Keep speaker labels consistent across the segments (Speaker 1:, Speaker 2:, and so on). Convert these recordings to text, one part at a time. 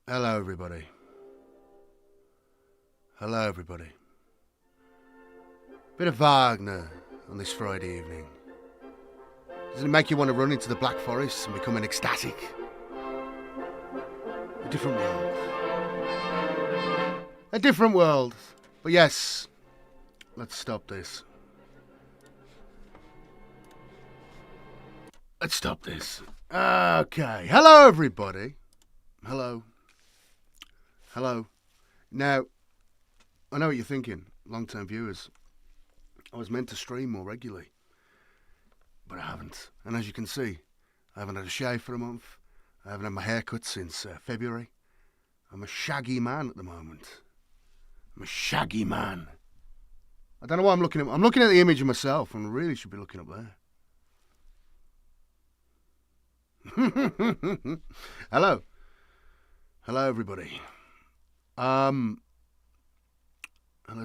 Speaker 1: Hello, everybody. Hello, everybody. Bit of Wagner on this Friday evening. Doesn't it make you want to run into the Black Forest and become an ecstatic? A different world. A different world. But yes, let's stop this. Let's stop this. Okay. Hello, everybody. Hello. Hello. Now, I know what you're thinking, long-term viewers. I was meant to stream more regularly, but I haven't. And as you can see, I haven't had a shave for a month. I haven't had my hair cut since February. I'm a shaggy man at the moment. I'm a shaggy man. I don't know why I'm looking at... I'm looking at the image of myself, and I really should be looking up there. Hello. Hello, everybody. Hello,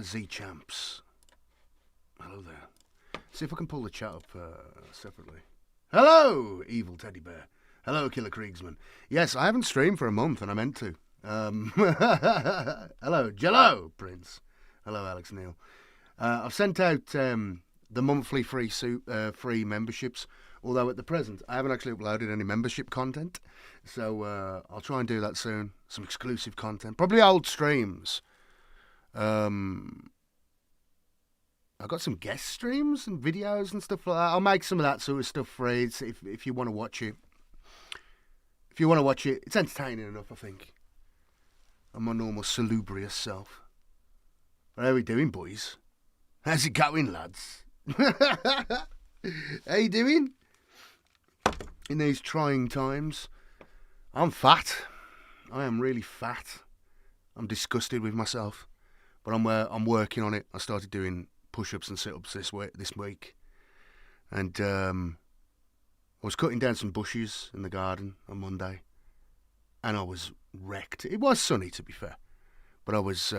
Speaker 1: Z-Champs. Hello there. See if I can pull the chat up separately. Hello, Evil Teddy Bear. Hello, Killer Kriegsman. Yes, I haven't streamed for a month, and I meant to. Hello, Jello Prince. Hello, Alex Neil. I've sent out the monthly free memberships, although at the present I haven't actually uploaded any membership content. So I'll try and do that soon. Some exclusive content, probably old streams. I've got some guest streams and videos and stuff like that. I'll make some of that sort of stuff free if you want to watch it. If you want to watch it, it's entertaining enough, I think. I'm my normal salubrious self. But how are we doing, boys? How's it going, lads? How you doing? In these trying times. I'm fat. I am really fat. I'm disgusted with myself. But I'm working on it. I started doing push-ups and sit-ups this week. And I was cutting down some bushes in the garden on Monday. And I was wrecked. It was sunny, to be fair. But I was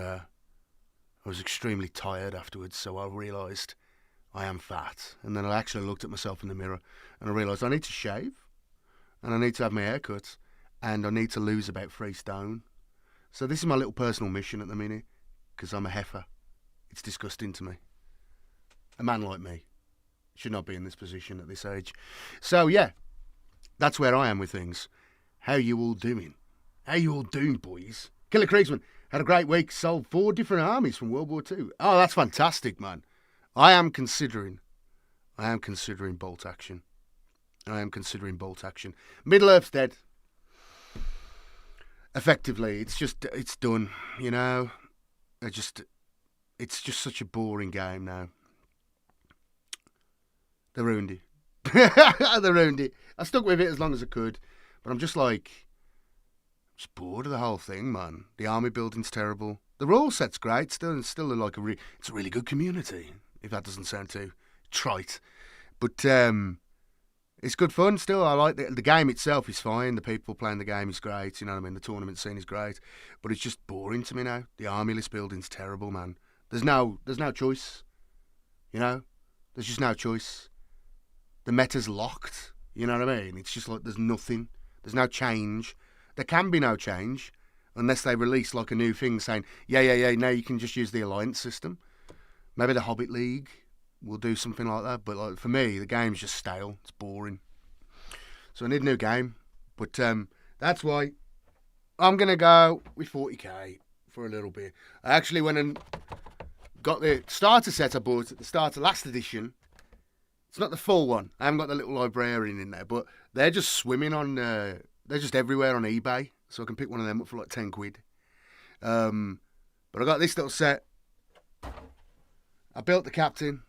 Speaker 1: extremely tired afterwards, so I realised I am fat. And then I actually looked at myself in the mirror and I realised I need to shave. And I need to have my hair cut. And I need to lose about 3 stone. So this is my little personal mission at the minute. Because I'm a heifer. It's disgusting to me. A man like me should not be in this position at this age. So yeah, that's where I am with things. How you all doing? How you all doing, boys? Killer Kriegsman had a great week. Sold 4 different armies from World War II. Oh, that's fantastic, man. I am considering bolt action. Middle-earth's dead. Effectively, it's done, you know. It's just such a boring game now. They ruined it. They ruined it. I stuck with it as long as I could, but I'm just bored of the whole thing, man. The army building's terrible. The rule set's great. It's a really good community. If that doesn't sound too trite, but it's good fun still. I like the game itself is fine. The people playing the game is great. You know what I mean? The tournament scene is great. But it's just boring to me now. The army list building's terrible, man. There's no choice. You know? There's just no choice. The meta's locked. You know what I mean? It's just like there's nothing. There's no change. There can be no change unless they release like a new thing saying, yeah, now you can just use the alliance system. Maybe the Hobbit League will do something like that, but like for me, the game's just stale. It's boring. So I need a new game. But that's why I'm going to go with 40k for a little bit. I actually went and got the starter set I bought at the start of last edition. It's not the full one. I haven't got the little librarian in there, but they're just swimming on... they're just everywhere on eBay, so I can pick one of them up for like 10 quid. But I got this little set. I built the captain.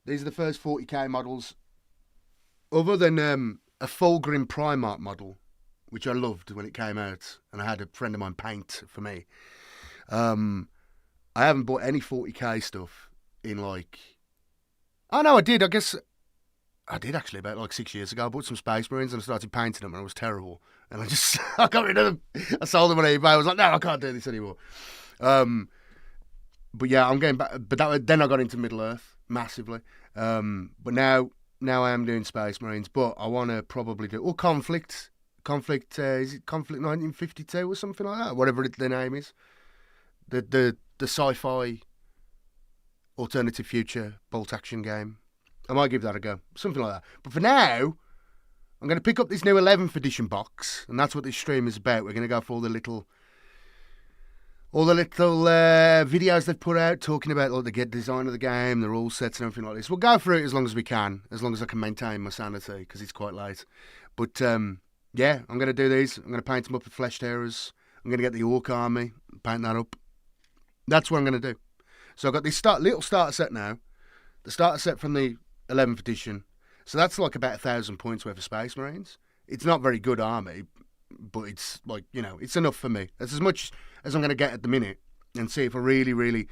Speaker 1: These are the first 40k models. Other than a Fulgrim Primarch model, which I loved when it came out, and I had a friend of mine paint for me. I haven't bought any 40k stuff in like... Oh no, I did. I guess I did actually about like 6 years ago. I bought some Space Marines and I started painting them and it was terrible. And I got rid of them. I sold them on eBay. I was like, no, I can't do this anymore. But yeah, I'm going back. But then I got into Middle Earth massively. But now I am doing Space Marines. But I want to probably do... Or Conflict Conflict, is it Conflict 1952 or something like that? Whatever the name is. The sci-fi alternative future bolt action game. I might give that a go. Something like that. But for now, I'm going to pick up this new 11th edition box, and that's what this stream is about. We're going to go for all the little videos they've put out talking about like the design of the game, the rule sets and everything like this. We'll go through it as long as we can, as long as I can maintain my sanity, because it's quite late. But yeah, I'm going to do these. I'm going to paint them up with fleshed terrors. I'm going to get the Ork army, paint that up. That's what I'm going to do. So I've got this little starter set now. The starter set from the 11th edition. So that's like about 1,000 points worth of Space Marines. It's not very good army, but it's like, you know, it's enough for me. That's as much as I'm going to get at the minute, and see if I really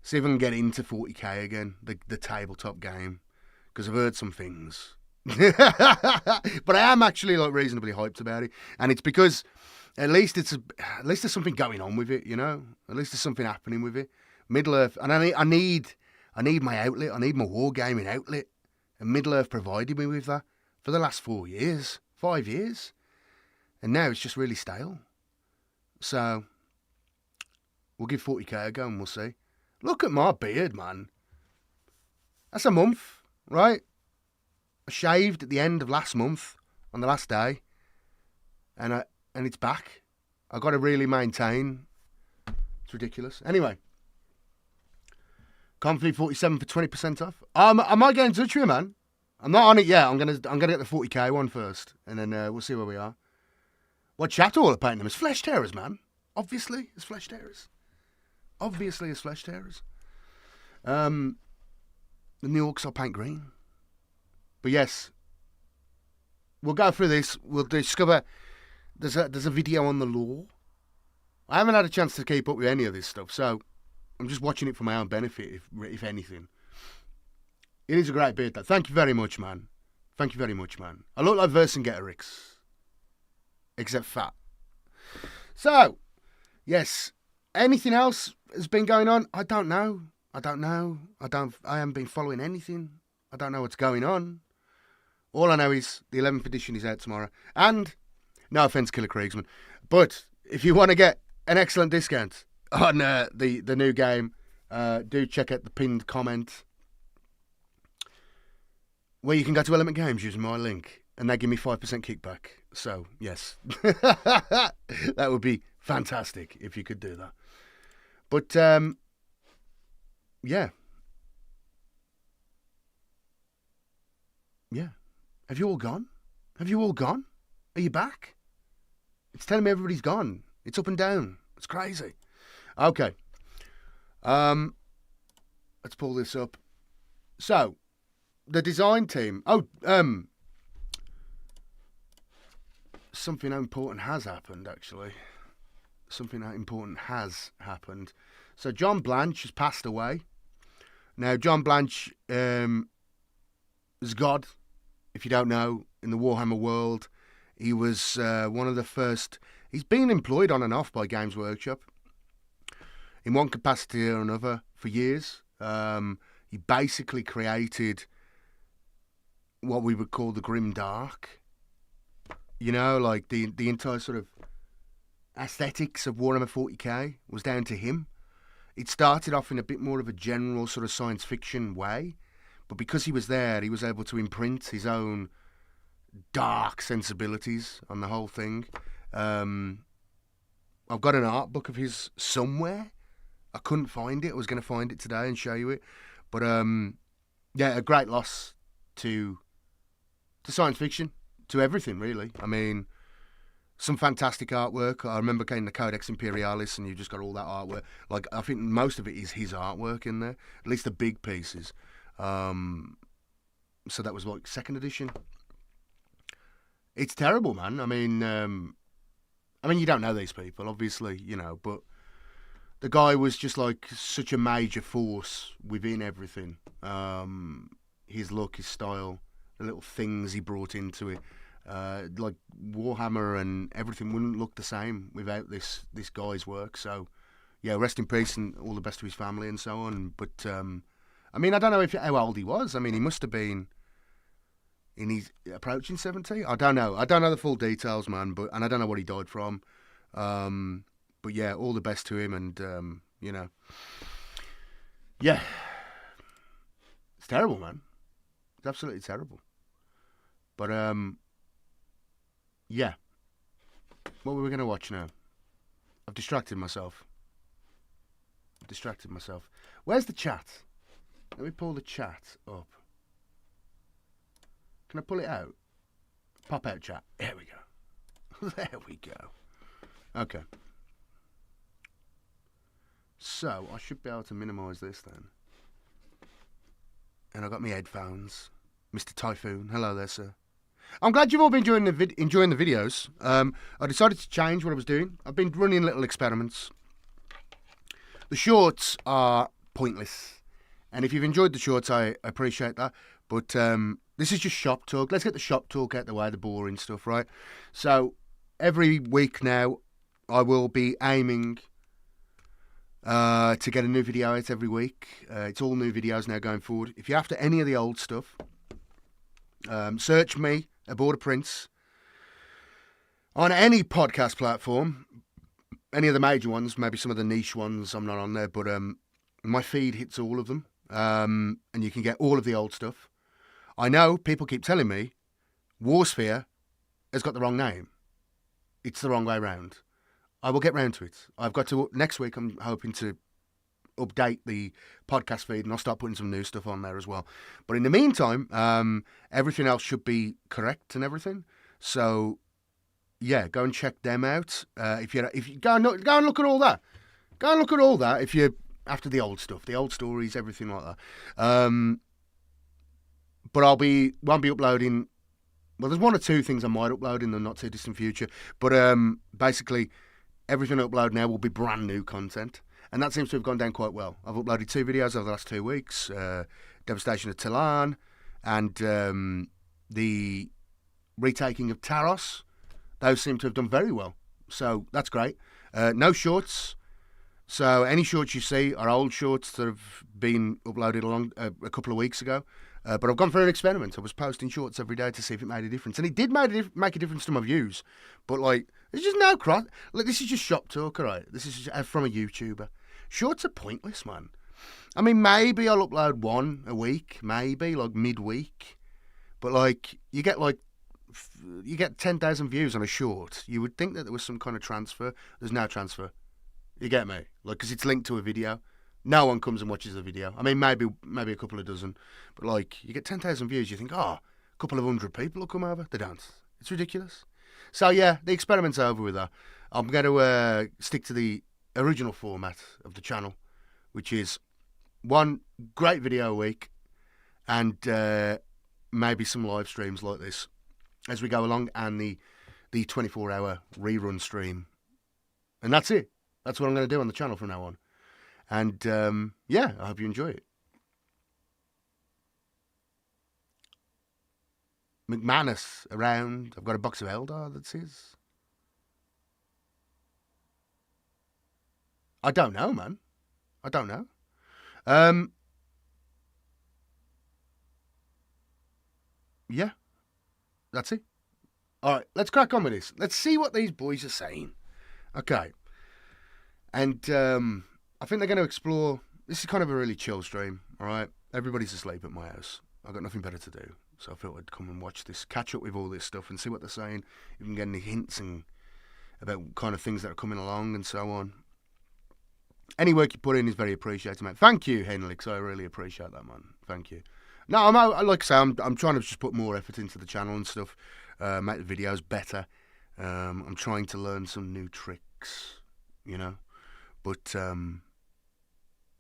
Speaker 1: see if I can get into 40k again, the tabletop game, because I've heard some things. But I am actually like reasonably hyped about it, and it's because at least there's something going on with it, you know. At least there's something happening with it. Middle Earth, and I need my outlet. I need my wargaming outlet, and Middle Earth provided me with that for the last 5 years, and now it's just really stale. So we'll give 40k a go, and we'll see. Look at my beard, man. That's a month, right? I shaved at the end of last month on the last day, and it's back. I got to really maintain. It's ridiculous. Anyway, Conflict 47 for 20% off. I might get in touch with you, man. I'm not on it yet. I'm gonna get the 40k one first, and then we'll see where we are. What chat all are painting them as flesh terrors, man. Obviously, as flesh terrors. The New Orks I'll paint green. But yes, we'll go through this. We'll discover there's a video on the lore. I haven't had a chance to keep up with any of this stuff, so I'm just watching it for my own benefit, if anything. It is a great beard, though. Thank you very much, man. I look like Vercingetorix, except fat. So, yes. Anything else has been going on? I don't know. I haven't been following anything. I don't know what's going on. All I know is the 11th edition is out tomorrow. And, no offence, Killer Kriegsman, but if you want to get an excellent discount on the new game, do check out the pinned comment, where you can go to Element Games using my link, and they give me 5% kickback. So, yes. That would be fantastic if you could do that. But, yeah. Yeah. Have you all gone? Are you back? It's telling me everybody's gone. It's up and down. It's crazy. Okay. Let's pull this up. So, the design team. Something important has happened, actually. So, John Blanche has passed away. Now, John Blanche is God, if you don't know, in the Warhammer world. He was one of the first. He's been employed on and off by Games Workshop in one capacity or another for years. He basically created what we would call the Grim Dark. You know, like the entire sort of aesthetics of Warhammer 40k was down to him. It started off in a bit more of a general sort of science fiction way, but because he was there, he was able to imprint his own dark sensibilities on the whole thing. I've got an art book of his somewhere. I couldn't find it. I was going to find it today and show you it. But, yeah, a great loss to science fiction, to everything, really. I mean, some fantastic artwork. I remember getting the Codex Imperialis, and you've just got all that artwork. Like, I think most of it is his artwork in there, at least the big pieces. So that was, like, 2nd edition. It's terrible, man. I mean, you don't know these people, obviously, you know, but the guy was just like such a major force within everything. His look, his style, the little things he brought into it. Like Warhammer and everything wouldn't look the same without this guy's work. So, yeah, rest in peace and all the best to his family and so on. But, I mean, I don't know how old he was. I mean, he must have been in his approaching 70. I don't know. I don't know the full details, man. And I don't know what he died from. But yeah, all the best to him. And you know, yeah, it's terrible, man. It's absolutely terrible. But yeah, what were we gonna watch now? I've distracted myself. Where's the chat? Let me pull the chat up. Can I pull it out? Pop out chat. There we go. There we go. Okay. So, I should be able to minimise this then. And I got my headphones. Mr. Typhoon. Hello there, sir. I'm glad you've all been enjoying the videos. I decided to change what I was doing. I've been running little experiments. The shorts are pointless. And if you've enjoyed the shorts, I appreciate that. But this is just shop talk. Let's get the shop talk out of the way, the boring stuff, right? So every week now, I will be aiming to get a new video out every week. It's all new videos now going forward. If you're after any of the old stuff, search me, Aborder Prince, on any podcast platform. Any of the major ones, maybe some of the niche ones, I'm not on there, but my feed hits all of them, and you can get all of the old stuff. I know people keep telling me Warsphere has got the wrong name. It's the wrong way round. I will get round to it. I've got to, next week I'm hoping to update the podcast feed and I'll start putting some new stuff on there as well. But in the meantime, everything else should be correct and everything. So yeah, go and check them out. If you go and look at all that, if you're after the old stuff, the old stories, everything like that. But won't be uploading. Well, there's one or two things I might upload in the not too distant future. But basically, everything I upload now will be brand new content, and that seems to have gone down quite well. I've uploaded 2 videos over the last 2 weeks: Devastation of Talan and the retaking of Taros. Those seem to have done very well, so that's great. No shorts, so any shorts you see are old shorts that have been uploaded along a couple of weeks ago. But I've gone for an experiment. I was posting shorts every day to see if it made a difference, and it did make a difference to my views. But like, there's just no cross. Like, this is just shop talk, right? This is just from a YouTuber. Shorts are pointless, man. I mean, maybe I'll upload one a week, maybe like midweek, but like you get 10,000 views on a short. You would think that there was some kind of transfer. There's no transfer. You get me? Like, because it's linked to a video. No one comes and watches the video. I mean, maybe a couple of dozen. But, like, you get 10,000 views, you think, oh, a couple of 100 people will come over. They don't. It's ridiculous. So, yeah, the experiment's over with that. I'm going to stick to the original format of the channel, which is one great video a week and maybe some live streams like this as we go along, and the 24-hour rerun stream. And that's it. That's what I'm going to do on the channel from now on. And, yeah, I hope you enjoy it. McManus around. I've got a box of Eldar, that's his. I don't know, man. I don't know. Yeah, that's it. All right, let's crack on with this. Let's see what these boys are saying. Okay. And, I think they're going to explore. This is kind of a really chill stream, all right? Everybody's asleep at my house. I've got nothing better to do. So I thought I'd come and watch this, catch up with all this stuff and see what they're saying. You can get any hints and about kind of things that are coming along and so on. Any work you put in is very appreciated, mate. Thank you, Henlix. I really appreciate that, man. Thank you. No, like I say, I'm trying to just put more effort into the channel and stuff, make the videos better. I'm trying to learn some new tricks, you know. But,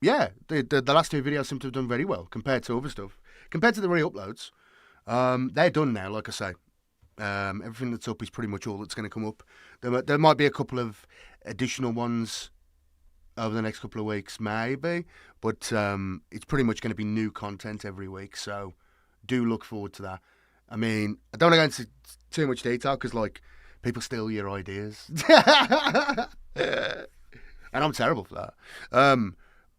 Speaker 1: yeah, the last 2 videos seem to have done very well compared to other stuff. Compared to the re-uploads, they're done now, like I say. Everything that's up is pretty much all that's going to come up. There might be a couple of additional ones over the next couple of weeks, maybe. But it's pretty much going to be new content every week, so do look forward to that. I mean, I don't want to go into too much detail because, like, people steal your ideas. And I'm terrible for that.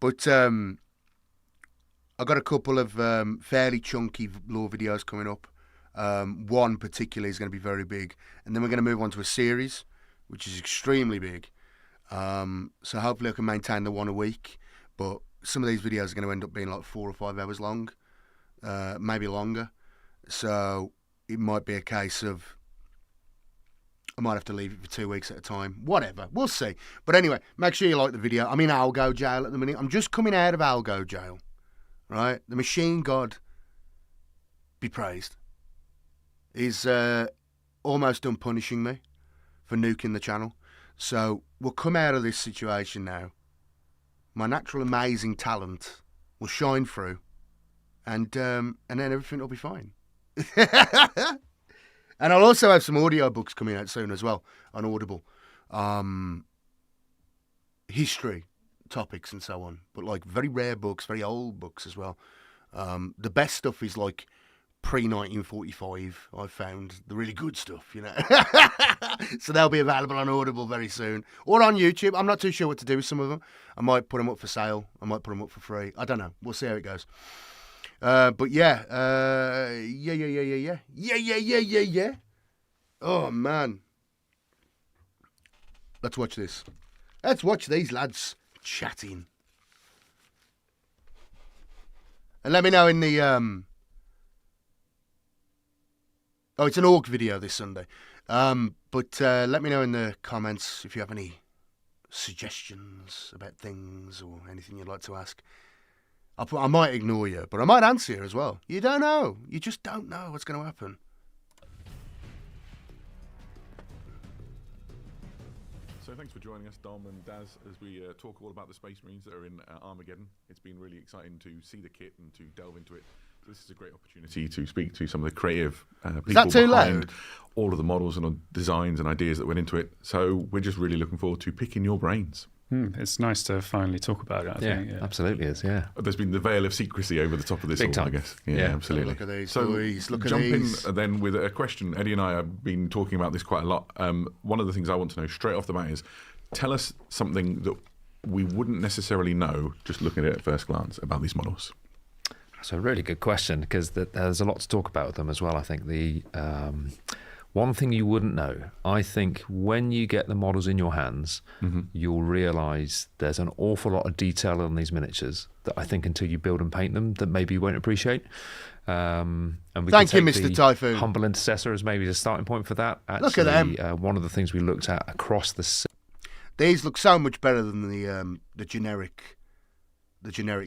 Speaker 1: But I've got a couple of fairly chunky lore videos coming up. One particularly is going to be very big. And then we're going to move on to a series, which is extremely big. So hopefully I can maintain the one a week. But some of these videos are going to end up being like 4 or 5 hours long, maybe longer. So it might be a case of I might have to leave it for 2 weeks at a time. Whatever. We'll see. But anyway, make sure you like the video. I'm in Algo jail at the minute. I'm just coming out of Algo jail. Right? The machine god, be praised, is almost done punishing me for nuking the channel. So we'll come out of this situation now. My natural amazing talent will shine through. And then everything will be fine. And I'll also have some audiobooks coming out soon as well on Audible. History topics and so on. But like very rare books, very old books as well. The best stuff is like pre-1945, I've found. The really good stuff, you know. So they'll be available on Audible very soon. Or on YouTube. I'm not too sure what to do with some of them. I might put them up for sale. I might put them up for free. I don't know. We'll see how it goes. But yeah, yeah. Oh man, let's watch this. Let's watch these lads chatting, and let me know in the Oh, it's an Orc video this Sunday. But let me know in the comments if you have any suggestions about things or anything you'd like to ask. I might ignore you, but I might answer you as well. You don't know. You just don't know what's going to happen.
Speaker 2: So thanks for joining us, Dom and Daz, as we talk all about the Space Marines that are in Armageddon. It's been really exciting to see the kit and to delve into it. So this is a great opportunity to speak to some of the creative people behind all of the models and designs and ideas that went into it. So we're just really looking forward to picking your brains.
Speaker 3: It's nice to finally talk about it, I think. Yeah,
Speaker 4: absolutely is, yeah.
Speaker 2: There's been the veil of secrecy over the top of this
Speaker 4: Big
Speaker 2: all,
Speaker 4: time.
Speaker 2: I guess. Yeah, absolutely.
Speaker 1: Look at these
Speaker 2: so
Speaker 1: boys, look at
Speaker 2: jump
Speaker 1: these.
Speaker 2: in then with a question. Eddie and I have been talking about this quite a lot. One of the things I want to know straight off the bat is, tell us something that we wouldn't necessarily know just looking at it at first glance about these models.
Speaker 4: That's a really good question, because there's a lot to talk about with them as well. I think the one thing you wouldn't know, I think when you get the models in your hands, you'll realise there's an awful lot of detail on these miniatures that I think until you build and paint them that maybe you won't appreciate. And we
Speaker 1: Thank you, Mr. Typhoon.
Speaker 4: Humble Intercessor is maybe the starting point for that. Actually,
Speaker 1: look at them.
Speaker 4: One of the things we looked at across the...
Speaker 1: These look so much better than the generic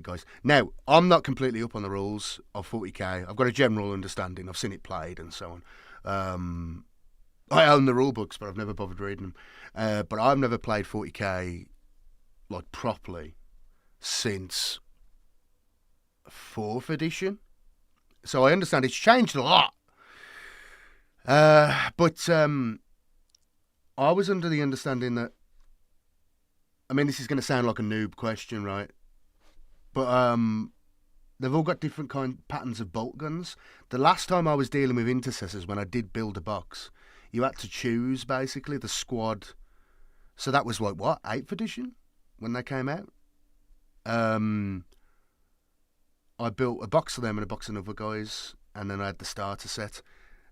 Speaker 1: guys. Now, I'm not completely up on the rules of 40k. I've got a general understanding. I've seen it played and so on. I own the rule books, but I've never bothered reading them. But I've never played 40k like properly since 4th edition. So I understand it's changed a lot. But I was under the understanding that, I mean, this is going to sound like a noob question, right? But they've all got different patterns of bolt guns. The last time I was dealing with intercessors, when I did build a box, you had to choose basically the squad. So that was like what, 8th edition when they came out. I built a box of them and a box of other guys, and then I had the starter set.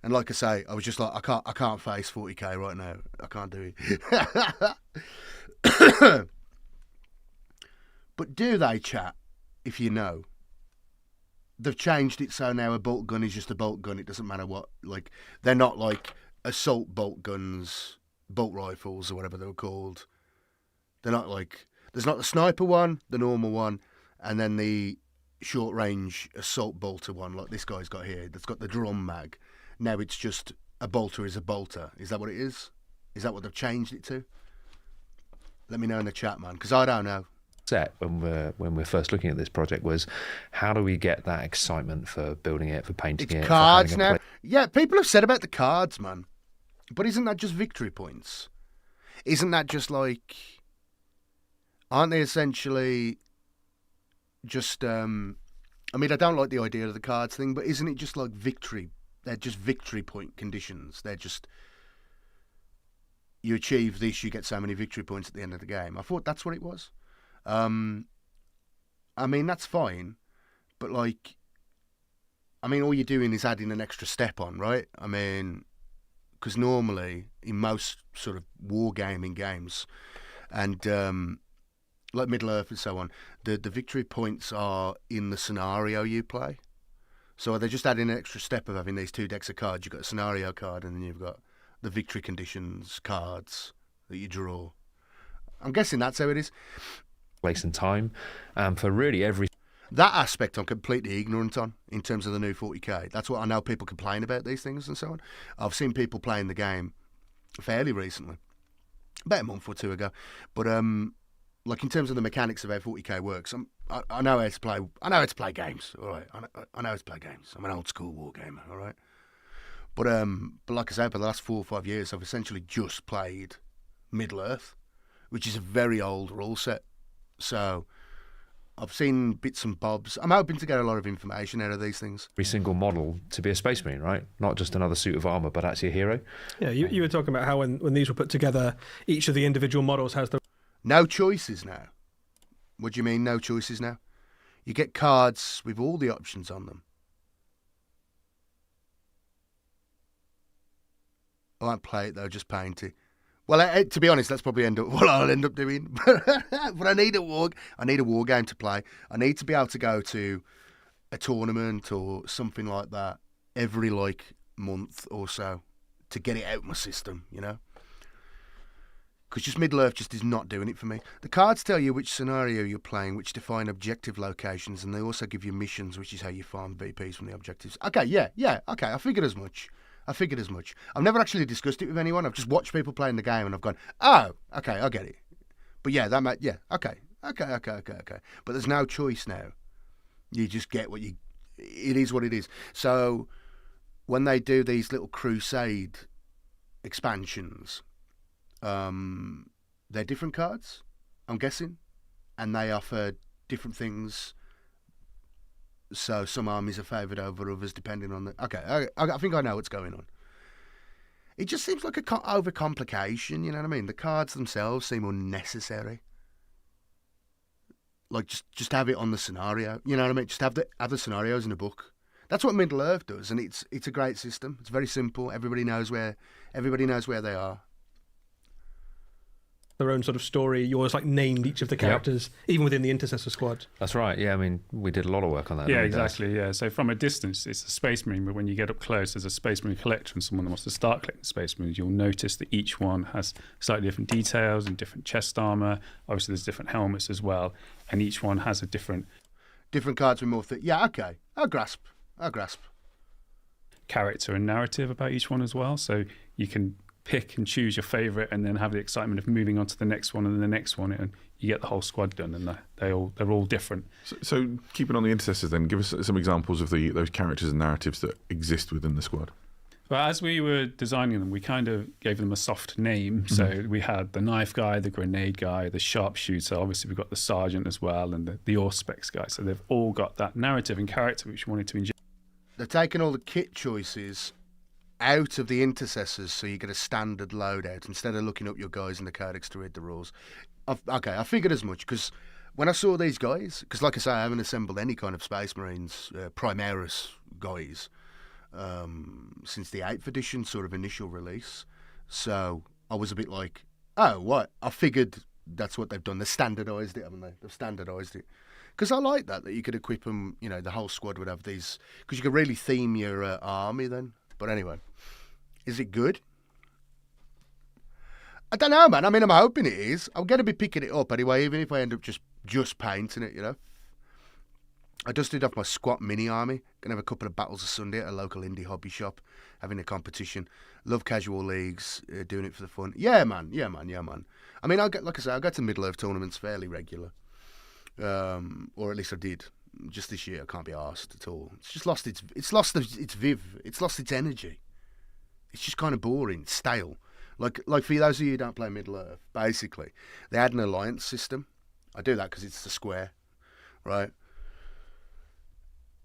Speaker 1: And like I say, I was just like, I can't face 40k right now. I can't do it. But do they, chat? If you know, they've changed it so now a bolt gun is just a bolt gun. It doesn't matter what. Like, they're not like assault bolt guns, bolt rifles, or whatever they were called. They're not like, there's not the sniper one, the normal one, and then the short range assault bolter one, like this guy's got here. That's got the drum mag. Now it's just a bolter is a bolter. Is that what it is? Is that what they've changed it to? Let me know in the chat, man, because I don't know.
Speaker 4: Set when we're first looking at this project was, how do we get that excitement for building it, for painting it?
Speaker 1: It's cards now. Yeah, people have said about the cards, man. But isn't that just victory points? Isn't that just like, aren't they essentially just, I mean, I don't like the idea of the cards thing, but isn't it just like victory? They're just victory point conditions. They're just, you achieve this, you get so many victory points at the end of the game. I thought that's what it was. I mean, that's fine, but like, I mean, all you're doing is adding an extra step on, right? I mean, because normally in most sort of wargaming games, and like Middle Earth and so on, the victory points are in the scenario you play. So they're just adding an extra step of having these 2 decks of cards. You've got a scenario card, and then you've got the victory conditions cards that you draw. I'm guessing that's how it is.
Speaker 4: Place and time, for really every.
Speaker 1: That aspect I'm completely ignorant on in terms of the new 40k. That's what I know people complain about these things and so on. I've seen people playing the game fairly recently, about a month or 2 ago. But like in terms of the mechanics of how 40k works, I know how to play. I know how to play games. All right, I know how to play games. I'm an old school war gamer. All right, but like I said, for the last 4 or 5 years, I've essentially just played Middle Earth, which is a very old rule set. So I've seen bits and bobs. I'm hoping to get a lot of information out of these things.
Speaker 4: Every single model to be a Space Marine, right? Not just another suit of armor, but actually a hero.
Speaker 5: Yeah, you were talking about how when these were put together, each of the individual models has the...
Speaker 1: No choices now. What do you mean, no choices now? You get cards with all the options on them. I won't play it though, just paint it. Well, to be honest, that's probably what I'll end up doing. But I need a war game to play. I need to be able to go to a tournament or something like that every month or so to get it out of my system, you know. Because just Middle Earth just is not doing it for me. The cards tell you which scenario you're playing, which define objective locations, and they also give you missions, which is how you farm VPs from the objectives. Okay, yeah, okay, I figured as much. I've never actually discussed it with anyone. I've just watched people playing the game and I've gone, oh, okay, I get it. But yeah, okay. But there's no choice now. You just get it is what it is. So when they do these little crusade expansions, they're different cards, I'm guessing, and they offer different things. So some armies are favoured over others depending on the... Okay, I think I know what's going on. It just seems like a overcomplication, you know what I mean? The cards themselves seem unnecessary. Like, just have it on the scenario, you know what I mean? Just have the scenarios in a book. That's what Middle Earth does, and it's a great system. It's very simple. Everybody knows where they are.
Speaker 5: Their own sort of story. You always named each of the characters, even within the Intercessor squad.
Speaker 4: That's right. Yeah, I mean, we did a lot of work on that.
Speaker 3: Yeah, exactly. Yeah, so from a distance, it's a Space Marine, but when you get up close, there's a Space Marine collector, and someone that wants to start collecting Space Marines, you'll notice that each one has slightly different details and different chest armor. Obviously, there's different helmets as well, and each one has a different
Speaker 1: cards with more. Yeah, okay, I grasp.
Speaker 3: Character and narrative about each one as well, so you can pick and choose your favourite and then have the excitement of moving on to the next one and the next one, and you get the whole squad done, and they're all different.
Speaker 2: So keeping on the Intercessors then, give us some examples of those characters and narratives that exist within the squad.
Speaker 3: Well, as we were designing them, we kind of gave them a soft name. So we had the knife guy, the grenade guy, the sharpshooter. Obviously, we've got the sergeant as well, and the Auspex guy. So they've all got that narrative and character which we wanted to inject.
Speaker 1: They're taking all the kit choices out of the Intercessors, so you get a standard loadout instead of looking up your guys in the codex to read the rules. I figured as much, because when I saw these guys, because like I say, I haven't assembled any kind of Space Marines, Primaris guys, since the 8th edition sort of initial release. So I was a bit like, oh, what? I figured that's what they've done. They've standardised it, haven't they? They've standardised it. Because I like that you could equip them, you know, the whole squad would have these, because you could really theme your army then. But anyway, is it good? I don't know, man. I mean, I'm hoping it is. I'm going to be picking it up anyway, even if I end up just painting it, you know. I dusted off my squat mini army. Going to have a couple of battles of Sunday at a local indie hobby shop, having a competition. Love casual leagues, doing it for the fun. Yeah, man. I mean, like I say, I go to Middle Earth tournaments fairly regular. Or at least I did. Just this year, I can't be arsed at all. It's just lost its viv. It's lost its energy. It's just kind of boring, stale. Like for those of you who don't play Middle Earth, basically, they had an alliance system. I do that because it's the square, right?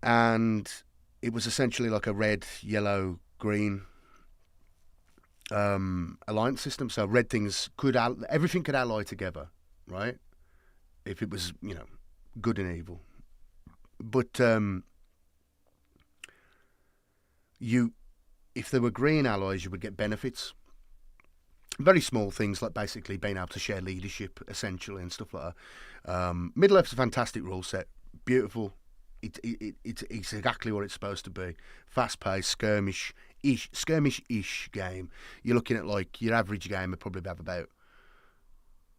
Speaker 1: And it was essentially like a red, yellow, green alliance system. So red things everything could ally together, right? If it was, you know, good and evil. But if there were green allies, you would get benefits. Very small things like basically being able to share leadership, essentially, and stuff like that. Middle Earth's a fantastic rule set, beautiful. It's exactly what it's supposed to be. Fast-paced, skirmish-ish game. You're looking at like your average game would probably have about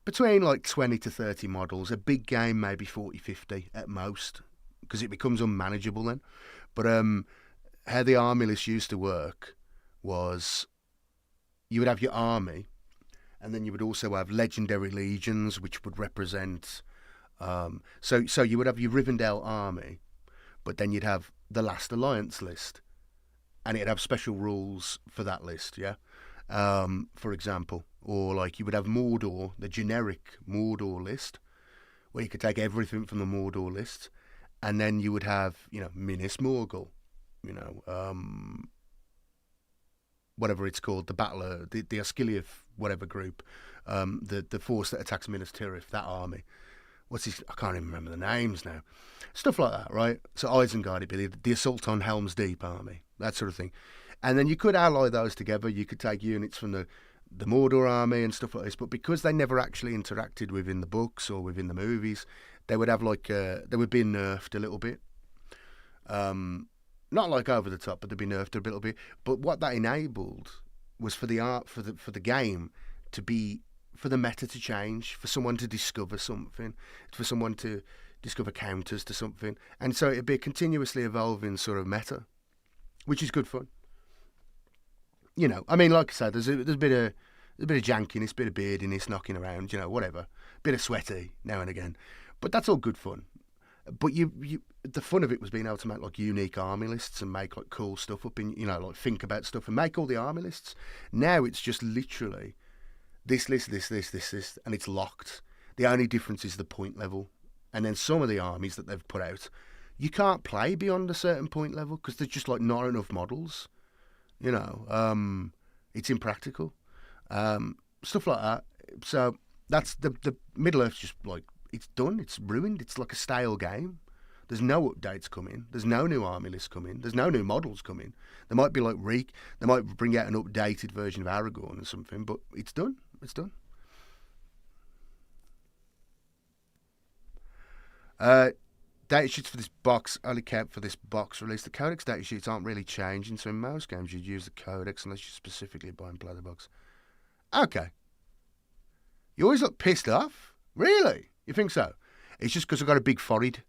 Speaker 1: between like 20 to 30 models. A big game maybe 40, 50 at most, because it becomes unmanageable then. But how the army list used to work was you would have your army, and then you would also have legendary legions, which would represent. So you would have your Rivendell army, but then you'd have the Last Alliance list, and it'd have special rules for that list, yeah. For example, or like you would have Mordor, the generic Mordor list, where you could take everything from the Mordor list, and then you would have, Minas Morgul, whatever it's called, the battler, the Osgiliath, whatever group, the force that attacks Minas Tirith, that army. I can't even remember the names now. Stuff like that, right? So Isengard, it'd be the Assault on Helm's Deep army, that sort of thing. And then you could ally those together. You could take units from the Mordor army and stuff like this. But because they never actually interacted within the books or within the movies, they would have they would be nerfed a little bit. Not like over the top, but they'd be nerfed a little bit. But what that enabled was for the game to be, for the meta to change, for someone to discover something, for someone to discover counters to something, and so it'd be a continuously evolving sort of meta, which is good fun. I mean, like I said, there's a bit of jankiness, a bit of beardiness knocking around, whatever, bit of sweaty now and again, but that's all good fun. But the fun of it was being able to make like unique army lists and make like cool stuff up in, like think about stuff and make all the army lists. Now it's just literally this list, this, and it's locked. The only difference is the point level. And then some of the armies that they've put out, you can't play beyond a certain point level because there's just like not enough models. It's impractical. Stuff like that. So that's the Middle Earth's just like, it's done, it's ruined, it's like a stale game. There's no updates coming, there's no new army lists coming, there's no new models coming. There might be like they might bring out an updated version of Aragorn or something, but it's done. Datasheets for this box only count for this box release. The codex datasheets aren't really changing, so in most games you'd use the codex unless you specifically buy and play the box. Okay. You always look pissed off? Really? You think so? It's just because I've got a big forehead.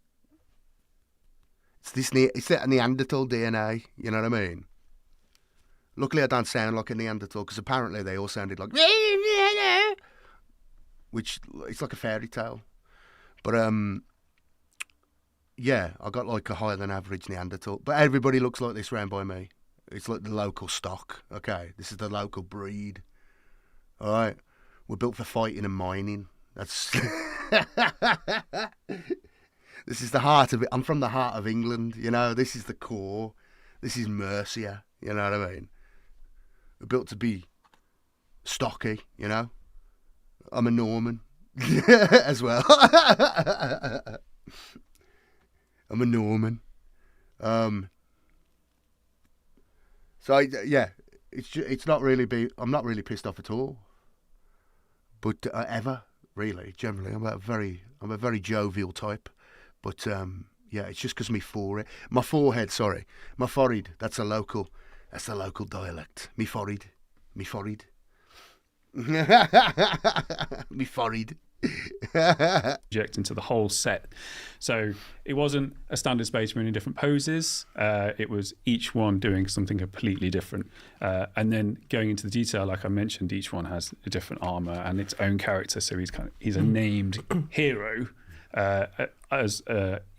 Speaker 1: It's that Neanderthal DNA, you know what I mean? Luckily I don't sound like a Neanderthal, because apparently they all sounded like... which, it's like a fairy tale. But, yeah, I got like a higher than average Neanderthal. But everybody looks like this round by me. It's like the local stock, okay? This is the local breed. All right? We're built for fighting and mining. That's... This is the heart of it. I'm from the heart of England, This is the core. This is Mercia, you know what I mean? We're built to be stocky, I'm a Norman as well. I'm a Norman. So it's not really I'm not really pissed off at all. But ever really, generally, I'm a very jovial type. But yeah, it's just because my forehead. That's a local dialect. Me forehead. Me forehead.
Speaker 3: Project into the whole set. So it wasn't a standard Space Marine in different poses. It was each one doing something completely different. And then going into the detail, like I mentioned, each one has a different armor and its own character. So he's a named hero as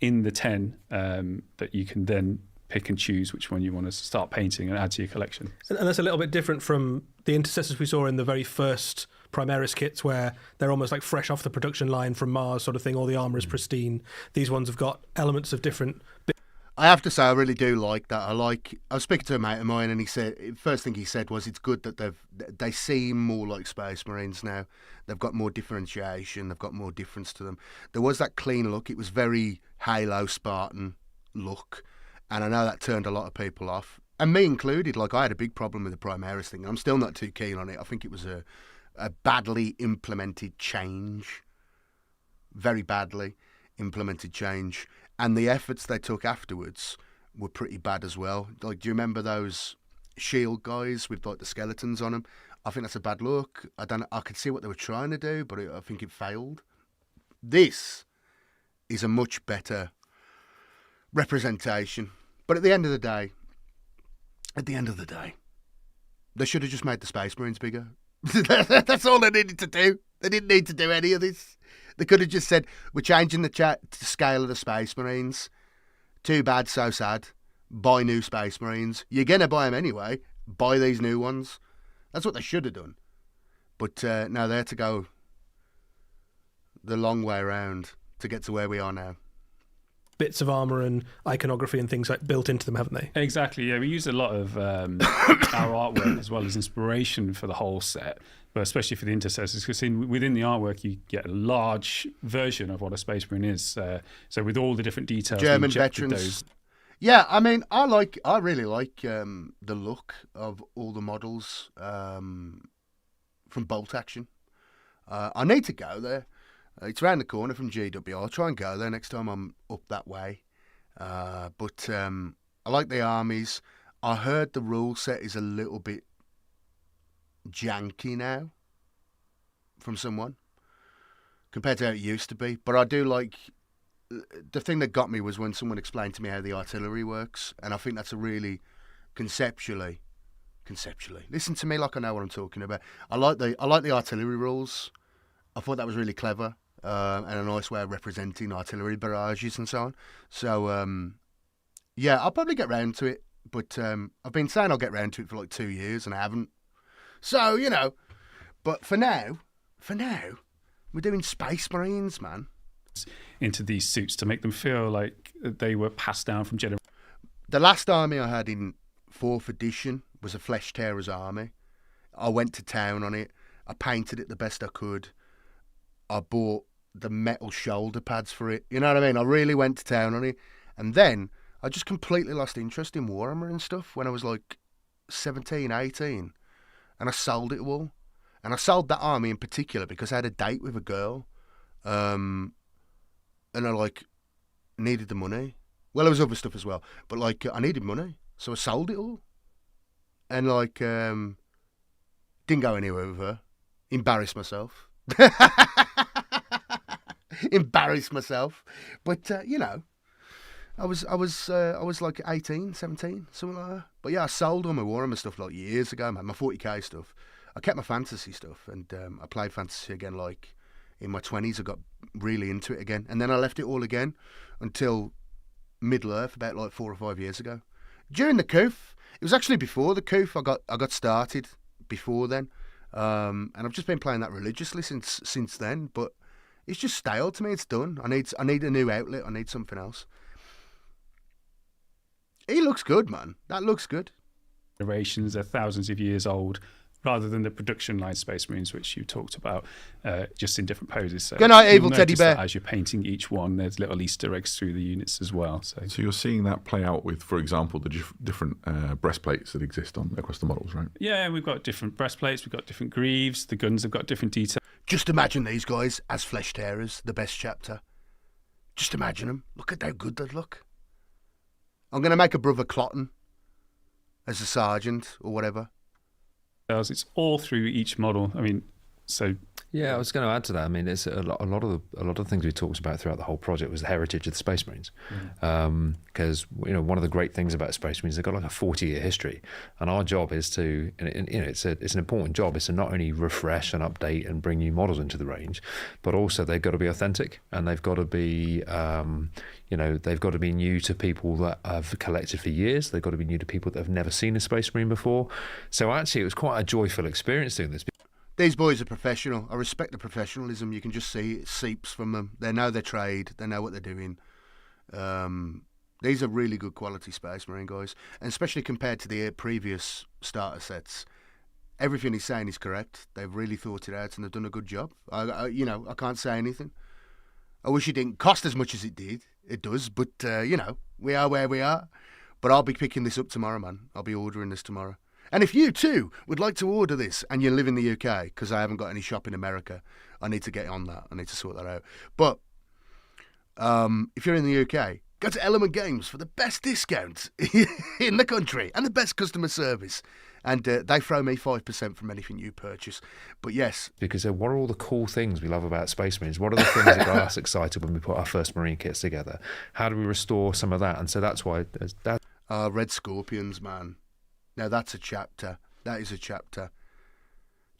Speaker 3: in the 10 that you can then pick and choose which one you want to start painting and add to your collection.
Speaker 5: And that's a little bit different from the intercessors we saw in the very first Primaris kits, where they're almost like fresh off the production line from Mars sort of thing. All the armor is pristine. These ones have got elements of different bits.
Speaker 1: I have to say, I really do like that. I was speaking to a mate of mine, and he said, first thing he said was, it's good that they seem more like Space Marines now. They've got more differentiation. They've got more difference to them. There was that clean look. It was very Halo Spartan look, and I know that turned a lot of people off. and me included, like I had a big problem with the Primaris thing. I'm still not too keen on it. I think it was a badly implemented change, very badly implemented change, and the efforts they took afterwards were pretty bad as well. Like, do you remember those shield guys with like the skeletons on them? I think that's a bad look. I could see what they were trying to do, but I think it failed. This is a much better representation. But at the end of the day, they should have just made the Space Marines bigger. That's all they needed to do. They didn't need to do any of this. They could have just said, we're changing the scale of the Space Marines. Too bad, so sad. Buy new Space Marines. You're going to buy them anyway. Buy these new ones. That's what they should have done. But now they had to go the long way around to get to where we are now.
Speaker 5: Bits of armor and iconography and things like built into them, haven't they?
Speaker 3: Exactly. Yeah, we use a lot of our artwork as well as inspiration for the whole set, but especially for the intercessors, because within the artwork you get a large version of what a Space Marine is. So with all the different details,
Speaker 1: German veterans. Yeah, I mean, I really like the look of all the models from Bolt Action. I need to go there. It's around the corner from GW. I'll try and go there next time I'm up that way. But I like the armies. I heard the rule set is a little bit janky now from someone compared to how it used to be. But I do like... The thing that got me was when someone explained to me how the artillery works. And I think that's a really conceptually... Listen to me like I know what I'm talking about. I like the artillery rules. I thought that was really clever. And a nice way of representing artillery barrages and so on. So, yeah, I'll probably get round to it. But I've been saying I'll get round to it for like 2 years and I haven't. So, you know. But for now, we're doing Space Marines, man.
Speaker 3: Into these suits to make them feel like they were passed down from generation.
Speaker 1: The last army I had in 4th edition was a Flesh Tearers army. I went to town on it. I painted it the best I could. I bought the metal shoulder pads for it. You know what I mean? I really went to town on it. And then I just completely lost interest in Warhammer and stuff when I was like 17, 18. And I sold it all. And I sold that army in particular because I had a date with a girl. And I like needed the money. Well, there was other stuff as well. But like I needed money. So I sold it all. And like didn't go anywhere with her. Embarrassed myself. Embarrassed myself, but you know, I was like 18, 17, something like that. But yeah, I sold all my Warhammer stuff like years ago, man. My 40k stuff. I kept my fantasy stuff, and I played fantasy again. Like in my 20s, I got really into it again, and then I left it all again until Middle Earth about like 4 or 5 years ago. During the coup, it was actually before the coup. I got started before then. And I've just been playing that religiously since then, but it's just stale to me. It's done. I need a new outlet. I need something else. He looks good, man. That looks good.
Speaker 3: Generations are thousands of years old, rather than the production line Space Marines, which you talked about, just in different poses. So
Speaker 1: good night, evil
Speaker 3: you'll
Speaker 1: teddy
Speaker 3: notice
Speaker 1: bear.
Speaker 3: that as you're painting each one, there's little Easter eggs through the units as well. So
Speaker 2: you're seeing that play out with, for example, the different breastplates that exist across the models, right?
Speaker 3: yeah, we've got different breastplates, we've got different greaves, the guns have got different details.
Speaker 1: Just imagine these guys as Flesh Tearers, the best chapter. Just imagine them. Look at how good they look. I'm going to make a brother Clotton as a sergeant or whatever.
Speaker 3: It's all through each model. I mean, so
Speaker 4: Yeah, I was going to add to that. I mean, it's a lot of the things we talked about throughout the whole project was the heritage of the Space Marines. Because one of the great things about Space Marines, they've got like a 40-year history, and our job is to, it's an important job, is to not only refresh and update and bring new models into the range, but also they've got to be authentic, and they've got to be, they've got to be new to people that have collected for years. They've got to be new to people that have never seen a Space Marine before. So actually, it was quite a joyful experience doing this.
Speaker 1: These boys are professional. I respect the professionalism. You can just see it seeps from them. They know their trade. They know what they're doing. These are really good quality Space Marine guys, and especially compared to the previous starter sets. Everything he's saying is correct. They've really thought it out and they've done a good job. I can't say anything. I wish it didn't cost as much as it did. It does, but we are where we are. But I'll be picking this up tomorrow, man. I'll be ordering this tomorrow. And if you too would like to order this and you live in the UK, because I haven't got any shop in America, I need to get on that. I need to sort that out. But if you're in the UK, go to Element Games for the best discount in the country and the best customer service. And they throw me 5% from anything you purchase. But yes.
Speaker 4: Because what are all the cool things we love about Space Marines? What are the things that got us excited when we put our first Marine kits together? How do we restore some of that? And so that's why...
Speaker 1: Red Scorpions, man. Now that's a chapter. That is a chapter.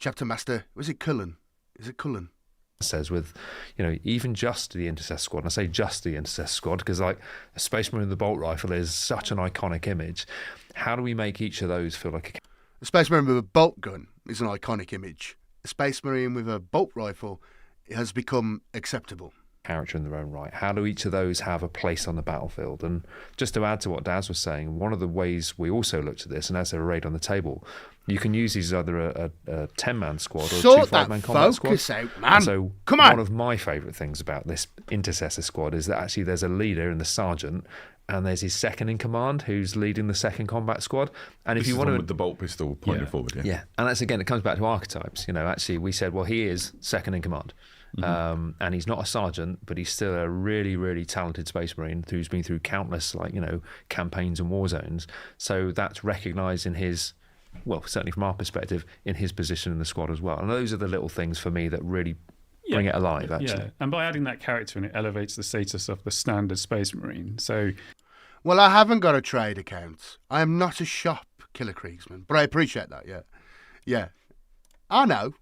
Speaker 1: Chapter Master, was it Cullen? Is it Cullen?
Speaker 4: Says with, even just the Intercessor Squad, and I say just the Intercessor Squad because like a Space Marine with the bolt rifle is such an iconic image. How do we make each of those feel like
Speaker 1: a Space Marine with a bolt gun is an iconic image. A Space Marine with a bolt rifle has become acceptable.
Speaker 4: Character in their own right? How do each of those have a place on the battlefield? And just to add to what Daz was saying, one of the ways we also looked at this, and as a raid on the table, you can use these as either a 10-man squad or
Speaker 1: Sort
Speaker 4: a 2 5-man combat squad.
Speaker 1: Focus out, man.
Speaker 4: So
Speaker 1: come on.
Speaker 4: One of my favourite things about this Intercessor Squad is that actually there's a leader in the sergeant, and there's his second in command who's leading the second combat squad. And if you want to,
Speaker 2: with the bolt pistol pointed forward,
Speaker 4: yeah, and that's again, it comes back to archetypes. Actually, we said, well, he is second in command. And he's not a sergeant, but he's still a really, really talented Space Marine who's been through countless, campaigns and war zones. So that's recognised in his, well, certainly from our perspective, in his position in the squad as well. And those are the little things for me that really bring it alive, actually.
Speaker 3: Yeah, and by adding that character, and it elevates the status of the standard Space Marine. So,
Speaker 1: well, I haven't got a trade account. I am not a shop killer Kriegsman, but I appreciate that. Yeah. I know.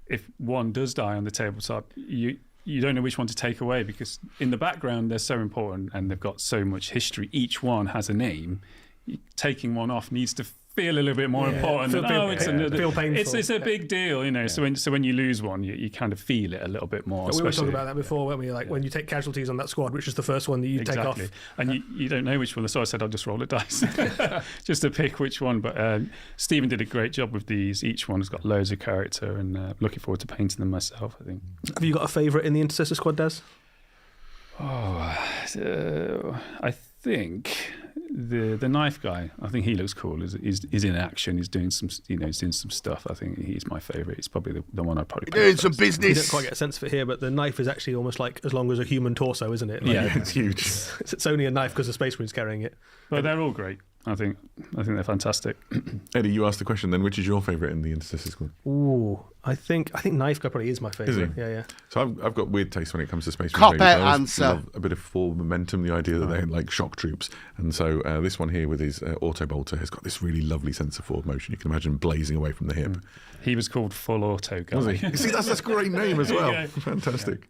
Speaker 3: If one does die on the tabletop, you don't know which one to take away because in the background they're so important and they've got so much history. Each one has a name. Taking one off needs to feel a little bit more important.
Speaker 5: Feel painful.
Speaker 3: It's a big deal, Yeah. So when you lose one, you kind of feel it a little bit more.
Speaker 5: We were talking about that before, weren't we? Like when you take casualties on that squad, which is the first one that you take off,
Speaker 3: and you don't know which one. So I said I'll just roll a dice just to pick which one. But Stephen did a great job with these. Each one has got loads of character, and looking forward to painting them myself. I think.
Speaker 5: Have you got a favourite in the Intercessor Squad, Des?
Speaker 3: I think the knife guy. I think he looks cool. He's in action. He's doing some, he's doing some stuff. I think he's my favourite. He's probably the one I'd probably pick
Speaker 1: doing
Speaker 3: first.
Speaker 1: some business.
Speaker 5: You don't quite get a sense of it here, but the knife is actually almost like as long as a human torso, isn't it? Like,
Speaker 3: Yeah,
Speaker 2: it's huge.
Speaker 5: It's only a knife because the Space Marine's carrying it.
Speaker 3: But they're all great. I think they're fantastic.
Speaker 2: Eddie, you asked the question then, which is your favourite in the Intercessor Squad?
Speaker 5: Ooh, I think Knife Guy probably is my favourite.
Speaker 2: Is he?
Speaker 5: Yeah.
Speaker 2: So I've got weird taste when it comes to Space
Speaker 1: Cop
Speaker 2: Marines.
Speaker 1: out
Speaker 2: I always
Speaker 1: answer.
Speaker 2: love a bit of forward momentum, the idea that they're like shock troops. And so this one here with his auto bolter has got this really lovely sense of forward motion. You can imagine blazing away from the hip.
Speaker 3: He was called Full Auto Guy.
Speaker 2: Was he? You see, that's a great name as well.
Speaker 3: Yeah.
Speaker 2: Fantastic.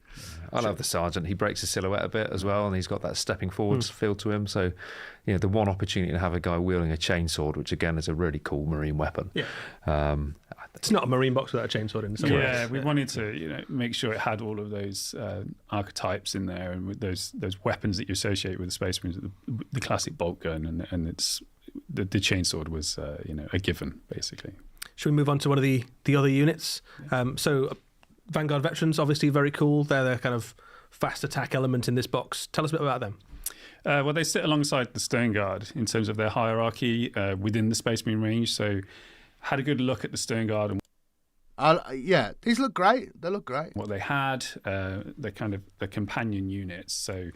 Speaker 4: I love the sergeant. He breaks his silhouette a bit as well, and he's got that stepping forwards feel to him. So, the one opportunity to have a guy wielding a chainsword, which again is a really cool Marine weapon.
Speaker 5: Yeah. It's not a Marine box without a chainsaw in.
Speaker 3: Yeah, we wanted to make sure it had all of those archetypes in there, and with those weapons that you associate with the Space Marines, the classic bolt gun, and it's the chainsword was a given basically.
Speaker 5: Should we move on to one of the other units? So Vanguard veterans, obviously very cool. They're the kind of fast attack element in this box. Tell us a bit about them.
Speaker 3: Well, they sit alongside the Stone Guard in terms of their hierarchy within the Space Marine range. So, had a good look at the Stone Guard and
Speaker 1: these look great. They look great.
Speaker 3: what they had. They're kind of the companion units. So,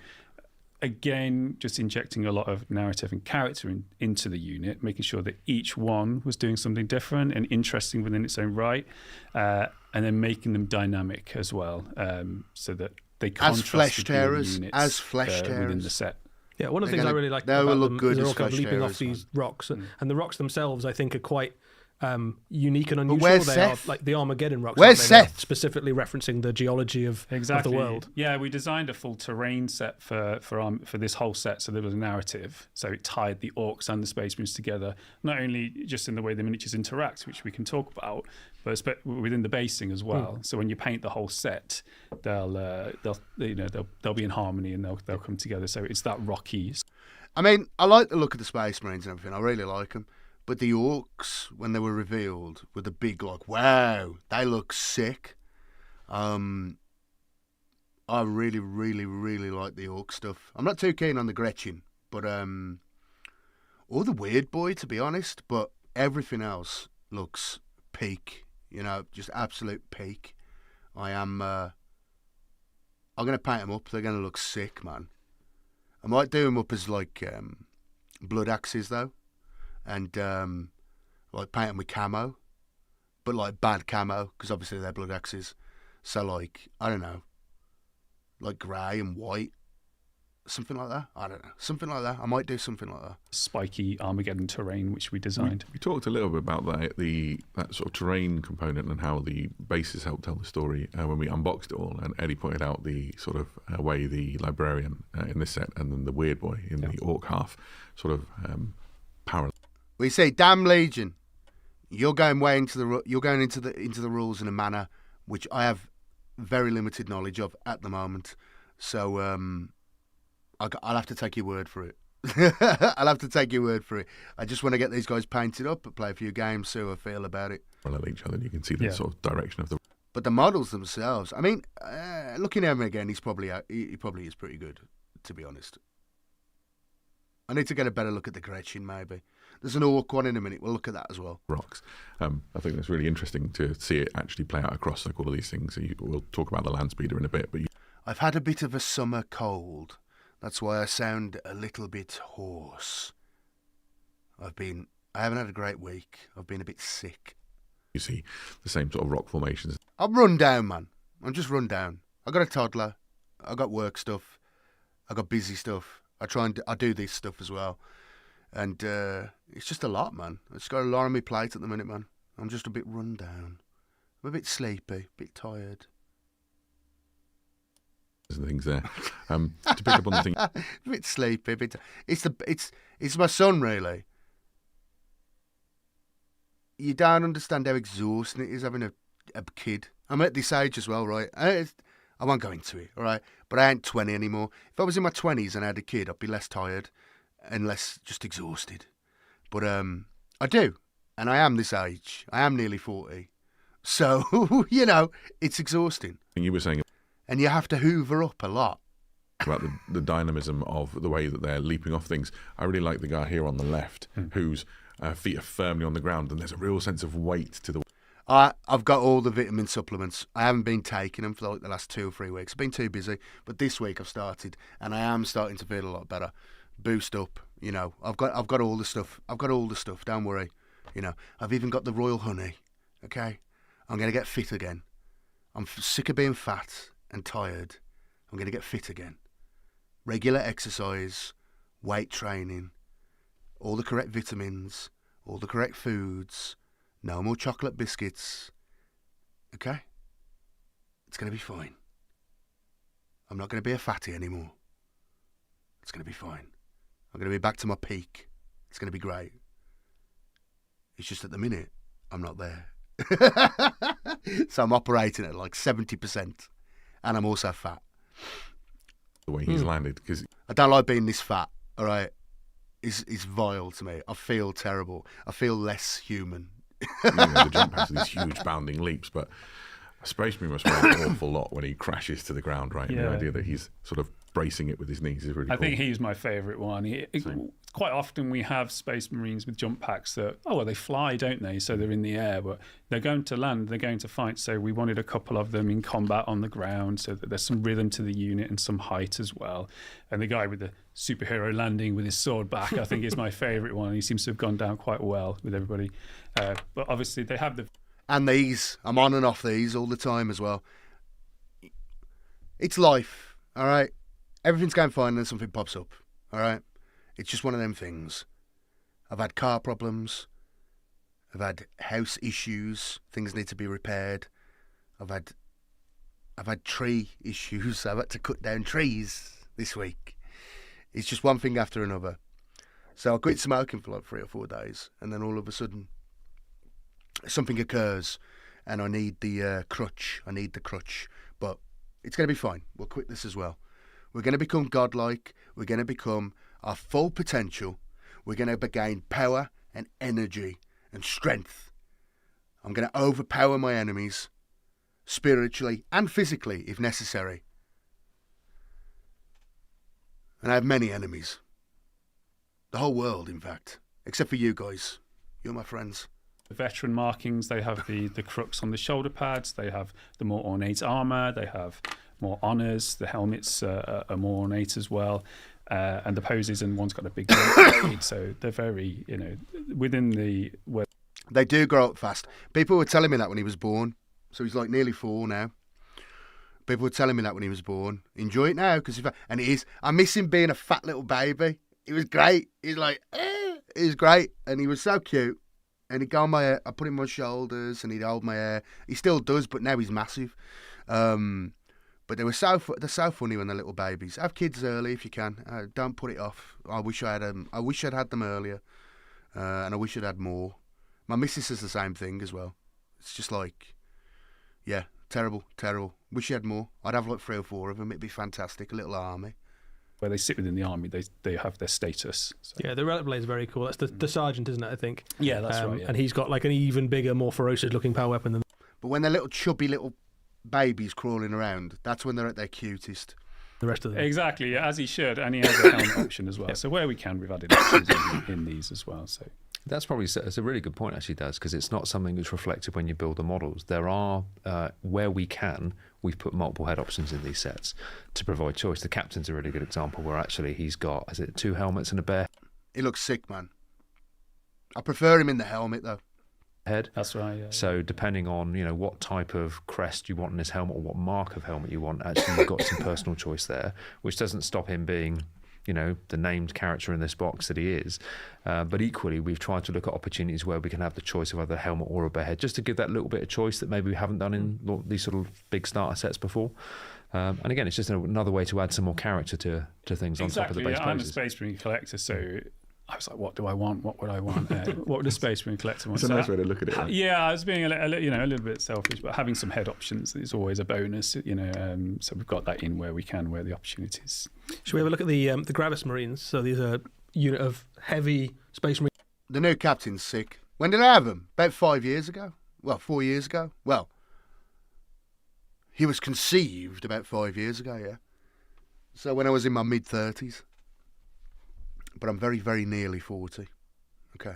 Speaker 3: again, just injecting a lot of narrative and character into the unit, making sure that each one was doing something different and interesting within its own right, and then making them dynamic as well, so that they contrast with the other units within the set.
Speaker 5: Yeah, one of the things I really like
Speaker 1: they
Speaker 5: about
Speaker 1: will look
Speaker 5: them
Speaker 1: good
Speaker 5: is they're
Speaker 1: as
Speaker 5: all kind of
Speaker 1: flesh
Speaker 5: leaping off
Speaker 1: tearers,
Speaker 5: these rocks, and the rocks themselves, I think, are quite unique and unusual.
Speaker 1: where's
Speaker 5: They
Speaker 1: Seth?
Speaker 5: are like the Armageddon rocks.
Speaker 1: Where's
Speaker 5: aren't they? They're
Speaker 1: Seth?
Speaker 5: specifically referencing the geology of
Speaker 3: Exactly.
Speaker 5: the world.
Speaker 3: Yeah, we designed a full terrain set for this whole set, so there was a narrative. So it tied the Orks and the Space Marines together, not only just in the way the miniatures interact, which we can talk about, but within the basing as well. So when you paint the whole set, they'll be in harmony and they'll come together. So it's that rocky.
Speaker 1: I mean, I like the look of the Space Marines and everything. I really like them. But the Orks, when they were revealed, with the big, wow, they look sick. I really, really, really like the Orc stuff. I'm not too keen on the Gretchen, But or the Weird Boy, to be honest. But everything else looks peak. You know, just absolute peak. I'm gonna paint them up. They're gonna look sick, man. I might do them up as like blood axes though, and like paint them with camo, but like bad camo because obviously they're blood axes. So like I don't know, like grey and white, something like that. I don't know, something like that. I might do something like that.
Speaker 3: Spiky Armageddon terrain, which we designed.
Speaker 2: We talked a little bit about that sort of terrain component and how the bases help tell the story when we unboxed it all. And Eddie pointed out the sort of way the librarian in this set and then the Weird Boy in the Orc half sort of parallel.
Speaker 1: We say, "Damn Legion, you're going into the rules in a manner which I have very limited knowledge of at the moment. So I'll have to take your word for it." I'll have to take your word for it. I just want to get these guys painted up and play a few games, see how I feel about it.
Speaker 2: Parallel each other, and you can see the sort of direction of the.
Speaker 1: But the models themselves, I mean, looking at him again, he probably is pretty good, to be honest. I need to get a better look at the Gretchen, maybe. There's an Orc one in a minute. We'll look at that as well.
Speaker 2: Rocks. I think that's really interesting to see it actually play out across like all of these things. We'll talk about the land speeder in a bit, but
Speaker 1: I've had a bit of a summer cold. That's why I sound a little bit hoarse. I haven't had a great week. I've been a bit sick.
Speaker 2: You see the same sort of rock formations.
Speaker 1: I'm run down, man. I'm just run down. I got a toddler. I got work stuff. I got busy stuff. I do this stuff as well. And it's just a lot, man. I just got a lot on my plate at the minute, man. I'm just a bit run down. I'm a bit sleepy, a bit tired.
Speaker 2: And things there. To pick up on the thing.
Speaker 1: A bit sleepy, it's my son, really. You don't understand how exhausting it is having a kid. I'm at this age as well, right? I won't go into it, all right? But I ain't 20 anymore. If I was in my 20s and I had a kid, I'd be less tired and less just exhausted. But I do, and I am this age. I am nearly 40. So, you know, it's exhausting.
Speaker 2: And you were saying...
Speaker 1: And you have to hoover up a lot.
Speaker 2: About the dynamism of the way that they're leaping off things. I really like the guy here on the left whose feet are firmly on the ground and there's a real sense of weight to the...
Speaker 1: I've got all the vitamin supplements. I haven't been taking them for like the last 2 or 3 weeks. I've been too busy. But this week I've started and I am starting to feel a lot better. Boost up, you know. I've got all the stuff. Don't worry. You know, I've even got the royal honey. Okay? I'm going to get fit again. I'm sick of being fat and tired. I'm going to get fit again. Regular exercise, weight training, all the correct vitamins, all the correct foods, no more chocolate biscuits. Okay? It's going to be fine. I'm not going to be a fatty anymore. It's going to be fine. I'm going to be back to my peak. It's going to be great. It's just at the minute, I'm not there. So I'm operating at like 70%. And I'm also fat.
Speaker 2: The way he's landed, because
Speaker 1: I don't like being this fat, all right? It's vile to me. I feel terrible. I feel less human.
Speaker 2: the jump has these huge bounding leaps, but a Space Marine must weigh an awful lot when he crashes to the ground, right? And the idea that he's sort of bracing it with his knees is really cool.
Speaker 3: I think he's my favourite one. Quite often we have Space Marines with jump packs that, they fly, don't they? So they're in the air, but they're going to land, they're going to fight. So we wanted a couple of them in combat on the ground so that there's some rhythm to the unit and some height as well. And the guy with the superhero landing with his sword back, I think is my favourite one. He seems to have gone down quite well with everybody. But obviously they have the...
Speaker 1: And these, I'm on and off these all the time as well. It's life, all right? Everything's going fine and then something pops up, all right? It's just one of them things. I've had car problems. I've had house issues. Things need to be repaired. I've had tree issues. I've had to cut down trees this week. It's just one thing after another. So I quit smoking for like 3 or 4 days, and then all of a sudden something occurs, and I need the crutch. I need the crutch, but it's going to be fine. We'll quit this as well. We're going to become godlike. We're going to become our full potential. We're going to gain power and energy and strength. I'm going to overpower my enemies, spiritually and physically, if necessary. And I have many enemies. The whole world, in fact. Except for you guys. You're my friends.
Speaker 3: The veteran markings, they have the crux on the shoulder pads, they have the more ornate armour, they have more honours, the helmets are more ornate as well, and the poses, and one's got a big blade, so they're very, within the...
Speaker 1: They do grow up fast. People were telling me that when he was born. So he's like nearly 4 now. People were telling me that when he was born. Enjoy it now, because and it is. I miss him being a fat little baby. He was great. He's like, He was great, and he was so cute. And he'd go on my hair. I put him on my shoulders, and he'd hold my hair. He still does, but now he's massive. But they're so funny when they're little babies. Have kids early if you can. Don't put it off. I wish I had them. I wish I'd had them earlier, and I wish I'd had more. My missus says the same thing as well. It's just like, yeah, terrible. Wish you had more. I'd have like 3 or 4 of them. It'd be fantastic. A little army.
Speaker 3: Where they sit within the army, they have their status. So.
Speaker 5: Yeah, the relic blade is very cool. That's the sergeant, isn't it? I think.
Speaker 3: Yeah, that's right. Yeah.
Speaker 5: And he's got like an even bigger, more ferocious looking power weapon than.
Speaker 1: But when they're little chubby little babies crawling around, that's when they're at their cutest.
Speaker 5: The rest of them.
Speaker 3: Exactly, yeah, as he should, and he has a helmet option as well. So where we can, we've added options in these as well. So
Speaker 4: That's a really good point, actually, Daz, because it's not something that's reflected when you build the models. There are, where we can, we've put multiple head options in these sets to provide choice. The captain's a really good example where actually he's got, 2 helmets and a bear
Speaker 1: He looks sick, man. I prefer him in the helmet, though.
Speaker 4: head.
Speaker 3: that's right. Yeah.
Speaker 4: So depending on what type of crest you want in his helmet or what mark of helmet you want, actually you've got some personal choice there, which doesn't stop him being the named character in this box that he is. But equally, we've tried to look at opportunities where we can have the choice of either a helmet or a bear head, just to give that little bit of choice that maybe we haven't done in these sort of big starter sets before. And again, it's just another way to add some more character to things on top of the base
Speaker 3: I'm a
Speaker 4: poses.
Speaker 3: Space Marine collector, so I was like, what do I want? What would I want? What would a Space Marine collector want?
Speaker 2: It's a nice way to look at it. Right?
Speaker 3: Yeah, I was being a little bit selfish, but having some head options is always a bonus. So we've got that in where we can, where the opportunities.
Speaker 5: Should we have a look at the Gravis Marines? So these are a unit of heavy Space Marines.
Speaker 1: The new captain's sick. When did I have him? About 5 years ago? Well, 4 years ago? Well, he was conceived about 5 years ago, yeah. So when I was in my mid-30s. But I'm very, very nearly 40. Okay.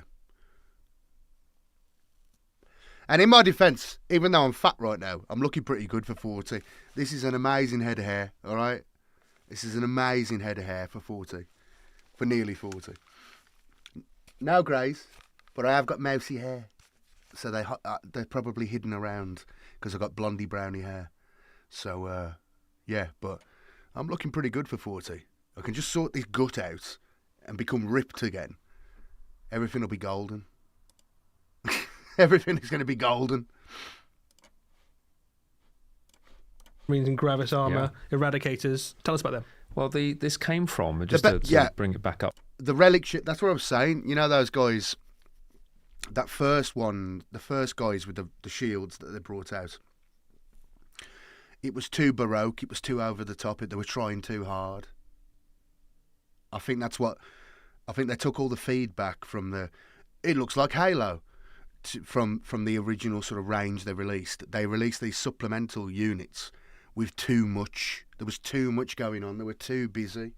Speaker 1: And in my defence, even though I'm fat right now, I'm looking pretty good for 40. This is an amazing head of hair, all right? This is an amazing head of hair for 40. For nearly 40. No greys, but I have got mousy hair. So they're probably hidden around because I've got blondie browny hair. So, yeah, but I'm looking pretty good for 40. I can just sort this gut out and become ripped again. Everything will be golden. Everything is going to be golden.
Speaker 5: Marines in Gravis armour, Eradicators. Tell us about them.
Speaker 4: Well, this came from, just to sort of bring it back up.
Speaker 1: The relic shit, that's what I was saying. You know those guys, that first one, the first guys with the shields that they brought out. It was too baroque, it was too over the top, they were trying too hard. I think they took all the feedback from it looks like Halo, from the original sort of range they released. They released these supplemental units with too much. There was too much going on. They were too busy.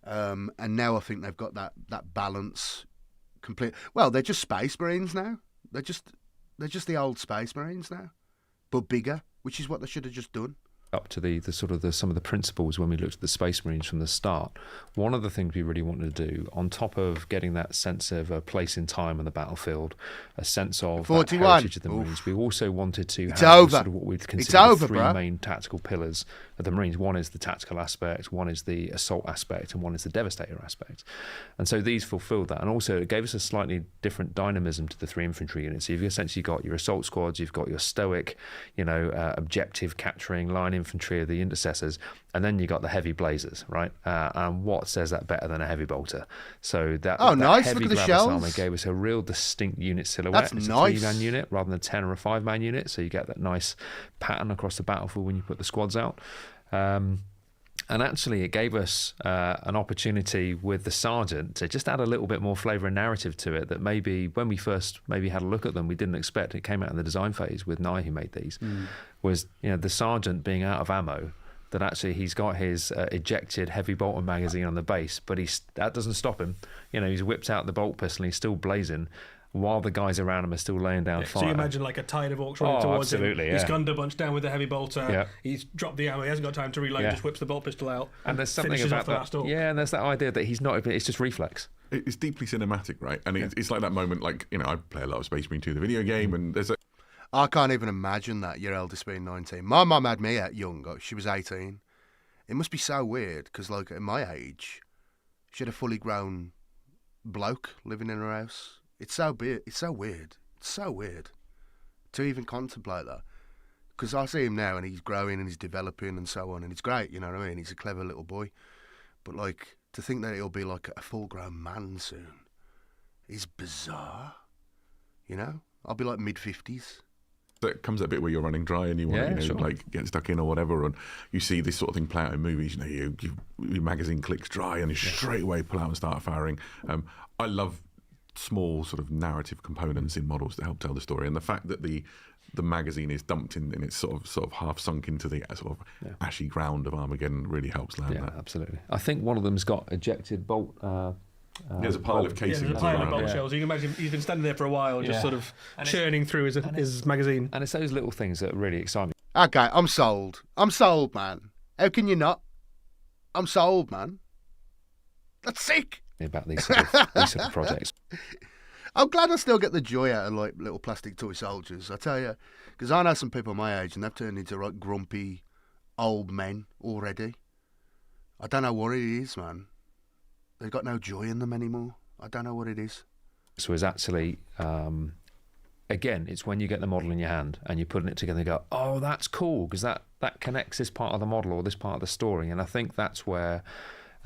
Speaker 1: And now I think they've got that balance complete. Well, they're just Space Marines now. They're just the old Space Marines now, but bigger, which is what they should have just done.
Speaker 4: Up to the sort of some of the principles when we looked at the Space Marines from the start. One of the things we really wanted to do, on top of getting that sense of a place in time on the battlefield, a sense of
Speaker 1: 41.
Speaker 4: that heritage of the Marines, we also wanted to have sort of what we'd consider the 3 main tactical pillars of the Marines. One is the tactical aspect, one is the assault aspect, and one is the devastator aspect. And so these fulfilled that. And also it gave us a slightly different dynamism to the 3 infantry units. So you've essentially got your assault squads, you've got your stoic, objective capturing line infantry of the intercessors, and then you got the heavy blazers, right? And what says that better than a heavy bolter? So that
Speaker 1: nice.
Speaker 4: heavy
Speaker 1: Look at the
Speaker 4: Gravis
Speaker 1: shells.
Speaker 4: armor gave us a real distinct unit silhouette.
Speaker 1: That's
Speaker 4: it's
Speaker 1: nice.
Speaker 4: a 3-man unit rather than a 10 or a 5-man unit, so you get that nice pattern across the battlefield when you put the squads out. And actually, it gave us an opportunity with the sergeant to just add a little bit more flavour and narrative to it that maybe when we first had a look at them, we didn't expect. It came out in the design phase with Nye, who made these, was the sergeant being out of ammo that actually he's got his ejected heavy bolter magazine on the base, but that doesn't stop him. You know, he's whipped out the bolt pistol and he's still blazing while the guys around him are still laying down fire.
Speaker 5: So you imagine like a tide of orcs running towards him.
Speaker 4: Yeah.
Speaker 5: He's gunned a bunch down with the heavy bolter.
Speaker 4: Yeah.
Speaker 5: He's dropped the ammo. He hasn't got time to reload. Just whips the bolt pistol out.
Speaker 4: And there's something
Speaker 5: finishes
Speaker 4: about
Speaker 5: off the last
Speaker 4: that.
Speaker 5: orc.
Speaker 4: Yeah, and there's that idea that he's not even. It's just reflex.
Speaker 2: It's deeply cinematic, right? And it's like that moment, like, you know, I play a lot of Space Marine 2, the video game, and there's a
Speaker 1: I can't even imagine that, your eldest being 19. My mum had me at young. She was 18. It must be so weird, because, like, at my age, she had a fully grown bloke living in her house. It's so weird. It's so weird. It's so weird to even contemplate that. Because I see him now, and he's growing, and he's developing, and so on, and it's great, you know what I mean? He's a clever little boy. But, like, to think that he'll be, like, a full-grown man soon is bizarre, you know? I'll be, like, mid-50s.
Speaker 2: that comes that bit where you're running dry and you want to, like get stuck in or whatever, and you see this sort of thing play out in movies. You know, your magazine clicks dry and you straight away pull out and start firing. I love small sort of narrative components in models to help tell the story, and the fact that the magazine is dumped in and it's sort of half sunk into the sort of ashy ground of Armageddon really helps land that.
Speaker 4: Absolutely. I think one of them's got ejected bolt.
Speaker 2: There's a pile of casings.
Speaker 5: There's a pile of
Speaker 2: around.
Speaker 5: bolt shells. You can imagine he's been standing there for a while, just sort of churning through his magazine.
Speaker 4: And it's those little things that really excite me.
Speaker 1: Okay, I'm sold. I'm sold, man. How can you not? I'm sold, man. That's sick.
Speaker 4: About these sort of projects.
Speaker 1: I'm glad I still get the joy out of like little plastic toy soldiers. I tell you, because I know some people my age and they've turned into like grumpy old men already. I don't know what it is, man. They've got no joy in them anymore. I don't know what it is.
Speaker 4: So it's actually, again, it's when you get the model in your hand and you're putting it together and go, oh, that's cool, because that connects this part of the model or this part of the story. And I think that's where,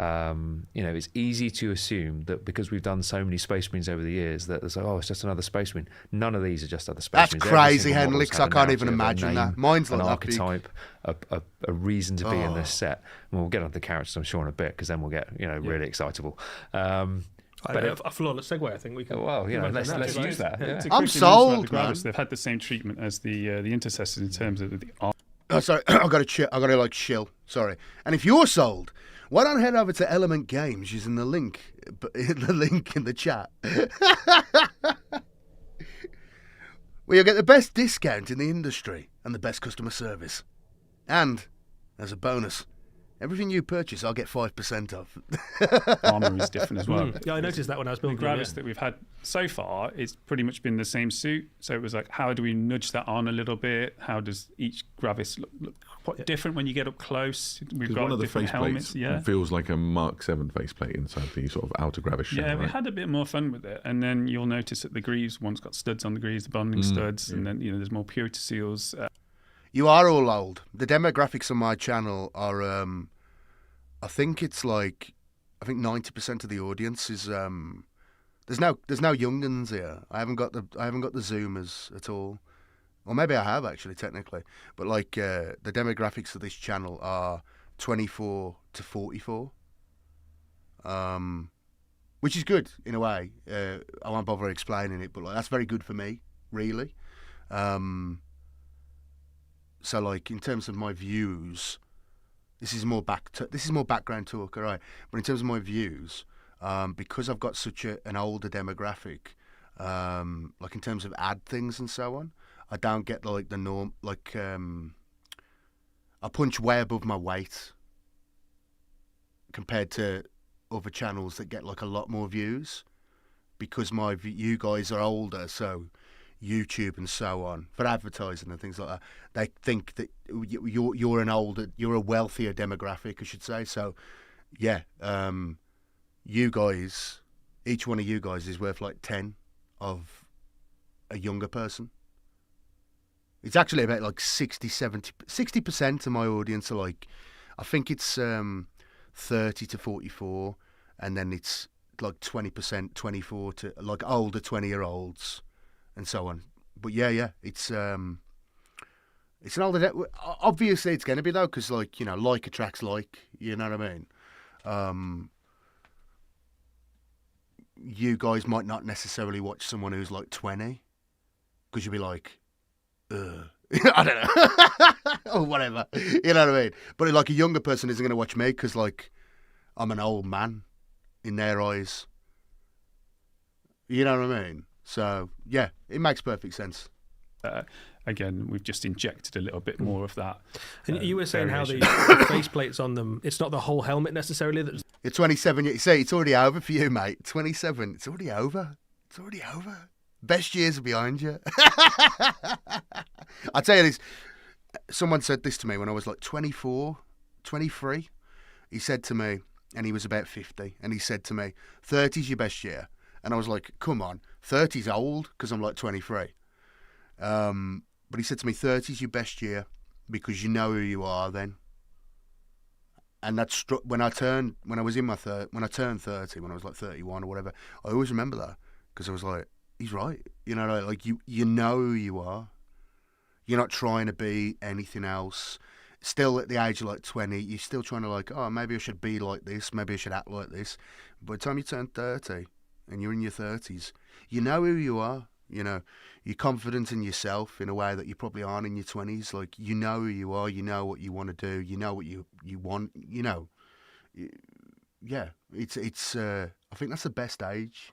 Speaker 4: it's easy to assume that because we've done so many Space Marines over the years that it's like, oh, it's just another Space Marine. None of these are just other Space
Speaker 1: That's
Speaker 4: Marines.
Speaker 1: crazy, Henlix. I can't even imagine that. Mine's like
Speaker 4: an
Speaker 1: that
Speaker 4: archetype, a reason to be in this set. And we'll get onto the characters, I'm sure, in a bit, because then we'll get really excitable.
Speaker 5: But a flawless segue, I think we can.
Speaker 4: Well, let's use that.
Speaker 3: To
Speaker 1: I'm
Speaker 3: quickly
Speaker 1: sold,
Speaker 3: mention about the Gravis,
Speaker 1: man.
Speaker 3: they've had the same treatment as the intercessors in terms of the art.
Speaker 1: Oh, sorry, I got to like chill. Sorry. And if you're sold, why don't head over to Element Games using the link in the chat, where you'll get the best discount in the industry and the best customer service. And as a bonus, everything you purchase, I'll get 5% off.
Speaker 3: Armor is different as well.
Speaker 5: Yeah, I noticed that when I was
Speaker 3: The
Speaker 5: building
Speaker 3: Gravis
Speaker 5: it.
Speaker 3: that we've had so far, it's pretty much been the same suit. So it was like, how do we nudge that on a little bit? How does each Gravis look quite different when you get up close? We've
Speaker 2: Because
Speaker 3: got
Speaker 2: one of the
Speaker 3: different
Speaker 2: faceplates
Speaker 3: helmets.
Speaker 2: feels like a Mark 7 faceplate inside the sort of outer Gravis shell.
Speaker 3: Yeah, we
Speaker 2: right?
Speaker 3: had a bit more fun with it, and then you'll notice that the greaves, one's got studs on the greaves, the bonding studs, and then there's more purity seals.
Speaker 1: You are all old. The demographics on my channel are, I think 90% of the audience is there's no young uns here. I haven't got the Zoomers at all, or maybe I have actually technically. But like the demographics of this channel are 24 to 44, which is good in a way. I won't bother explaining it, but like that's very good for me, really. So like in terms of my views. This is more background talk, all right. But in terms of my views, because I've got such an older demographic, like in terms of ad things and so on, I don't get like the norm. Like I punch way above my weight compared to other channels that get like a lot more views, because you guys are older, so YouTube and so on, for advertising and things like that, they think that you're a wealthier demographic, I should say. So yeah, you guys, each one of you guys is worth like 10 of a younger person. It's actually about like 60% of my audience are like, I think it's 30 to 44, and then it's like 20% 24 to like older 20-year-olds and so on. But yeah, it's an older. Obviously, it's going to be though, because like like attracts like. You know what I mean? You guys might not necessarily watch someone who's like 20, because you'll be like, I don't know, or whatever. You know what I mean? But like a younger person isn't going to watch me because like I'm an old man in their eyes. You know what I mean? So yeah, it makes perfect sense.
Speaker 3: Again, we've just injected a little bit more of that.
Speaker 5: And you were saying
Speaker 3: variation.
Speaker 5: how the faceplates on them, it's not the whole helmet necessarily.
Speaker 1: You're 27. You see, it's already over for you, mate. 27. It's already over. It's already over. Best years are behind you. I'll tell you this. Someone said this to me when I was like 24, 23. He said to me, and he was about 50, and he said to me, 30's your best year. And I was like, come on, 30's old because I'm like 23. But he said to me, 30's your best year because you know who you are then. And that struck when I turned 30, when I was like 31 or whatever. I always remember that because I was like, he's right. You know, like you know who you are. You're not trying to be anything else. Still at the age of like 20, you're still trying to like, oh, maybe I should be like this. Maybe I should act like this. By the time you turn 30 and you're in your 30s, you know who you are. You know, you're confident in yourself in a way that you probably aren't in your 20s. Like, you know who you are, you know what you want to do, you know what you want, you know. Yeah, it's. I think that's the best age.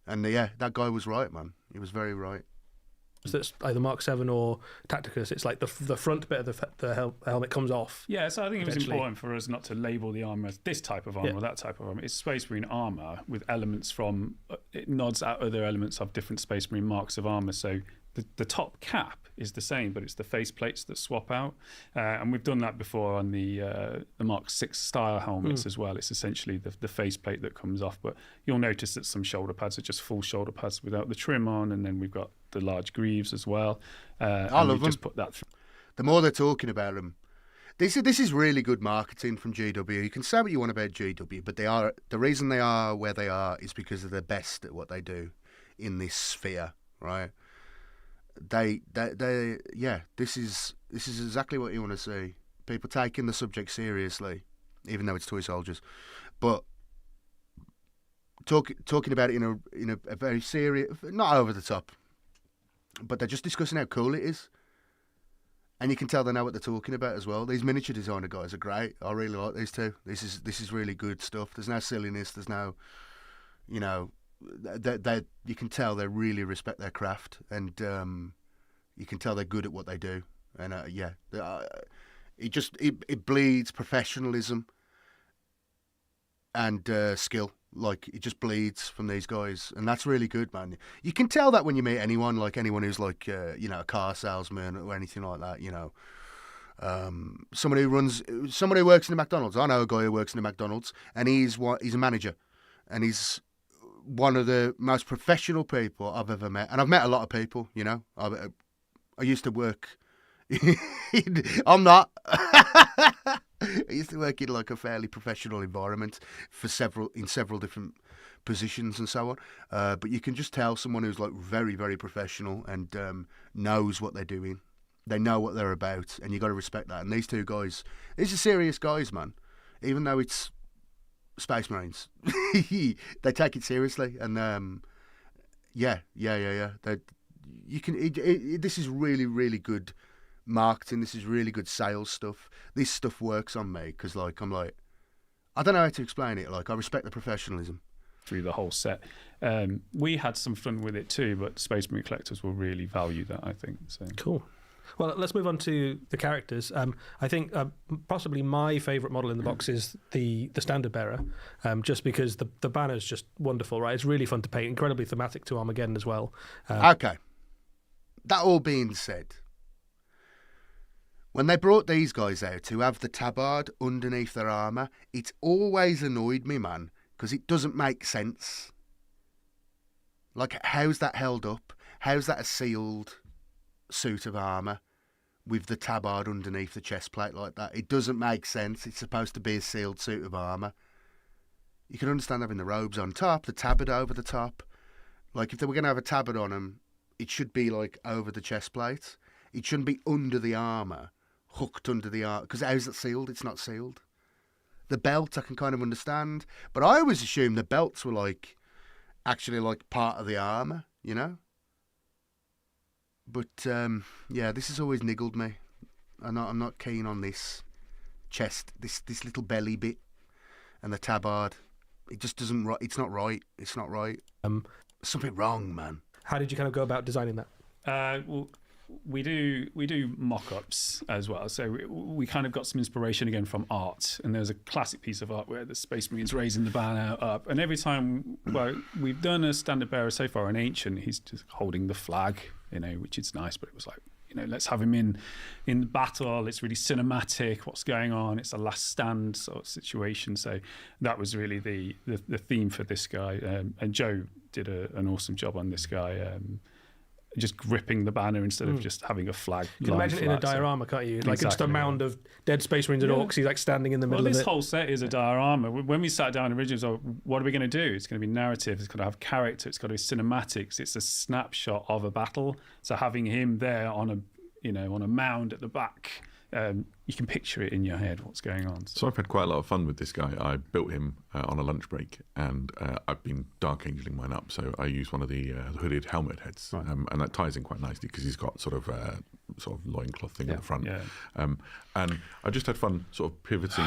Speaker 1: And yeah, that guy was right, man. He was very right.
Speaker 5: That's either Mark 7 or Tacticus. It's like the front bit of the helmet comes off.
Speaker 3: Yeah, so I think it was
Speaker 5: Eventually.
Speaker 3: important for us not to label the armour as this type of armour or that type of armour. It's Space Marine armour with elements from, it nods at other elements of different Space Marine marks of armour. So the top cap is the same, but it's the face plates that swap out. And we've done that before on the Mark 6 style helmets as well. It's essentially the face plate that comes off. But you'll notice that some shoulder pads are just full shoulder pads without the trim on. And then we've got the large greaves as well.
Speaker 1: I love them.
Speaker 3: Just put that through.
Speaker 1: The more they're talking about them, this is really good marketing from GW. You can say what you want about GW, but the reason they are where they are is because they're the best at what they do in this sphere, right? They this is exactly what you want to see. People taking the subject seriously, even though it's toy soldiers, but talking about it in a very serious, not over the top, but they're just discussing how cool it is. And you can tell they know what they're talking about as well. These miniature designer guys are great. I really like these two. This is really good stuff. There's no silliness. There's no, you know, they you can tell they really respect their craft, and you can tell they're good at what they do. And it bleeds professionalism and skill. Like, it just bleeds from these guys, and that's really good, man. You can tell that when you meet anyone who's like, a car salesman or anything like that, you know. Someone who works in a McDonald's. I know a guy who works in a McDonald's, and he's a manager, and he's one of the most professional people I've ever met. And I've met a lot of people, you know. I used to work. I'm not. I used to work in like a fairly professional environment in several different positions and so on. But you can just tell someone who's like very, very professional and knows what they're doing. They know what they're about, and you got to respect that. And these two guys, these are serious guys, man. Even though it's Space Marines, they take it seriously. And this is really, really good marketing. This is really good sales stuff. This stuff works on me because, like, I'm like, I don't know how to explain it. Like, I respect the professionalism
Speaker 3: Through the whole set. We had some fun with it too, but Space Marine collectors will really value that, I think. So
Speaker 5: Cool. Well, let's move on to the characters. I think possibly my favourite model in the box is the standard bearer, just because the banner's just wonderful, right? It's really fun to paint, incredibly thematic to Armageddon as well.
Speaker 1: Okay. That all being said, when they brought these guys out to have the tabard underneath their armour, it's always annoyed me, man, because it doesn't make sense. Like, how's that held up? How's that a sealed suit of armour with the tabard underneath the chest plate like that? It doesn't make sense. It's supposed to be a sealed suit of armour. You can understand having the robes on top, the tabard over the top. Like, if they were going to have a tabard on them, it should be like over the chest plate. It shouldn't be under the armour, hooked under the armour, because how's it sealed? It's not sealed. The belt I can kind of understand, but I always assumed the belts were like actually like part of the armour, you know. But yeah, this has always niggled me. I'm not keen on this chest, this little belly bit, and the tabard. It just doesn't. It's not right. It's not right. Something wrong, man.
Speaker 5: How did you kind of go about designing that?
Speaker 3: Well, we do mock-ups as well. So we kind of got some inspiration again from art, and there's a classic piece of art where the Space Marine's raising the banner up, and every time, well, we've done a standard bearer so far, an ancient, he's just holding the flag, which is nice, but it was like, let's have him in battle. It's really cinematic. What's going on? It's a last stand sort of situation. So that was really the theme for this guy. And Joe did an awesome job on this guy. Just gripping the banner instead of just having a flag.
Speaker 5: You can imagine it in a diorama, can't you? Like just a mound of dead Space Marines and Orks. He's like standing in the middle of it.
Speaker 3: This whole set is a diorama. When we sat down originally, it was like, what are we going to do? It's going to be narrative. It's got to have character. It's got to be cinematics. It's a snapshot of a battle. So having him there on a mound at the back, you can picture it in your head what's going on.
Speaker 2: So I've had quite a lot of fun with this guy. I built him on a lunch break, and I've been Dark Angeling mine up. So I use one of the hooded helmet heads,
Speaker 3: Right.
Speaker 2: And that ties in quite nicely because he's got sort of loincloth thing at the front.
Speaker 3: Yeah.
Speaker 2: And I just had fun sort of pivoting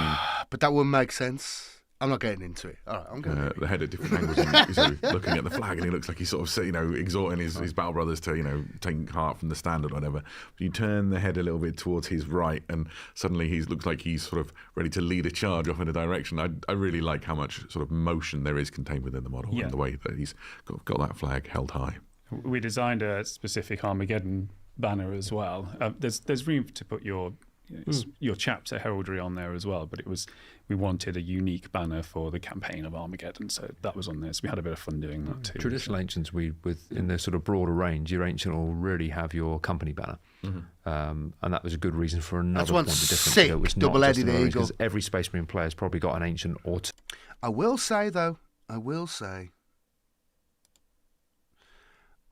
Speaker 1: But that wouldn't make sense. I'm not getting into it. All right, I'm going.
Speaker 2: the head at different angles. And he's sort of looking at the flag, and he looks like he's sort of exhorting his battle brothers to take heart from the stand or whatever. But you turn the head a little bit towards his right, and suddenly he looks like he's sort of ready to lead a charge off in a direction. I really like how much sort of motion there is contained within the model,
Speaker 3: Yeah.
Speaker 2: and the way that he's got that flag held high.
Speaker 3: We designed a specific Armageddon banner as well. There's room to put your chapter heraldry on there as well, but we wanted a unique banner for the campaign of Armageddon, so that was on there. So we had a bit of fun doing that too.
Speaker 4: Traditional ancients, in the sort of broader range, your ancient will really have your company banner, and that was a good reason for another
Speaker 1: one
Speaker 4: point of difference.
Speaker 1: sick
Speaker 4: It was not
Speaker 1: double-headed
Speaker 4: just another
Speaker 1: eagle.
Speaker 4: because every Space Marine player's probably got an ancient or two.
Speaker 1: I will say,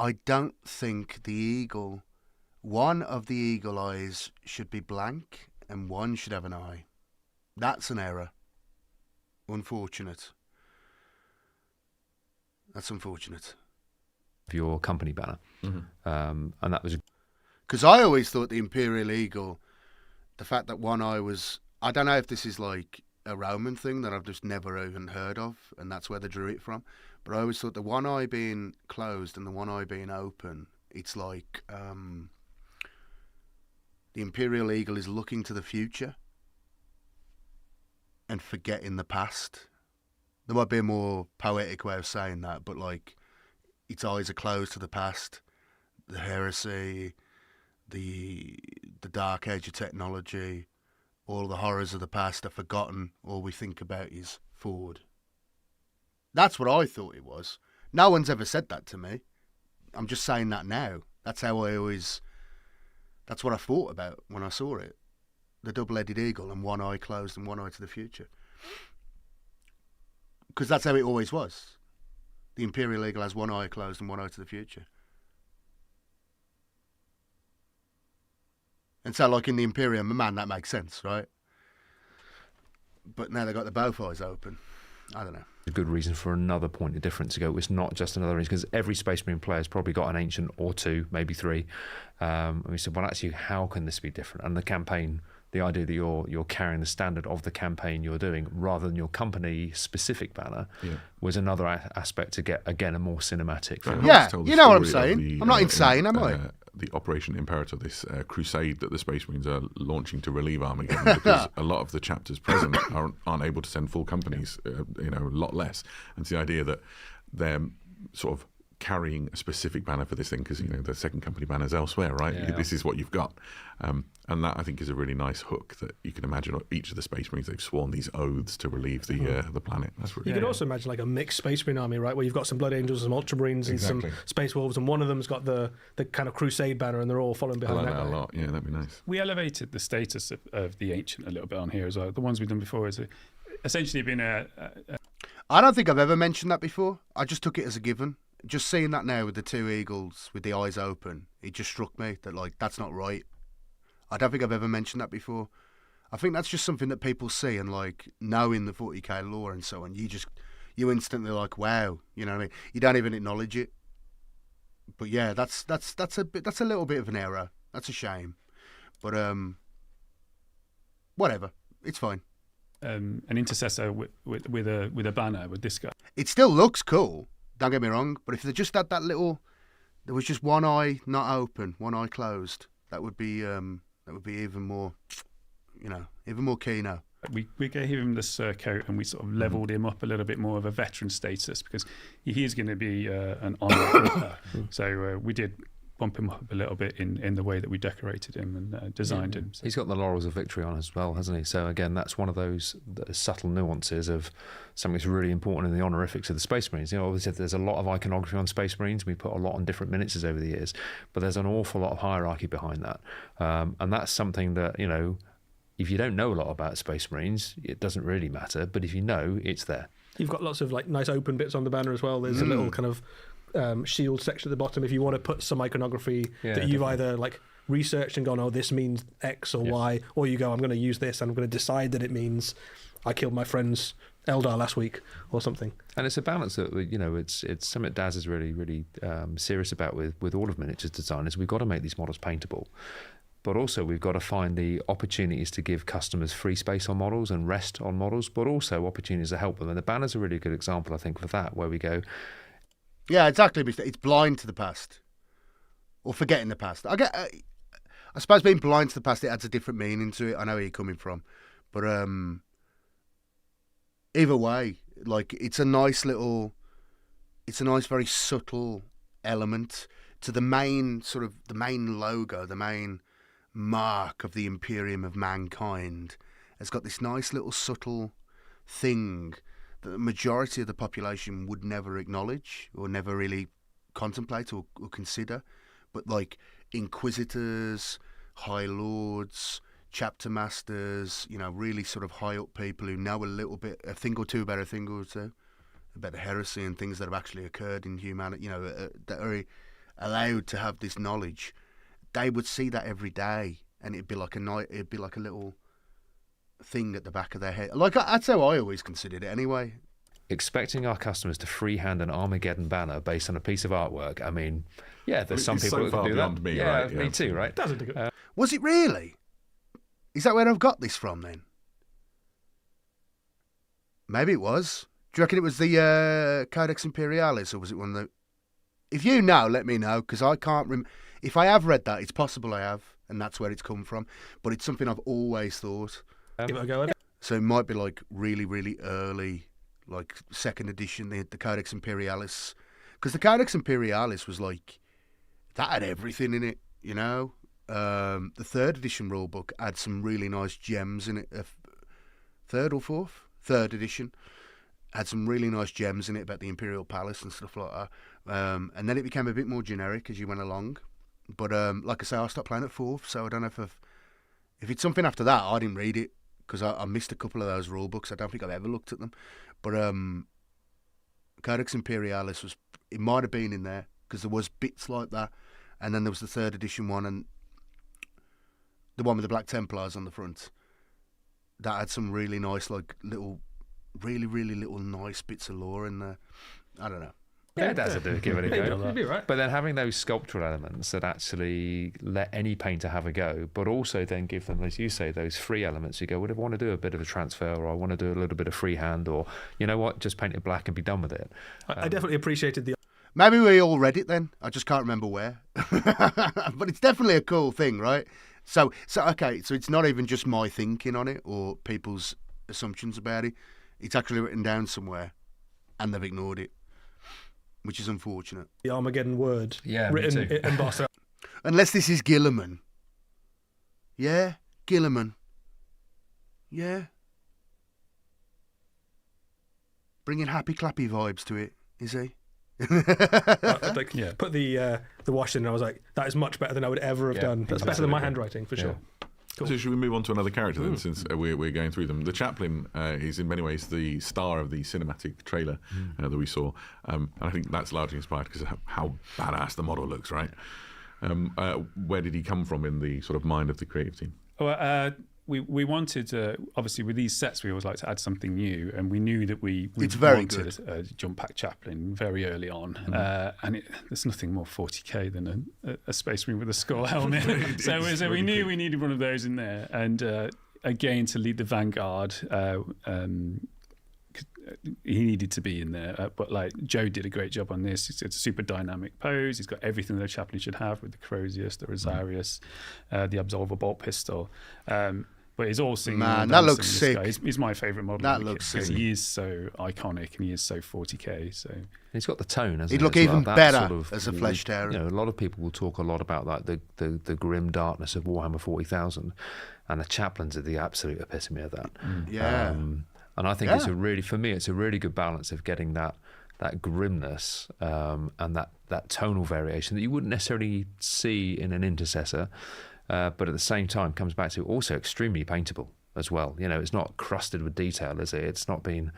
Speaker 1: I don't think the eagle, one of the eagle eyes should be blank and one should have an eye. That's an error. Unfortunate. That's unfortunate.
Speaker 4: of your company banner, and that was
Speaker 1: Because I always thought the Imperial Eagle, the fact that one eye was, I don't know if this is like a Roman thing that I've just never even heard of, and that's where they drew it from. But I always thought the one eye being closed and the one eye being open, it's like the Imperial Eagle is looking to the future and forgetting the past. There might be a more poetic way of saying that, but like its eyes are closed to the past, the heresy, the dark age of technology, all the horrors of the past are forgotten. All we think about is forward. That's what I thought it was. No one's ever said that to me. I'm just saying that now. That's how I always... That's what I thought about when I saw it. The double-headed eagle and one eye closed and one eye to the future. Because that's how it always was. The Imperial Eagle has one eye closed and one eye to the future. And so, like in the Imperium, man, that makes sense, right? But now they've got the both eyes open. I don't know.
Speaker 4: a good reason for another point of difference to go. It's not just another reason, because every Space Marine player's probably got an ancient or two, maybe three. And we said, well, actually, how can this be different? And the campaign, the idea that you're carrying the standard of the campaign you're doing rather than your company specific banner was another aspect to get, again, a more cinematic feel.
Speaker 1: Yeah, you know what I'm saying. I'm not insane, am I?
Speaker 2: The Operation Imperator, this crusade that the Space Marines are launching to relieve Armageddon, because a lot of the chapters present aren't able to send full companies, a lot less. And it's the idea that they're sort of carrying a specific banner for this thing, because the second company banner's elsewhere, right?
Speaker 4: Yeah.
Speaker 2: This is what you've got, and that I think is a really nice hook that you can imagine. Each of the Space Marines, they've sworn these oaths to relieve the planet. That's really
Speaker 5: You can also imagine like a mixed Space Marine army, right, where you've got some Blood Angels, some Ultramarines, and some Space Wolves, and one of them's got the kind of Crusade banner, and they're all following
Speaker 2: I
Speaker 5: behind
Speaker 2: like
Speaker 5: that
Speaker 2: that a
Speaker 5: guy.
Speaker 2: lot. Yeah, that'd be nice.
Speaker 3: We elevated the status of the Ancient a little bit on here as well. The ones we've done before is essentially been
Speaker 1: I don't think I've ever mentioned that before. I just took it as a given. Just seeing that now with the two eagles with the eyes open, it just struck me that that's not right. I don't think I've ever mentioned that before. I think that's just something that people see, and knowing the 40k lore and so on, you instantly wow, you know what I mean? You don't even acknowledge it. But yeah, that's a little bit of an error. That's a shame. But whatever, it's fine.
Speaker 3: An intercessor with a banner with this guy.
Speaker 1: It still looks cool. Don't get me wrong. But if they just had that little, there was just one eye not open, one eye closed. That would be even more, even more keyno.
Speaker 3: We gave him the Sir coat and we sort of levelled him up a little bit more of a veteran status because he is going to be an honour. So we did bump him up a little bit in the way that we decorated him and designed him. So.
Speaker 4: He's got the laurels of victory on as well, hasn't he? So again, that's one of those subtle nuances of something that's really important in the honorifics of the Space Marines. Obviously there's a lot of iconography on Space Marines. We put a lot on different miniatures over the years, but there's an awful lot of hierarchy behind that. And that's something that, if you don't know a lot about Space Marines, it doesn't really matter. But if you know, it's there.
Speaker 5: You've got lots of like nice open bits on the banner as well. There's a little kind of shield section at the bottom if you want to put some iconography that you've either like researched and gone, oh, this means X or Y, or you go, I'm going to use this and I'm going to decide that it means I killed my friend's Eldar last week or something.
Speaker 4: And it's a balance that it's something Daz is really really serious about with all of miniatures design. Is we've got to make these models paintable. But also we've got to find the opportunities to give customers free space on models and rest on models, but also opportunities to help them. And the banner's a really good example, I think, for that, where we go...
Speaker 1: Yeah, exactly. It's blind to the past. Or forgetting the past. I suppose being blind to the past, it adds a different meaning to it. I know where you're coming from. But either way, like, it's a nice, very subtle element to the main logo, the main mark of the Imperium of mankind. Has got this nice little subtle thing that the majority of the population would never acknowledge or never really contemplate or consider. But like inquisitors, high lords, chapter masters, really sort of high up people who know a thing or two about the heresy and things that have actually occurred in humanity, that are allowed to have this knowledge. They would see that every day, and it'd be like a little thing at the back of their head. Like that's how I always considered it, anyway.
Speaker 4: Expecting our customers to freehand an Armageddon banner based on a piece of artwork. I mean, there's some people
Speaker 2: so
Speaker 4: who
Speaker 2: far
Speaker 4: can do
Speaker 2: beyond
Speaker 4: that.
Speaker 2: Me,
Speaker 4: yeah,
Speaker 2: right?
Speaker 4: Me too, right?
Speaker 5: Doesn't do it.
Speaker 1: Was it really? Is that where I've got this from then? Maybe it was. Do you reckon it was the Codex Imperialis, or was it one of the... If you know, let me know, because I can't remember. If I have read that, it's possible I have, and that's where it's come from. But it's something I've always thought.
Speaker 5: Give it a go.
Speaker 1: So it might be like really, really early, like second edition, the Codex Imperialis. Because the Codex Imperialis was like, that had everything in it, The third edition rulebook had some really nice gems in it. Third or fourth? Third edition. Had some really nice gems in it about the Imperial Palace and stuff like that. And then it became a bit more generic as you went along. But like I say, I stopped playing at fourth, so I don't know if it's something after that. I didn't read it because I missed a couple of those rule books. I don't think I've ever looked at them. But Codex Imperialis it might have been in there because there was bits like that. And then there was the third edition one and the one with the Black Templars on the front. That had some really nice, like little, really, really little nice bits of lore in there. I don't know.
Speaker 4: Yeah, that's give it a go.
Speaker 5: You'd be right.
Speaker 4: But then having those sculptural elements that actually let any painter have a go, but also then give them, as you say, those free elements. You go, well, if I want to do a bit of a transfer, or I want to do a little bit of freehand, or you know what, just paint it black and be done with it.
Speaker 5: I definitely appreciated the...
Speaker 1: Maybe we all read it then. I just can't remember where. But it's definitely a cool thing, right? So okay, so it's not even just my thinking on it or people's assumptions about it. It's actually written down somewhere, and they've ignored it, which is unfortunate.
Speaker 5: The Armageddon word
Speaker 4: written
Speaker 5: embossed.
Speaker 1: Unless this is Gilliman. Yeah, Gilliman. Yeah. Bringing happy clappy vibes to it, is he?
Speaker 5: Put the wash in and I was like, that is much better than I would ever have done. That's better than my handwriting, for sure. Cool.
Speaker 2: So should we move on to another character then, since we're going through them? The Chaplain is in many ways the star of the cinematic trailer that we saw, and I think that's largely inspired because of how badass the model looks, right? Where did he come from in the sort of mind of the creative team?
Speaker 3: Well, we wanted, obviously with these sets, we always like to add something new, and we knew that we
Speaker 1: It's very
Speaker 3: wanted a jump pack chaplain very early on, and there's nothing more 40k than a Space Marine with a skull helmet. so we knew we needed one of those in there, and again to lead the Vanguard. He needed to be in there, but like Joe did a great job on this. It's a super dynamic pose. He's got everything that a chaplain should have with the Crozius, the Rosarius, the Absolver bolt pistol. But he's all singing.
Speaker 1: Man, that looks sick.
Speaker 3: He's my favourite model.
Speaker 1: That looks sick.
Speaker 3: He is so iconic and he is so 40k. So
Speaker 4: he's got the tone. Hasn't
Speaker 1: He'd
Speaker 4: he,
Speaker 1: look
Speaker 4: as well?
Speaker 1: even
Speaker 4: That
Speaker 1: better
Speaker 4: sort of,
Speaker 1: as a Flesh Tearer.
Speaker 4: You know, a lot of people will talk a lot about like the grim darkness of Warhammer 40,000, and the chaplains are the absolute epitome of that.
Speaker 1: Yeah.
Speaker 4: And I think it's a really good balance of getting that grimness and that tonal variation that you wouldn't necessarily see in an intercessor, but at the same time comes back to also extremely paintable as well. You know, it's not crusted with detail, is it? It's not been,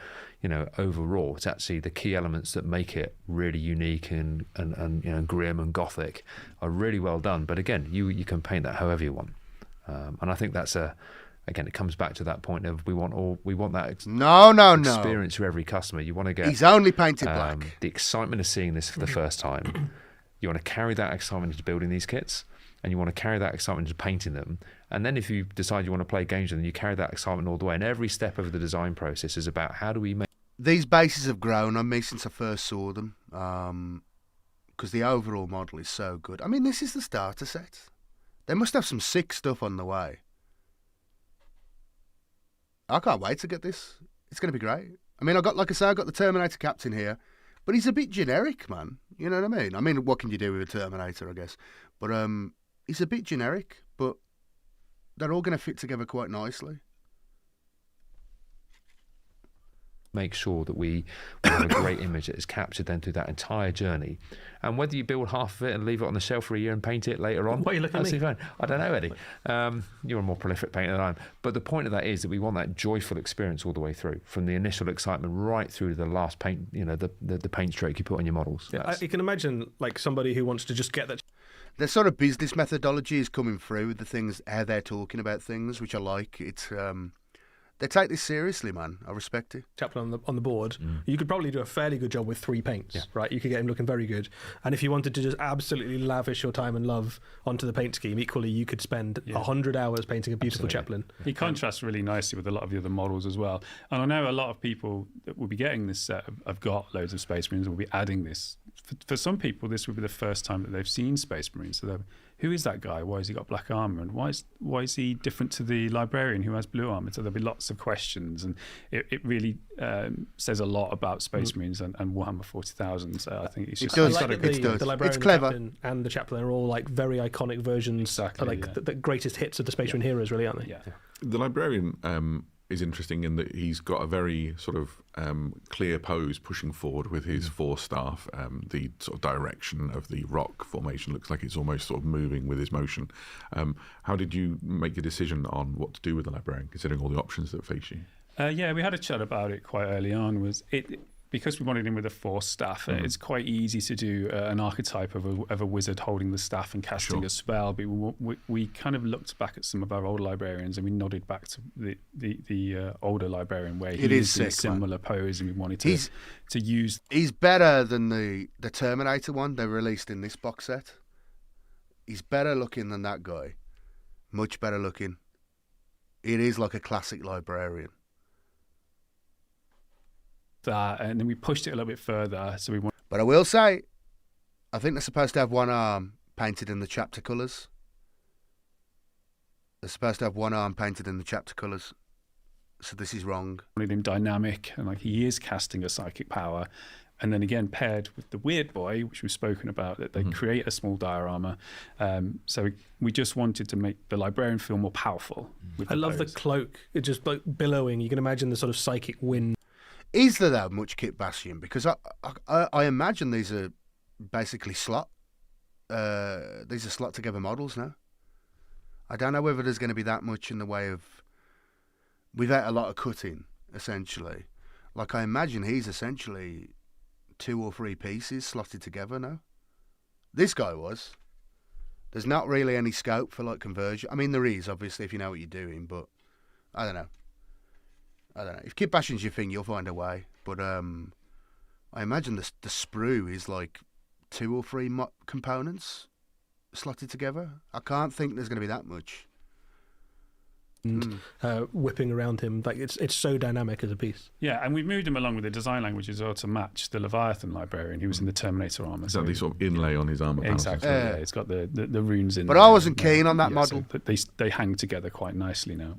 Speaker 4: overwrought. It's actually the key elements that make it really unique and grim and gothic are really well done. But again, you can paint that however you want, and I think that's Again, it comes back to that point of we want that experience for every customer. You want to get.
Speaker 1: He's only painted black.
Speaker 4: The excitement of seeing this for the first time. You want to carry that excitement into building these kits, and you want to carry that excitement into painting them. And then if you decide you want to play games with them, you carry that excitement all the way. And every step of the design process is about how do we make.
Speaker 1: These bases have grown on me since I first saw them, because the overall model is so good. I mean, this is the starter set. They must have some sick stuff on the way. I can't wait to get this. It's going to be great. I mean, I got the Terminator Captain here, but he's a bit generic, man. You know what I mean? I mean, what can you do with a Terminator, I guess? But he's a bit generic, but they're all going to fit together quite nicely.
Speaker 4: Make sure that we have a great image that is captured then through that entire journey. And whether you build half of it and leave it on the shelf for a year and paint it later on,
Speaker 5: why are you looking at me?
Speaker 4: fine. I don't know, Eddie. You're a more prolific painter than I am. But the point of that is that we want that joyful experience all the way through, from the initial excitement right through to the last paint, the paint stroke you put on your models.
Speaker 5: Yeah, you can imagine like somebody who wants to just get that.
Speaker 1: Their sort of business methodology is coming through with the things, how they're talking about things, which I like. It's they take this seriously, man. I respect it.
Speaker 5: Chaplain on the board, you could probably do a fairly good job with 3 paints, right? You could get him looking very good. And if you wanted to just absolutely lavish your time and love onto the paint scheme, equally you could spend 100 hours painting a beautiful chaplain.
Speaker 3: He contrasts really nicely with a lot of the other models as well. And I know a lot of people that will be getting this set have got loads of Space Marines, will be adding this. For some people, this would be the first time that they've seen Space Marines. So who is that guy? Why has he got black armor? And why is he different to the librarian who has blue armor? So there'll be lots of questions, and it really says a lot about Space Marines and Warhammer 40,000. So I think it's just
Speaker 1: does.
Speaker 5: I like that the librarian,
Speaker 1: It's clever.
Speaker 5: captain and the chaplain are all like very iconic versions,
Speaker 3: Exactly,
Speaker 5: the greatest hits of the Space Marine heroes, really, aren't they?
Speaker 3: Yeah.
Speaker 2: The librarian is interesting in that he's got a very sort of clear pose pushing forward with his 4 staff. The sort of direction of the rock formation looks like it's almost sort of moving with his motion. How did you make a decision on what to do with the librarian, considering all the options that face you?
Speaker 3: Yeah, we had a chat about it quite early on. Because we wanted him with a 4 staff, it's quite easy to do an archetype of a wizard holding the staff and casting a spell. But we kind of looked back at some of our older librarians and we nodded back to the older librarian where he is in a similar pose, and we wanted to use.
Speaker 1: He's better than the Terminator one they released in this box set. He's better looking than that guy. Much better looking. It is like a classic librarian.
Speaker 3: That, and then we pushed it a little bit further.
Speaker 1: But I will say, I think they're supposed to have one arm painted in the chapter colours. They're supposed to have one arm painted in the chapter colours. So this is wrong.
Speaker 3: Wanted him dynamic, and like he is casting a psychic power. And then again, paired with the Weird Boy, which we've spoken about, that they create a small diorama. So we just wanted to make the librarian feel more powerful.
Speaker 5: I love the cloak. It's just like billowing. You can imagine the sort of psychic wind.
Speaker 1: Is there that much kit Bastion? Because I imagine these are basically slot together models now. I don't know whether there's going to be that much in the way of, without a lot of cutting, essentially. Like I imagine he's essentially 2 or 3 pieces slotted together now. This guy was. There's not really any scope for like conversion. I mean, there is obviously if you know what you're doing, but I don't know. If kit bashing's your thing, you'll find a way. But I imagine the sprue is like 2 or 3 components slotted together. I can't think there's going to be that much.
Speaker 5: And whipping around him, like it's so dynamic as a piece.
Speaker 3: Yeah, and we've moved him along with the design language as well to match the Leviathan librarian who was in the Terminator armor.
Speaker 2: Is that the sort of inlay on his armor panels?
Speaker 3: Exactly. Yeah, it's got the runes in.
Speaker 1: But
Speaker 3: there,
Speaker 1: I wasn't keen on that model.
Speaker 3: So they hang together quite nicely now.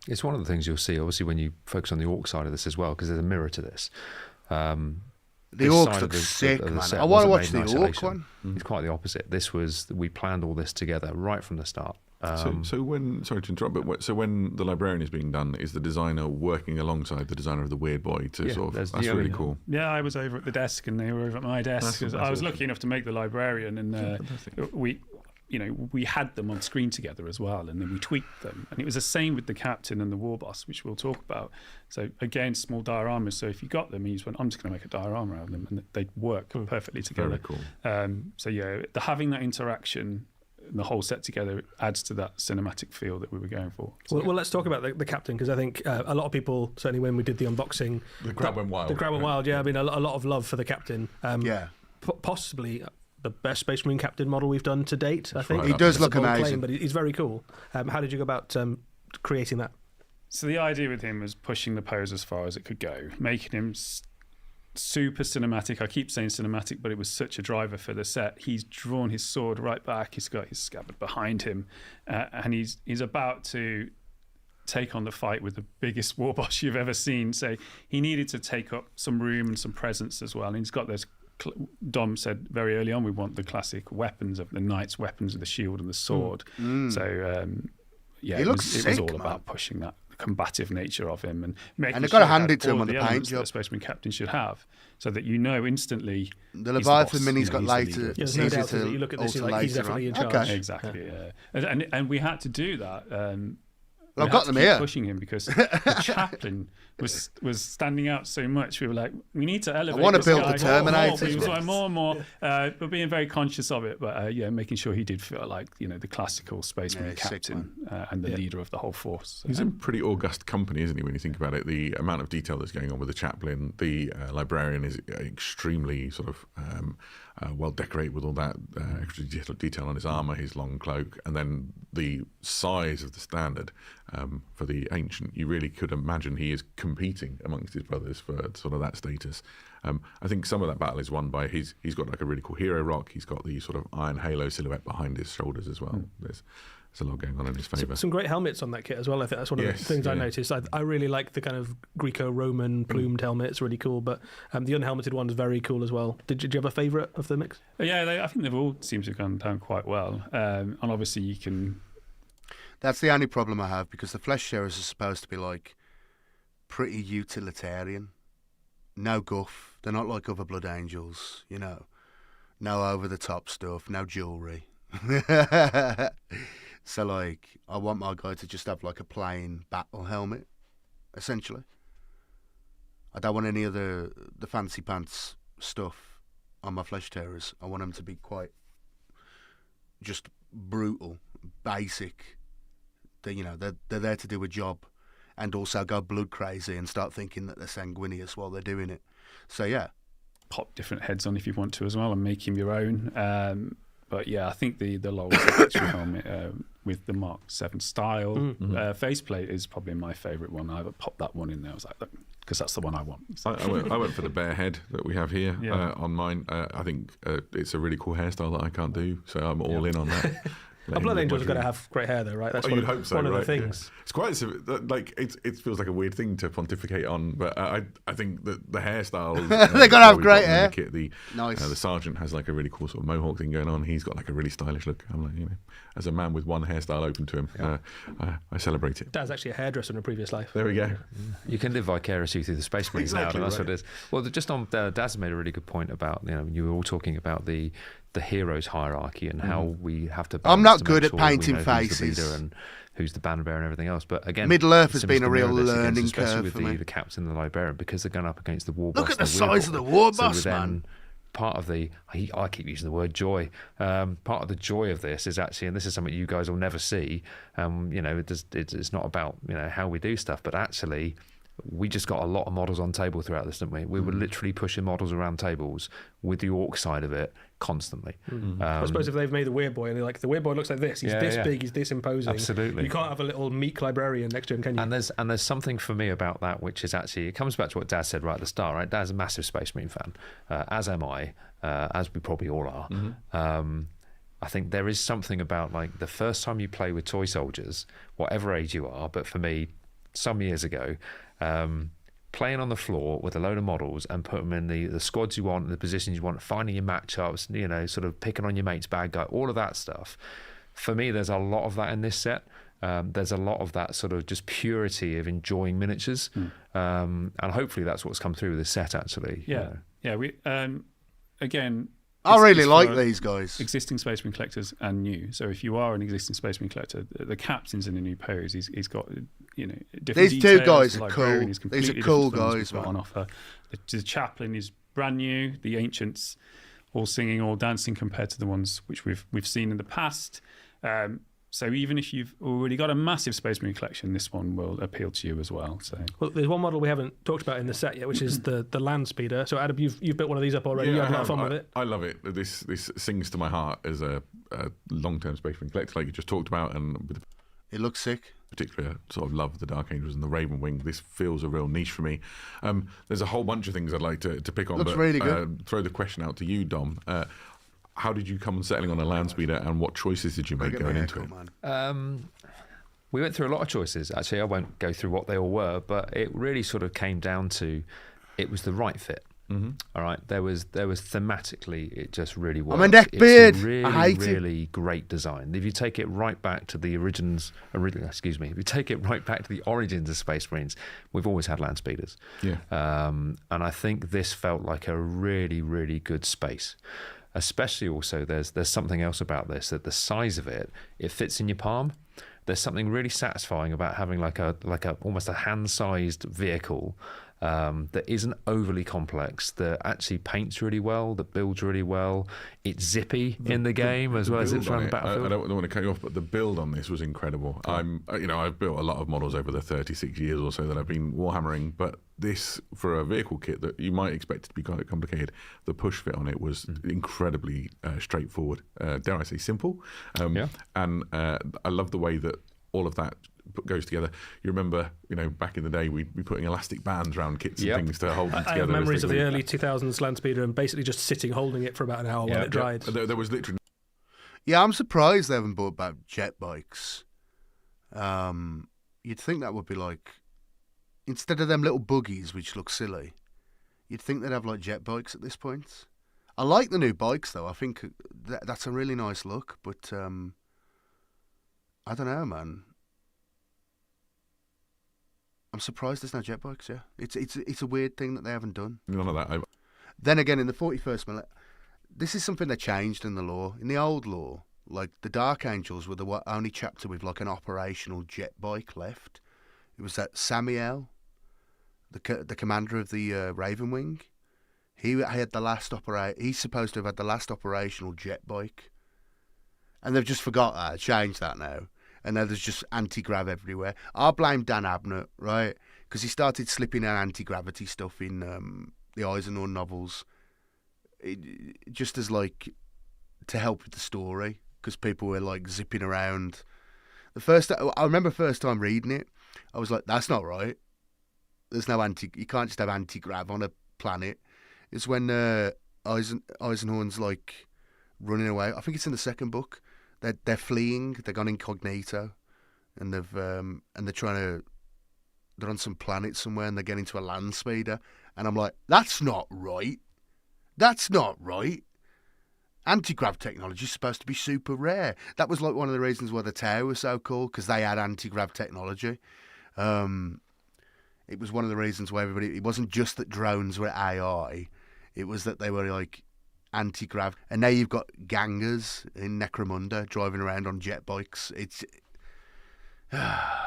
Speaker 4: It's one of the things you'll see, obviously, when you focus on the Orc side of this as well, because there's a mirror to this.
Speaker 1: The
Speaker 4: This
Speaker 1: Orcs
Speaker 4: side
Speaker 1: look
Speaker 4: of
Speaker 1: sick,
Speaker 4: of
Speaker 1: man.
Speaker 4: set
Speaker 1: I want to
Speaker 4: wasn't
Speaker 1: watch
Speaker 4: made in
Speaker 1: the Orc
Speaker 4: isolation.
Speaker 1: one.
Speaker 4: It's quite the opposite. We planned all this together right from the start.
Speaker 2: So when, sorry to interrupt, but so when the librarian is being done, is the designer working alongside the designer of the Weird Boy to sort of? That's really cool.
Speaker 3: Yeah, I was over at the desk and they were over at my desk.
Speaker 2: That's
Speaker 3: I was
Speaker 2: awesome.
Speaker 3: lucky enough to make the librarian, and we had them on screen together as well, and then we tweaked them. And it was the same with the captain and the war boss, which we'll talk about. So again, small dioramas. So if you got them, and you just went, I'm just going to make a diorama out of them, and they'd work perfectly together.
Speaker 2: Very cool.
Speaker 3: So yeah, having that interaction, the whole set together adds to that cinematic feel that we were going for. So,
Speaker 5: Well, let's talk about the captain, because I think a lot of people, certainly when we did the unboxing,
Speaker 2: The crowd went wild.
Speaker 5: The crowd went wild. Yeah, I mean a lot of love for the captain.
Speaker 1: Yeah.
Speaker 5: Possibly the best Space Marine captain model we've done to date. I think
Speaker 2: right.
Speaker 1: He does
Speaker 5: That's a
Speaker 1: look
Speaker 5: bold claim,
Speaker 1: amazing.
Speaker 5: but he's very cool. How did you go about creating that?
Speaker 3: So the idea with him was pushing the pose as far as it could go, making him super cinematic. I keep saying cinematic, but it was such a driver for the set. He's drawn his sword right back. He's got his scabbard behind him, and he's about to take on the fight with the biggest war boss you've ever seen. So he needed to take up some room and some presence as well. And he's got those. Dom said very early on, we want the classic weapons of the knight's weapons of the shield and the sword. So yeah,
Speaker 1: He looks
Speaker 3: it was
Speaker 1: sick,
Speaker 3: all
Speaker 1: man.
Speaker 3: about pushing that combative nature of him and making
Speaker 1: And they've
Speaker 3: sure
Speaker 1: got to
Speaker 3: he
Speaker 1: hand
Speaker 3: had
Speaker 1: it to him
Speaker 3: all
Speaker 1: on the paint
Speaker 3: elements that
Speaker 1: job.
Speaker 3: a Space Marine captain should have, so that you know instantly
Speaker 1: The
Speaker 3: he's
Speaker 1: Leviathan
Speaker 3: boss,
Speaker 1: Mini's
Speaker 3: you know,
Speaker 1: got
Speaker 3: he's the
Speaker 1: later.
Speaker 3: leader.
Speaker 5: Yeah, there's
Speaker 1: It's
Speaker 5: no
Speaker 1: easy
Speaker 5: doubt
Speaker 1: to
Speaker 5: that you look at this,
Speaker 1: alter
Speaker 5: you're like, he's
Speaker 1: later
Speaker 5: definitely
Speaker 1: on.
Speaker 5: in charge.
Speaker 1: Okay.
Speaker 3: Exactly, yeah. And we had to do that.
Speaker 1: Well,
Speaker 3: we
Speaker 1: I've
Speaker 3: had
Speaker 1: got
Speaker 3: to
Speaker 1: them
Speaker 3: keep
Speaker 1: here.
Speaker 3: pushing him because the chaplain was standing out so much. We were like, we need to elevate.
Speaker 1: wanna
Speaker 3: this
Speaker 1: build
Speaker 3: guy
Speaker 1: the
Speaker 3: more,
Speaker 1: Terminators.
Speaker 3: He was like more and more, but being very conscious of it. But yeah, making sure he did feel like the classical Space Marine
Speaker 1: he's sick,
Speaker 3: captain and the leader of the whole force.
Speaker 2: He's in pretty august company, isn't he, when you think about it? The amount of detail that's going on with the chaplain, the librarian is extremely sort of well decorated with all that extra detail on his armour, his long cloak, and then the size of the standard for the ancient. You really could imagine he is competing amongst his brothers for sort of that status. I think some of that battle is won by he's got like a really cool hero rock. He's got the sort of iron halo silhouette behind his shoulders as well. There's a lot going on in his favour.
Speaker 5: Some great helmets on that kit as well. I think that's one of the things I noticed. I really like the kind of Greco-Roman plumed helmet. It's really cool. But the unhelmeted one is very cool as well. Did you have a favourite of the mix?
Speaker 3: Yeah, I think they've all seemed to have gone down quite well. And obviously you can.
Speaker 1: That's the only problem I have, because the flesh sharers are supposed to be like pretty utilitarian. No guff. They're not like other Blood Angels, No over the top stuff, no jewellery. So like, I want my guy to just have like a plain battle helmet, essentially. I don't want any of the fancy pants stuff on my flesh terrors. I want them to be quite just brutal, basic. They're there to do a job, and also go blood crazy and start thinking that they're sanguineous while they're doing it. So yeah,
Speaker 3: pop different heads on if you want to as well and make him your own. But yeah, I think the Lowell Victory helmet with the Mark 7 style faceplate is probably my favourite one. I popped that one in there. I was like, because that's the one I want.
Speaker 2: I went for the bear head that we have here on mine. I think it's a really cool hairstyle that I can't do, so I'm all in on that.
Speaker 5: A Blood Angels are going to have great hair, though, right? That's
Speaker 2: you'd hope so,
Speaker 5: one of
Speaker 2: right?
Speaker 5: the things.
Speaker 2: Yeah. It's quite like it feels like a weird thing to pontificate on, but I think that the hairstyle
Speaker 1: they're gonna have great hair.
Speaker 2: Nice. The sergeant has like a really cool sort of mohawk thing going on. He's got like a really stylish look. I'm like, as a man with one hairstyle open to him, I celebrate it.
Speaker 5: Dad's actually a hairdresser in a previous life.
Speaker 2: There we go.
Speaker 4: You can live vicariously through the Space Marines
Speaker 2: Exactly
Speaker 4: now, and that's
Speaker 2: right.
Speaker 4: what it is. Well, just on Daz made a really good point about you were all talking about the heroes hierarchy and how we have to.
Speaker 1: I'm not
Speaker 4: to
Speaker 1: good
Speaker 4: make
Speaker 1: at
Speaker 4: sure we
Speaker 1: painting
Speaker 4: know who's the
Speaker 1: faces.
Speaker 4: leader and who's the banner bearer and everything else. But again,
Speaker 1: Middle Earth has
Speaker 4: similar
Speaker 1: been a
Speaker 4: to
Speaker 1: real
Speaker 4: mirror this against,
Speaker 1: learning
Speaker 4: especially
Speaker 1: curve
Speaker 4: with
Speaker 1: for me.
Speaker 4: the captain and the librarian, because they're going up against the war
Speaker 1: Look
Speaker 4: boss.
Speaker 1: at the
Speaker 4: and Weird
Speaker 1: size of
Speaker 4: Boy.
Speaker 1: the war
Speaker 4: So
Speaker 1: boss,
Speaker 4: we're then
Speaker 1: man.
Speaker 4: part of the, I keep using the word joy. Part of the joy of this is actually, and this is something you guys will never see. It's not about how we do stuff, but actually, we just got a lot of models on table throughout this, didn't we? We were literally pushing models around tables with the orc side of it constantly.
Speaker 5: I suppose if they've made the weird boy and they're like, the weird boy looks like this, he's big, he's this imposing.
Speaker 4: Absolutely.
Speaker 5: You can't have a little meek librarian next to him, can you?
Speaker 4: And there's something for me about that, which is actually, it comes back to what Daz said right at the start, right? Dad's a massive Space Marine fan, as am I, as we probably all are. I think there is something about like the first time you play with toy soldiers, whatever age you are, but for me, some years ago, playing on the floor with a load of models and put them in the squads you want, the positions you want, finding your matchups, sort of picking on your mate's bad guy, all of that stuff. For me, there's a lot of that in this set. There's a lot of that sort of just purity of enjoying miniatures, and hopefully that's what's come through with this set actually.
Speaker 3: We again.
Speaker 1: I really like these guys.
Speaker 3: Existing Space Marine collectors and new. So if you are an existing Space Marine collector, the captain's in the new pose. He's got different.
Speaker 1: These
Speaker 3: details.
Speaker 1: two guys
Speaker 3: The
Speaker 1: are
Speaker 3: librarian
Speaker 1: cool.
Speaker 3: is
Speaker 1: These are
Speaker 3: completely
Speaker 1: cool
Speaker 3: different to the ones
Speaker 1: guys,
Speaker 3: we've got on offer. The chaplain is brand new. The ancients all singing, all dancing compared to the ones which we've seen in the past. So even if you've already got a massive Space Marine collection, this one will appeal to you as well. So,
Speaker 5: well, there's one model we haven't talked about in the set yet, which is the land speeder. So Adam, you've built one of these up already. You had a lot of fun with it.
Speaker 2: I love it. This sings to my heart as a long-term Space Marine collector, like you just talked about, and with
Speaker 1: It looks sick.
Speaker 2: particular sort of love of the Dark Angels and the Raven Wing. This feels a real niche for me. There's a whole bunch of things I'd like to pick on.
Speaker 1: Looks
Speaker 2: but,
Speaker 1: really good.
Speaker 2: Throw the question out to you, Dom. How did you come on settling on a land speeder, and what choices did you make going into it?
Speaker 4: We went through a lot of choices. Actually, I won't go through what they all were, but it really sort of came down to it was the right fit. All right, there was thematically, it just really worked.
Speaker 1: I'm a neckbeard.
Speaker 4: It's really,
Speaker 1: I hate
Speaker 4: really great design. If you take it right back to the if you take it right back to the origins of Space Marines, we've always had land speeders.
Speaker 2: Yeah.
Speaker 4: And I think this felt like a really, really good space. Especially also, there's something else about this, that the size of it fits in your palm. There's something really satisfying about having like a almost a hand-sized vehicle that isn't overly complex, that actually paints really well, that builds really well. It's zippy in the game as well as it's around the battlefield.
Speaker 2: I don't want to cut you off, but the build on this was incredible. I've built a lot of models over the 36 years or so that I've been Warhammering, but this, for a vehicle kit that you might expect it to be kind of complicated, the push fit on it was incredibly straightforward. Dare I say simple? And I love the way that all of that goes together. You remember, back in the day, we'd be putting elastic bands around kits and things to hold them together.
Speaker 5: I have memories of the early 2000s land speeder and basically just sitting holding it for about an hour while it dried.
Speaker 2: There was literally...
Speaker 1: Yeah, I'm surprised they haven't brought back jet bikes. You'd think that would be like, instead of them little buggies which look silly, you'd think they'd have like jet bikes at this point. I like the new bikes though. I think that's a really nice look, but I don't know, man. I'm surprised there's no jet bikes. Yeah, it's a weird thing that they haven't done.
Speaker 2: None of that.
Speaker 1: Then again, in the 41st millennium, this is something they changed in the lore. In the old lore, like the Dark Angels were the only chapter with like an operational jet bike left. It was that Samiel, the commander of the Raven Wing. He had the last He's supposed to have had the last operational jet bike, and they've just forgot that, changed that now. And now there's just anti-grav everywhere. I blame Dan Abnett, right? Because he started slipping in anti-gravity stuff in the Eisenhorn novels, just as like to help with the story, because people were like zipping around. I remember first time reading it, I was like, that's not right. There's no you can't just have anti-grav on a planet. It's when Eisenhorn's like running away. I think it's in the second book. They're fleeing. They've gone incognito, and they're on some planet somewhere, and they get into a land speeder. And I'm like, that's not right. That's not right. Anti-grav technology is supposed to be super rare. That was like one of the reasons why the Tower was so cool, because they had anti-grav technology. It was one of the reasons why it wasn't just that drones were AI. It was that they were like anti-grav, and now you've got gangers in Necromunda driving around on jet bikes. I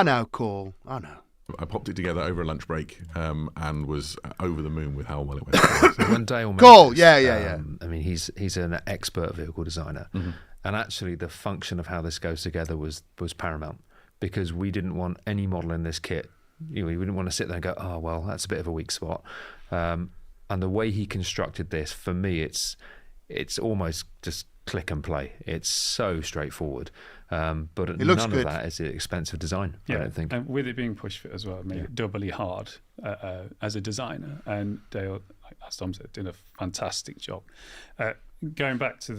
Speaker 1: know, Cole. I know.
Speaker 2: I popped it together over a lunch break and was over the moon with how well it went.
Speaker 4: So when Dale made
Speaker 1: Cool.
Speaker 4: this,
Speaker 1: Yeah.
Speaker 4: I mean, he's an expert vehicle designer, and actually the function of how this goes together was paramount, because we didn't want any model in this kit. We didn't want to sit there and go, oh well, that's a bit of a weak spot. And the way he constructed this, for me, it's almost just click and play. It's so straightforward. But
Speaker 1: looks
Speaker 4: none
Speaker 1: good.
Speaker 4: of that is expensive design, I don't think.
Speaker 3: And with it being push fit as well, it made it doubly hard as a designer. And Dale, as Tom said, did a fantastic job. Going back to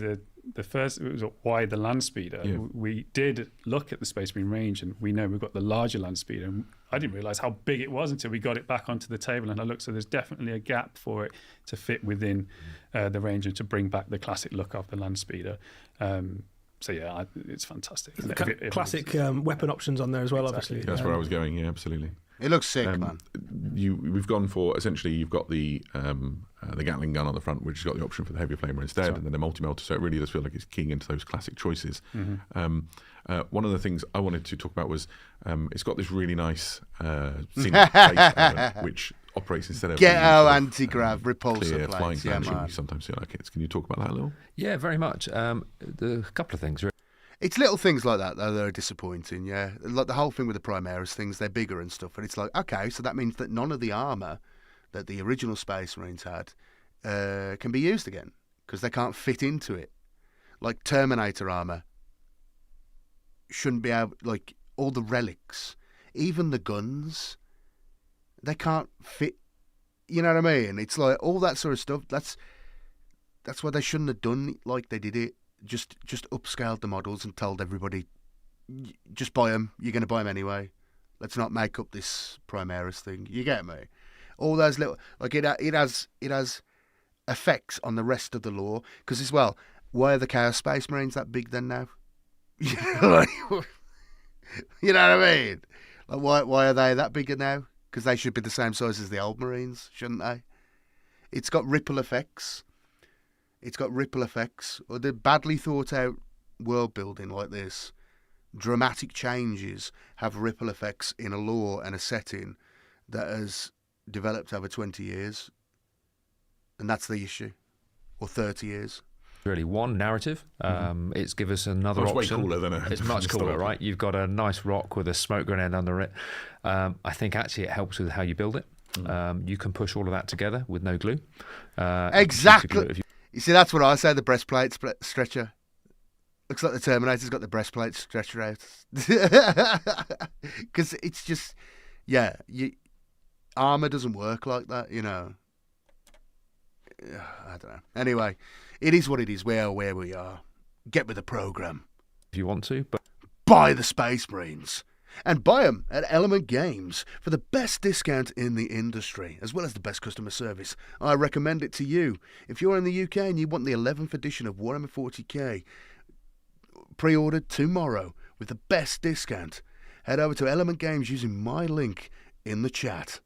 Speaker 3: the first, it was why the land speeder.
Speaker 2: Yeah.
Speaker 3: We did look at the Space Marine range, and we know we've got the larger land speeder. And I didn't realise how big it was until we got it back onto the table, and I looked. So there's definitely a gap for it to fit within the range and to bring back the classic look of the land speeder. So yeah, it's fantastic.
Speaker 5: Classic weapon options on there as well,
Speaker 3: Exactly.
Speaker 5: obviously.
Speaker 2: That's where I was going. Yeah, absolutely.
Speaker 1: It looks sick, man.
Speaker 2: We've gone for, essentially, you've got the Gatling gun on the front, which has got the option for the heavier flamer instead, and then the multi-melter. So it really does feel like it's keying into those classic choices. One of the things I wanted to talk about was it's got this really nice scenic base element, which operates instead of
Speaker 1: Ghetto
Speaker 2: the
Speaker 1: anti-grav repulsor
Speaker 2: clear flying
Speaker 1: plates. Yeah,
Speaker 2: stanchion
Speaker 1: man.
Speaker 2: you sometimes see on our kits. Can you talk about that a little?
Speaker 4: Yeah, very much. A couple of things.
Speaker 1: It's little things like that that are disappointing, yeah. Like the whole thing with the Primaris things, they're bigger and stuff. And it's like, okay, so that means that none of the armour that the original Space Marines had can be used again because they can't fit into it. Like Terminator armour shouldn't be able, like all the relics, even the guns, they can't fit. You know what I mean? It's like all that sort of stuff. That's why they shouldn't have done it like they did it. Just upscaled the models and told everybody, just buy them. You're going to buy them anyway. Let's not make up this Primaris thing. You get me? All those little, like it has effects on the rest of the lore. Because as well, why are the Chaos Space Marines that big then now? You know what I mean? Like why are they that bigger now? Because they should be the same size as the old Marines, shouldn't they? It's got ripple effects. Or the badly thought out world building like this, dramatic changes have ripple effects in a lore and a setting that has developed over 20 years. And that's the issue. Or 30 years.
Speaker 4: Really, one, narrative. It's give us another
Speaker 2: It's way
Speaker 4: option.
Speaker 2: cooler than
Speaker 4: It's much cooler, right? You've got a nice rock with a smoke grenade under it. I think actually it helps with how you build it. You can push all of that together with no glue.
Speaker 1: Exactly. You see, that's what I say, the breastplate stretcher. Looks like the Terminator's got the breastplate stretcher out. Because it's just, armour doesn't work like that, you know. I don't know. Anyway, it is what it is. We are where we are. Get with the programme.
Speaker 4: If you want to, but
Speaker 1: Buy the Space Marines. And buy them at Element Games for the best discount in the industry, as well as the best customer service. I recommend it to you. If you're in the UK and you want the 11th edition of Warhammer 40k pre-ordered tomorrow with the best discount, head over to Element Games using my link in the chat.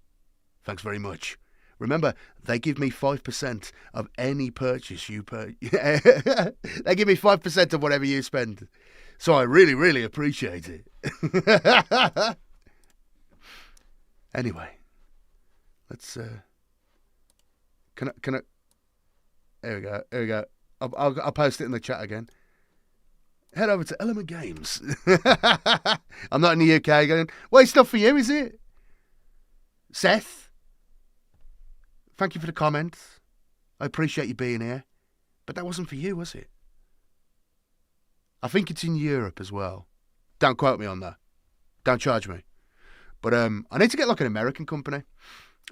Speaker 1: Thanks very much. Remember, they give me 5% of any purchase you They give me 5% of whatever you spend. So I really, really appreciate it. Anyway, let's. Can I? Here we go. I'll post it in the chat again. Head over to Element Games. I'm not in the UK going, well, it's not for you, is it? Seth, thank you for the comment. I appreciate you being here. But that wasn't for you, was it? I think it's in Europe as well. Don't quote me on that. Don't charge me. But I need to get like an American company.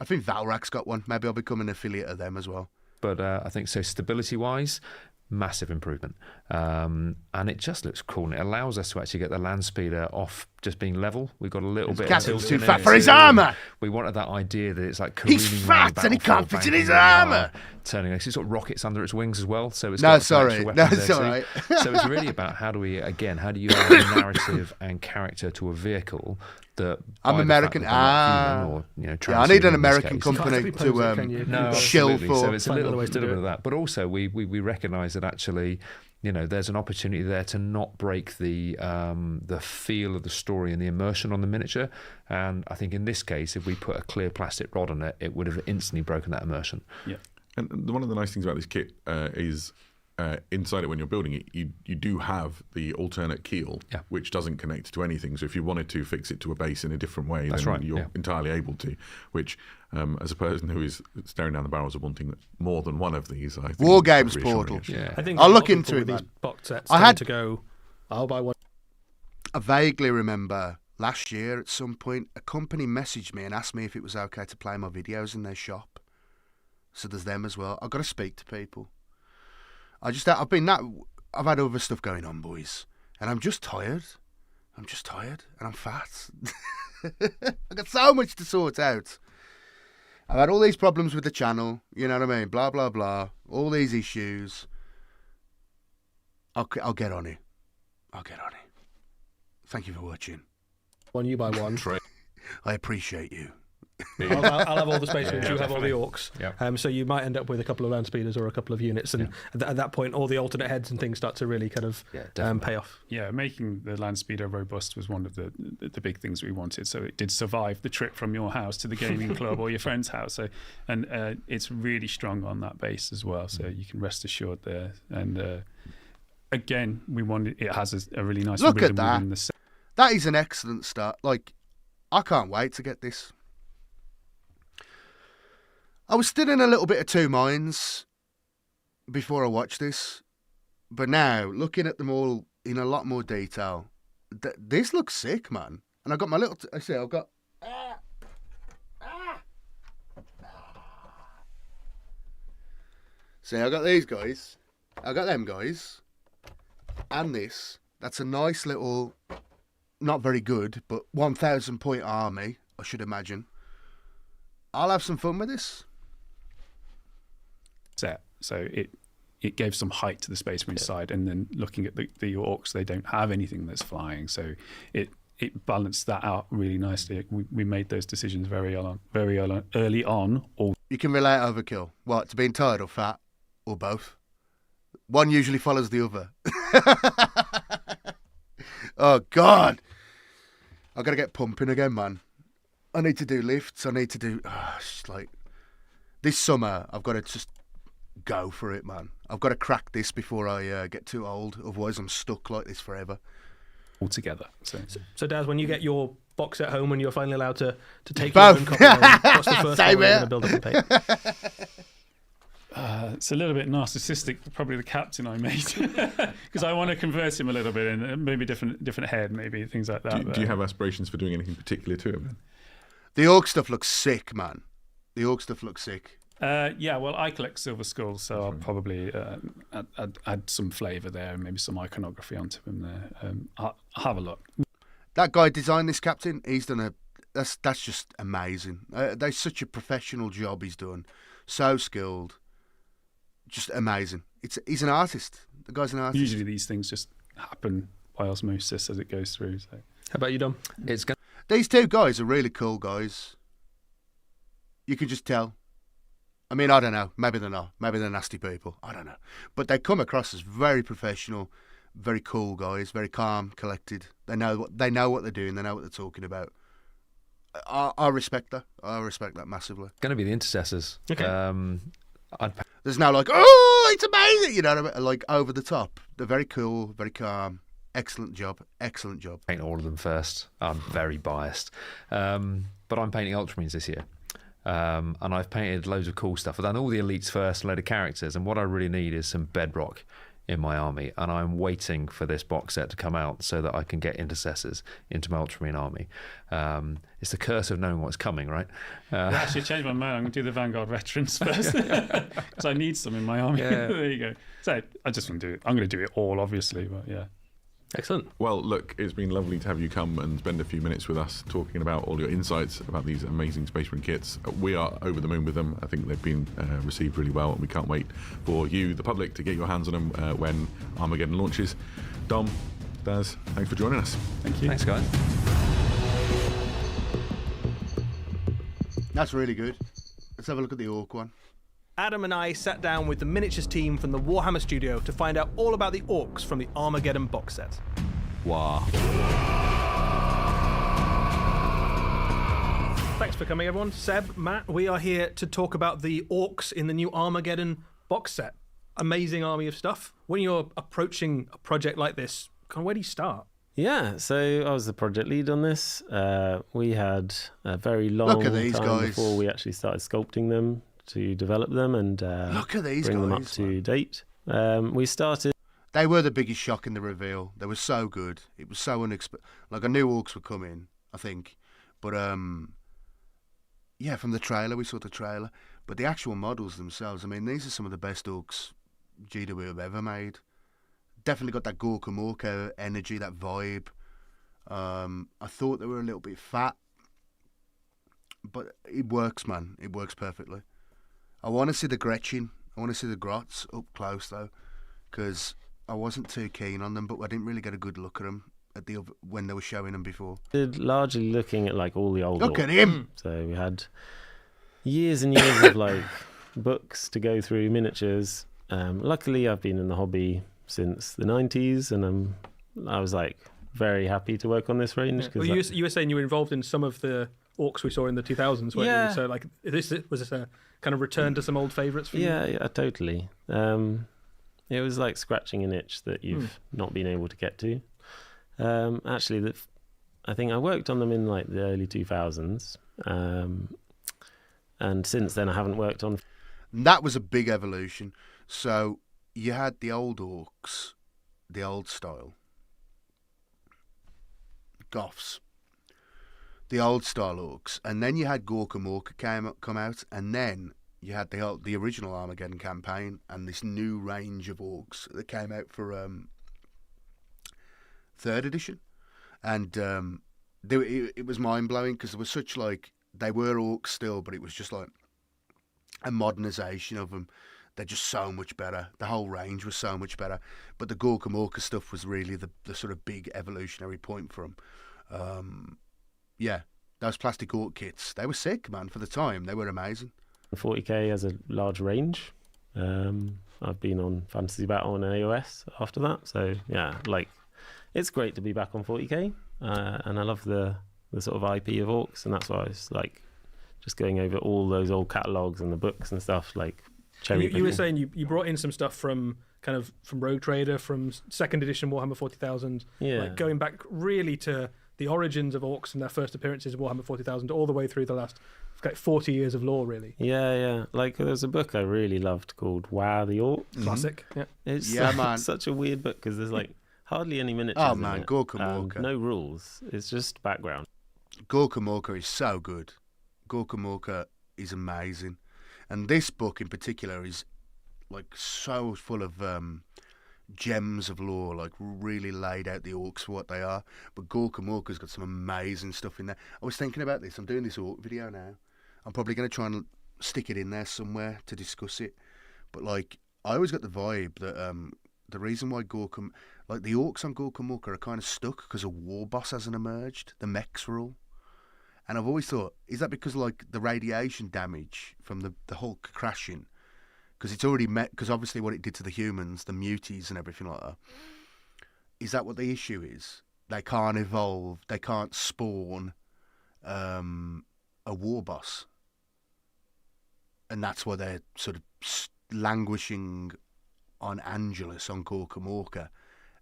Speaker 1: I think Valrak's got one. Maybe I'll become an affiliate of them as well.
Speaker 4: But I think so stability-wise, massive improvement. And it just looks cool. And it allows us to actually get the land speeder off just being level. We've got a little bit of
Speaker 1: Captain's
Speaker 4: tilt
Speaker 1: too
Speaker 4: in
Speaker 1: fat
Speaker 4: it.
Speaker 1: for his armour.
Speaker 4: We wanted that idea that it's like careening
Speaker 1: He's
Speaker 4: around
Speaker 1: fat and he
Speaker 4: the
Speaker 1: can't
Speaker 4: battlefield,
Speaker 1: fit in his
Speaker 4: banging really
Speaker 1: armour.
Speaker 4: hard, turning. It's got rockets under its wings as well. So it's
Speaker 1: No,
Speaker 4: got some
Speaker 1: sorry.
Speaker 4: extra
Speaker 1: No,
Speaker 4: weapons
Speaker 1: it's
Speaker 4: there
Speaker 1: all
Speaker 4: too.
Speaker 1: right.
Speaker 4: So it's really about how do you add narrative and character to a vehicle that
Speaker 1: I'm
Speaker 4: by the
Speaker 1: American.
Speaker 4: fact that they're not human or,
Speaker 1: Yeah, I need
Speaker 4: transhuman
Speaker 1: an
Speaker 4: in this
Speaker 1: American
Speaker 4: case.
Speaker 1: company
Speaker 5: Can't be posing, can
Speaker 1: to
Speaker 5: you?
Speaker 4: No,
Speaker 1: shill
Speaker 4: absolutely.
Speaker 1: for.
Speaker 4: So it's a
Speaker 5: Find
Speaker 4: little
Speaker 5: other ways to
Speaker 4: bit
Speaker 5: do
Speaker 4: of
Speaker 5: it.
Speaker 4: that. But also we recognise that actually there's an opportunity there to not break the feel of the story and the immersion on the miniature. And I think in this case, if we put a clear plastic rod on it, it would have instantly broken that immersion.
Speaker 3: Yeah.
Speaker 2: And one of the nice things about this kit is inside it, when you're building it, you do have the alternate keel, which doesn't connect to anything. So if you wanted to fix it to a base in a different way, then you're entirely able to. Which, as a person who is staring down the barrels of wanting more than one of these, I think
Speaker 1: War Games Portal.
Speaker 4: Yeah.
Speaker 5: I think
Speaker 1: I'll
Speaker 5: a lot
Speaker 1: look
Speaker 5: of
Speaker 1: into
Speaker 5: people
Speaker 1: it,
Speaker 5: with these
Speaker 1: man.
Speaker 5: box sets
Speaker 1: I
Speaker 5: tend
Speaker 1: had
Speaker 5: to go, I'll buy one.
Speaker 1: I vaguely remember last year at some point a company messaged me and asked me if it was okay to play my videos in their shop. So there's them as well. I've got to speak to people. I've had other stuff going on, boys, and I'm just tired. And I'm fat. I got so much to sort out. I've had all these problems with the channel, you know what I mean? Blah blah blah. All these issues. I'll get on it. Thank you for watching.
Speaker 5: One, you buy one.
Speaker 1: I appreciate you.
Speaker 5: I'll have all the Space Marines, you have all the
Speaker 2: definitely.
Speaker 5: Orks.
Speaker 4: Yeah.
Speaker 5: So you might end up with a couple of land speeders or a couple of units, and at that point, all the alternate heads and things start to really kind of pay off.
Speaker 3: Yeah, making the land speeder robust was one of the big things we wanted. So it did survive the trip from your house to the gaming club or your friend's house. So it's really strong on that base as well. So you can rest assured there. And again, it has a really nice
Speaker 1: Look
Speaker 3: rhythm
Speaker 1: at that.
Speaker 3: within the set.
Speaker 1: That is an excellent start. Like, I can't wait to get this. I was still in a little bit of two minds before I watched this, but now looking at them all in a lot more detail, this looks sick, man. And I got my little. I've got. See, I got these guys. I got them guys, and this. That's a nice little, not very good, but 1,000 point army, I should imagine. I'll have some fun with this.
Speaker 3: Set. So it gave some height to the Space Marine side, and then looking at the Orks, they don't have anything that's flying, so it balanced that out really nicely. We made those decisions very early on.
Speaker 1: You can relate overkill. What, to being tired or fat, or both? One usually follows the other. Oh God, I gotta get pumping again, man. I need to do lifts. I need to do. It's like this summer. I've got to just go for it, man. I've got to crack this before I get too old. Otherwise, I'm stuck like this forever.
Speaker 3: Altogether.
Speaker 5: So Daz, when you get your box at home and you're finally allowed to take
Speaker 1: Both.
Speaker 5: your own copy home, what's the first
Speaker 1: Same
Speaker 5: one you're
Speaker 1: here.
Speaker 5: going to build up and paint?
Speaker 3: It's a little bit narcissistic, probably the captain I made, because I want to convert him a little bit, and maybe different head, maybe things like that.
Speaker 2: Do you have aspirations for doing anything particular to him?
Speaker 1: The Orc stuff looks sick, man. The Orc stuff looks sick.
Speaker 3: Yeah, well, I collect silver skulls, so I'll probably add some flavour there and maybe some iconography onto them there. I'll have a look.
Speaker 1: That guy designed this captain. He's done that's just amazing. That's such a professional job he's done. So skilled. Just amazing. He's an artist. The guy's an artist.
Speaker 3: Usually these things just happen by osmosis as it goes through. So.
Speaker 5: How about you, Dom?
Speaker 1: These two guys are really cool guys. You can just tell. I mean, I don't know. Maybe they're not. Maybe they're nasty people. I don't know. But they come across as very professional, very cool guys, very calm, collected. They know what they're doing. They know what they're talking about. I respect that. I respect that massively.
Speaker 4: Going to be the intercessors.
Speaker 5: Okay.
Speaker 1: There's no like, oh, it's amazing, you know what I mean? Like over the top. They're very cool, very calm. Excellent job.
Speaker 4: Paint all of them first. I'm very biased, but I'm painting Ultramarines this year, and I've painted loads of cool stuff. I've done all the elites first, a load of characters, and what I really need is some bedrock in my army, and I'm waiting for this box set to come out so that I can get intercessors into my Ultramarine army. It's the curse of knowing what's coming, right?
Speaker 3: I actually changed my mind. I'm going to do the Vanguard veterans first because I need some in my army.
Speaker 4: Yeah.
Speaker 3: There you go. So I just want to do it. I'm going to do it all, obviously, but yeah.
Speaker 5: Excellent.
Speaker 2: Well, look, it's been lovely to have you come and spend a few minutes with us talking about all your insights about these amazing Space Marine kits. We are over the moon with them. I think they've been received really well, and we can't wait for you, the public, to get your hands on them when Armageddon launches. Dom, Daz, thanks for joining us.
Speaker 3: Thank you.
Speaker 4: Thanks, guys.
Speaker 1: That's really good. Let's have a look at the Orc one.
Speaker 5: Adam and I sat down with the miniatures team from the Warhammer studio to find out all about the Orks from the Armageddon box set.
Speaker 2: Wow.
Speaker 5: Thanks for coming, everyone. Seb, Matt, we are here to talk about the Orks in the new Armageddon box set. Amazing army of stuff. When you're approaching a project like this, where do you start?
Speaker 6: Yeah, so I was the project lead on this. We had a very long
Speaker 1: Look at these
Speaker 6: time
Speaker 1: guys.
Speaker 6: before we actually started sculpting them to develop them and
Speaker 1: Look at these
Speaker 6: bring them up
Speaker 1: guys,
Speaker 6: to
Speaker 1: man.
Speaker 6: date. We started.
Speaker 1: They were the biggest shock in the reveal. They were so good. It was so unexpected. Like, I knew Orks were coming, I think. But, yeah, from the trailer, we saw the trailer. But the actual models themselves, I mean, these are some of the best Orks GW have ever made. Definitely got that Gorka Morka energy, that vibe. I thought they were a little bit fat. But it works, man. It works perfectly. I want to see the Gretchen. I want to see the Grots up close, though. Because I wasn't too keen on them, but I didn't really get a good look at them when they were showing them before.
Speaker 6: Largely looking at like all the old
Speaker 1: Look
Speaker 6: Orcs.
Speaker 1: at him!
Speaker 6: So we had years and years of like books to go through, miniatures. Luckily, I've been in the hobby since the 90s, and I was like very happy to work on this range.
Speaker 5: Well, you were saying you were involved in some of the Orks we saw in the 2000s, weren't
Speaker 6: Yeah.
Speaker 5: you? So like, was this a kind of return to some old favourites for you?
Speaker 6: Yeah, totally. It was like scratching an itch that you've not been able to get to. Actually, I think I worked on them in like the early 2000s, and since then I haven't worked on.
Speaker 1: And that was a big evolution. So you had the old Orks, the old style, Goths, the old style Orks, and then you had Gorka Morka come out, and then you had the original Armageddon campaign and this new range of Orks that came out for 3rd edition, and it was mind blowing because there was such like they were Orks still, but it was just like a modernisation of them. They're just so much better. The whole range was so much better. But the Gorka Morka stuff was really the sort of big evolutionary point for them. Yeah, those plastic Ork kits, they were sick, man, for the time. They were amazing.
Speaker 6: 40k has a large range. I've been on Fantasy Battle and AOS after that, so yeah, like it's great to be back on 40k, and I love the sort of IP of Orks, and that's why I was like just going over all those old catalogues and the books and stuff, like cherry
Speaker 5: You were
Speaker 6: picking.
Speaker 5: saying you brought in some stuff from Rogue Trader, from 2nd edition Warhammer 40,000,
Speaker 6: Yeah.
Speaker 5: like going back really to the origins of Orks and their first appearances in Warhammer 40,000, all the way through the last like 40 years of lore, really.
Speaker 6: Yeah. Like there's a book I really loved called Wow the Orcs.
Speaker 5: Classic. Yeah.
Speaker 6: It's
Speaker 1: Yeah, man.
Speaker 6: such a weird book because there's like hardly any miniatures.
Speaker 1: Oh,
Speaker 6: in
Speaker 1: man,
Speaker 6: it,
Speaker 1: Gorka
Speaker 6: and
Speaker 1: Morka.
Speaker 6: no rules. It's just background.
Speaker 1: Gorka Morka is so good. Gorka Morka is amazing. And this book in particular is like so full of gems of lore, like really laid out the Orks for what they are. But Gorka Morka's got some amazing stuff in there. I was thinking about this. I'm doing this Ork video now. I'm probably going to try and stick it in there somewhere to discuss it. But like, I always got the vibe that the reason why Gorka, like the Orks on Gorka Morka are kind of stuck because a war boss hasn't emerged. The mechs rule. And I've always thought, is that because like the radiation damage from the Hulk crashing? Because it's already met, because obviously what it did to the humans, the muties and everything like that. Is that what the issue is? They can't evolve, they can't spawn a war boss. And that's why they're sort of languishing on Angelus, on Gorka Morka.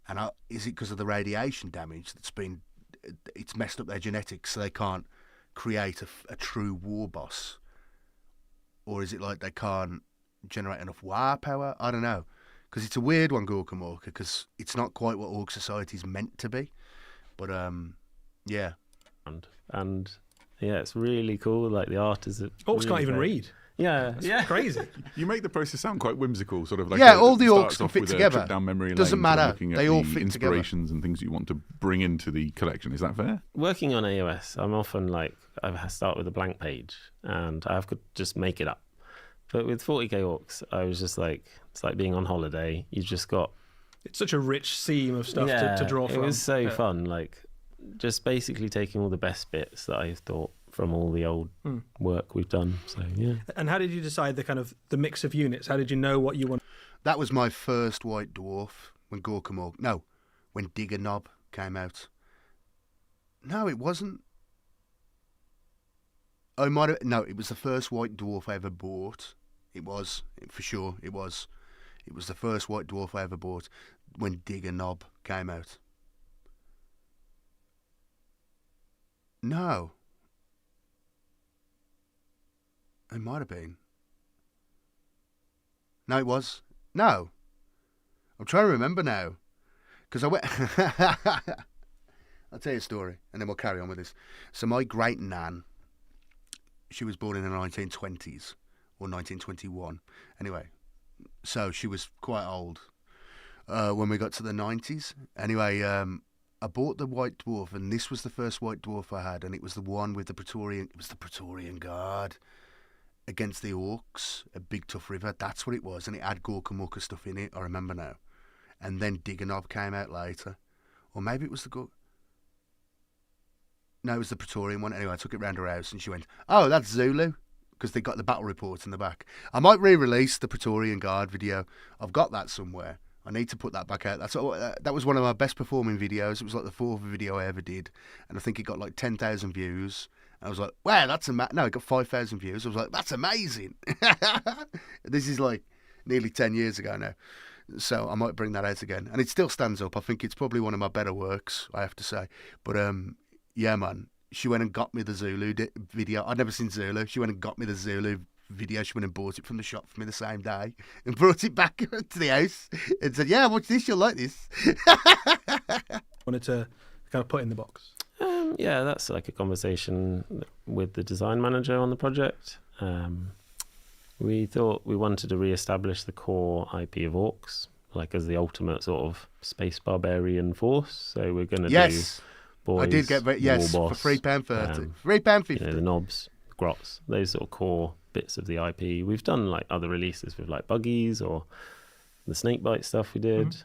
Speaker 1: And is it because of the radiation damage it's messed up their genetics so they can't create a true war boss? Or is it like they can't generate enough war power? I don't know, because it's a weird one, Gorka Morka, because it's not quite what Ork Society is meant to be. But yeah,
Speaker 6: And yeah, it's really cool. Like the art is.
Speaker 5: Orks
Speaker 6: really
Speaker 5: can't even
Speaker 6: great.
Speaker 5: read.
Speaker 6: Yeah,
Speaker 5: It's crazy.
Speaker 2: You make the process sound quite whimsical, sort of like
Speaker 1: Yeah, all the
Speaker 2: starts
Speaker 1: Orks can
Speaker 2: off
Speaker 1: fit
Speaker 2: with
Speaker 1: together.
Speaker 2: A trip down memory
Speaker 1: Doesn't
Speaker 2: lane, sort of
Speaker 1: matter.
Speaker 2: looking at
Speaker 1: They all
Speaker 2: the
Speaker 1: fit together.
Speaker 2: inspirations and things you want to bring into the collection. Is that fair?
Speaker 6: Working on AOS, I'm often like I start with a blank page and I could just make it up. But with 40k Orks, I was just like, it's like being on holiday. You've just got
Speaker 5: It's such a rich seam of stuff to draw from.
Speaker 6: It was so
Speaker 5: Yeah.
Speaker 6: fun, like just basically taking all the best bits that I thought from all the old work we've done. So yeah.
Speaker 5: And how did you decide the mix of units? How did you know what you want?
Speaker 1: That was my first White Dwarf when when Digger Knob came out. No, it wasn't. It was the first White Dwarf I ever bought. It was, for sure, it was. It was the first White Dwarf I ever bought when Digger Knob came out. No. It might have been. No, it was. No. I'm trying to remember now. Because I went... I'll tell you a story, and then we'll carry on with this. So my great-nan, she was born in the 1920s, or 1921. Anyway, so she was quite old when we got to the 90s. Anyway, I bought the White Dwarf, and this was the first White Dwarf I had, and it was the one with the Praetorian... It was the Praetorian Guard against the Orks, a big tough river. That's what it was, and it had Gorka Morka stuff in it, I remember now. And then Digger Knob came out later. Or maybe it was the... No, it was the Praetorian one. Anyway, I took it round her house and she went, "Oh, that's Zulu," because they got the battle report in the back. I might re-release the Praetorian Guard video. I've got that somewhere. I need to put that back out. That was one of my best performing videos. It was like the fourth video I ever did. And I think it got like 10,000 views. And I was like, wow, that's no, it got 5,000 views. I was like, that's amazing. This is like nearly 10 years ago now. So I might bring that out again. And it still stands up. I think it's probably one of my better works, I have to say. But yeah, man, she went and got me the Zulu video. I'd never seen Zulu. She went and got me the Zulu video. She went and bought it from the shop for me the same day and brought it back to the house and said, "Yeah, watch this, you'll like this."
Speaker 5: Wanted to kind of put in the box.
Speaker 6: Yeah, that's like a conversation with the design manager on the project. We thought we wanted to re-establish the core IP of Orks, like as the ultimate sort of space barbarian force. So we're going to do boys,
Speaker 1: I did get
Speaker 6: Warboss,
Speaker 1: for £3.30, £3.50.
Speaker 6: the knobs, grots, those sort of core bits of the IP. We've done like other releases with like buggies or the snakebite stuff we did.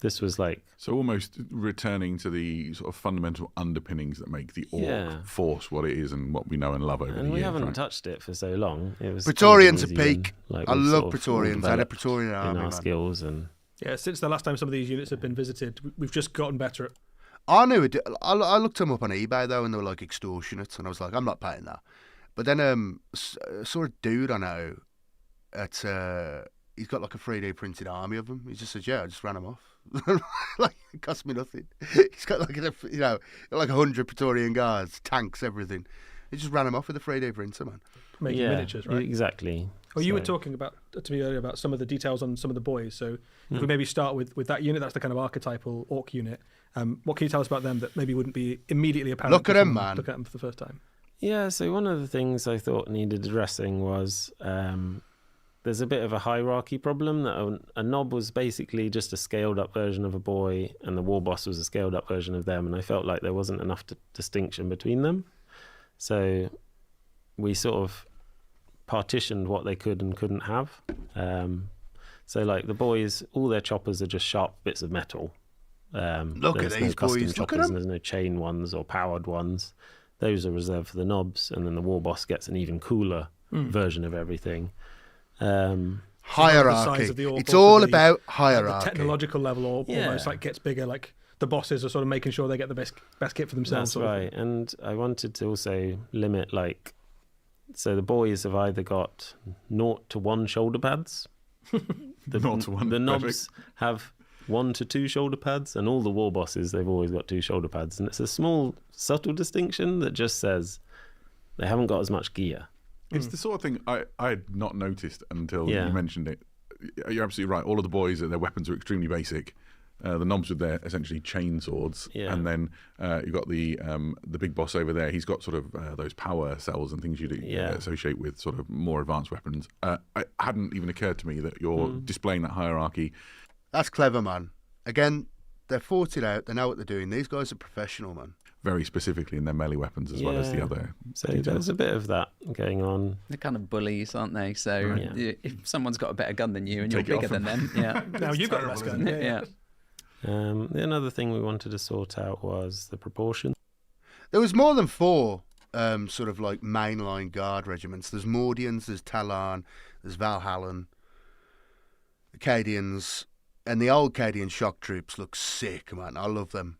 Speaker 6: This was like...
Speaker 2: So almost returning to the sort of fundamental underpinnings that make the Ork force what it is and what we know and love over the years.
Speaker 6: And we haven't touched it for so long. It was
Speaker 1: Praetorians at peak.
Speaker 6: Like
Speaker 1: I love Praetorians. I had a Praetorian army,
Speaker 6: in our
Speaker 1: man.
Speaker 6: skills and...
Speaker 5: Yeah, since the last time some of these units have been visited, we've just gotten better at...
Speaker 1: I knew it. I looked them up on eBay though, and they were like extortionate, and I was like, I'm not paying that. But then I saw a dude I know at he's got like a 3D printed army of them. He just said, "Yeah, I just ran them off." Like it cost me nothing. He's got like like 100 Praetorian guards, tanks, everything. He just ran them off with a 3D printer, man.
Speaker 5: Making miniatures, right?
Speaker 6: Exactly.
Speaker 5: Oh, you were talking to me earlier about some of the details on some of the boys. So if we maybe start with that unit, that's the kind of archetypal Ork unit. What can you tell us about them that maybe wouldn't be immediately apparent?
Speaker 1: Look at them, man.
Speaker 5: Look at them for the first time.
Speaker 6: Yeah, so one of the things I thought needed addressing was there's a bit of a hierarchy problem that a knob was basically just a scaled up version of a boy and the Warboss was a scaled up version of them, and I felt like there wasn't enough distinction between them. So we sort of partitioned what they could and couldn't have. So like the boys, all their choppers are just sharp bits of metal.
Speaker 1: Look at these
Speaker 6: custom
Speaker 1: boys. Look at
Speaker 6: choppers,
Speaker 1: them.
Speaker 6: and there's no chain ones or powered ones. Those are reserved for the knobs, and then the Warboss gets an even cooler version of everything.
Speaker 1: Hierarchy.
Speaker 5: Of the Ork,
Speaker 1: it's all
Speaker 5: the,
Speaker 1: about
Speaker 5: the
Speaker 1: hierarchy.
Speaker 5: technological level, or almost like gets bigger. Like the bosses are sort of making sure they get the best kit for themselves.
Speaker 6: That's right. And I wanted to also limit so the boys have either got 0 to 1 shoulder pads.
Speaker 2: 0 to 1.
Speaker 6: The knobs
Speaker 2: Perfect.
Speaker 6: have 1 to 2 shoulder pads, and all the war bosses, they've always got 2 shoulder pads. And it's a small, subtle distinction that just says they haven't got as much gear.
Speaker 2: It's the sort of thing I had not noticed until you
Speaker 6: Yeah.
Speaker 2: mentioned it. You're absolutely right. All of the boys, their weapons are extremely basic. The knobs with their essentially chain swords, and then you've got the big boss over there. He's got sort of those power cells and things you'd associate with sort of more advanced weapons. It hadn't even occurred to me that you're displaying that hierarchy.
Speaker 1: That's clever, man. Again, they're fought it out. They know what they're doing. These guys are professional, man.
Speaker 2: Very specifically in their melee weapons as well as the other.
Speaker 6: So there's a bit of that going on.
Speaker 7: They're kind of bullies, aren't they? So if someone's got a better gun than you and
Speaker 2: Take it
Speaker 7: you're bigger
Speaker 2: off
Speaker 7: than them,
Speaker 5: Now you've got the best gun.
Speaker 7: yeah.
Speaker 6: Another thing we wanted to sort out was the proportion.
Speaker 1: There was more than 4 sort of like mainline guard regiments. There's Mordians, there's Talon, there's Valhallan, Acadians, and the old Acadian shock troops look sick, man. I love them.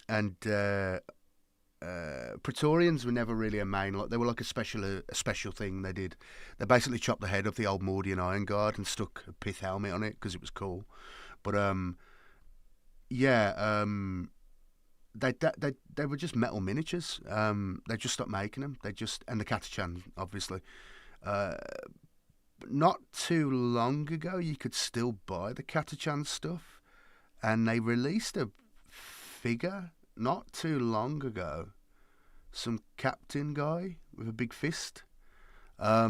Speaker 1: And Praetorians were never really a main. Like, they were like a special thing they did. They basically chopped the head off the old Mordian Iron Guard and stuck a pith helmet on it because it was cool. But they were just metal miniatures. They just stopped making them. And the Catachan, obviously. Not too long ago, you could still buy the Catachan stuff, and they released a figure not too long ago. Some captain guy with a big fist. I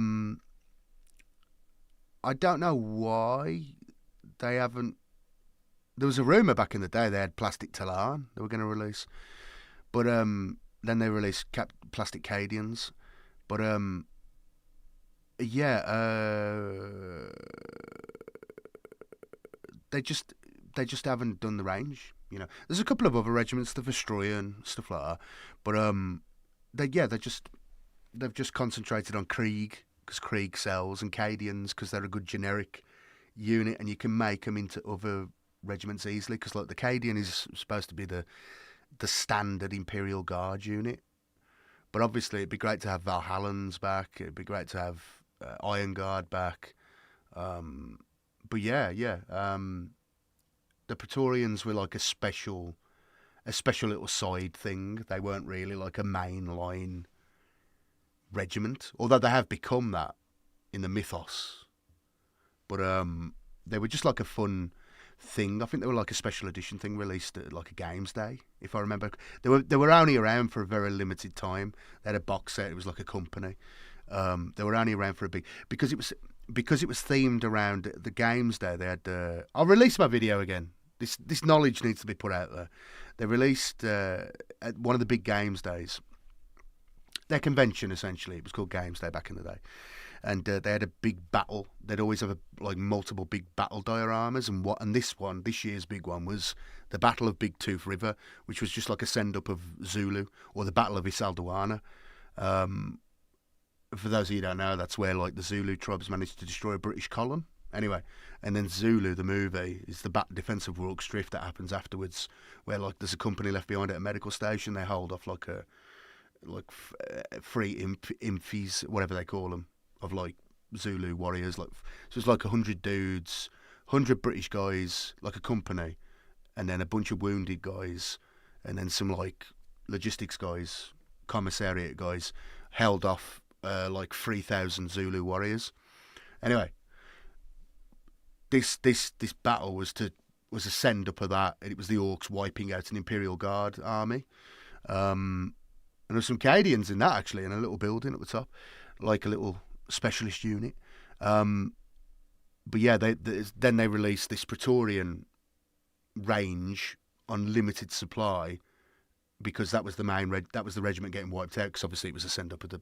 Speaker 1: don't know why they haven't. There was a rumour back in the day they had Plastic Talon they were going to release. But then they released Plastic Cadians. But they just haven't done the range. You know, there's a couple of other regiments, the Vestroya and stuff like that. But they've just concentrated on Krieg because Krieg sells, and Cadians because they're a good generic unit, and you can make them into other regiments easily. Because like the Cadian is supposed to be the standard Imperial Guard unit, but obviously it'd be great to have Valhallans back. It'd be great to have Iron Guard back. But the Praetorians were like a special little side thing. They weren't really like a mainline regiment, although they have become that in the mythos. But they were just like a fun thing. I think they were like a special edition thing released at like a Games Day, if I remember. They were only around for a very limited time. They had a box set. It was like a company. They were only around for a big because it was themed around the Games Day. They had. I'll release my video again. This knowledge needs to be put out there. They released at one of the big Games Days. Their convention, essentially, it was called Games Day back in the day, and they had a big battle. They'd always have multiple big battle dioramas, and this year's big one was the Battle of Big Tooth River, which was just like a send up of Zulu, or the Battle of Isalduana. For those of you who don't know, that's where like the Zulu tribes managed to destroy a British column. Anyway, and then Zulu, the movie, is the defense of Rorke's Drift that happens afterwards, where like there's a company left behind at a medical station. They hold off free impies, whatever they call them, of like Zulu warriors. So it's like 100 dudes, 100 British guys, like a company, and then a bunch of wounded guys, and then some like logistics guys, commissariat guys, held off like 3,000 Zulu warriors. Anyway, this battle was a send up of that. It was the Orks wiping out an Imperial Guard army. And there's some Cadians in that, actually, in a little building at the top, like a little specialist unit. But yeah, then they released this Praetorian range on limited supply, because that was the the regiment getting wiped out, because obviously it was a send up of the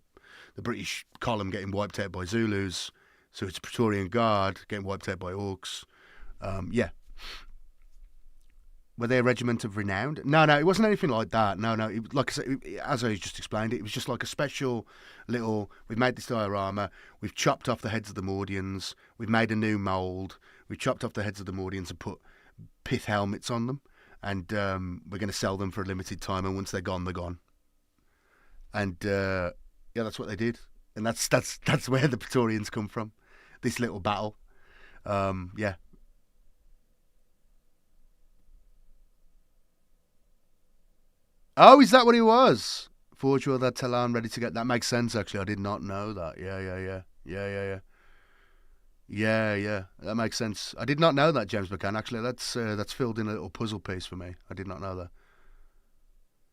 Speaker 1: British column getting wiped out by Zulus. So it's a Praetorian Guard getting wiped out by Orks. Were they a regiment of renown? No, it wasn't anything like that. No, like I said, as I just explained, it was just like a special little. We've made this diorama. We've chopped off the heads of the Mordians. We've made a new mould. We've chopped off the heads of the Mordians and put pith helmets on them. And we're going to sell them for a limited time. And once they're gone, they're gone. And that's what they did. And that's where the Praetorians come from. This little battle. Oh, is that what he was? Forge with that Talon ready to get. That makes sense, actually. I did not know that. Yeah. That makes sense. I did not know that, James McCann. Actually, that's filled in a little puzzle piece for me. I did not know that.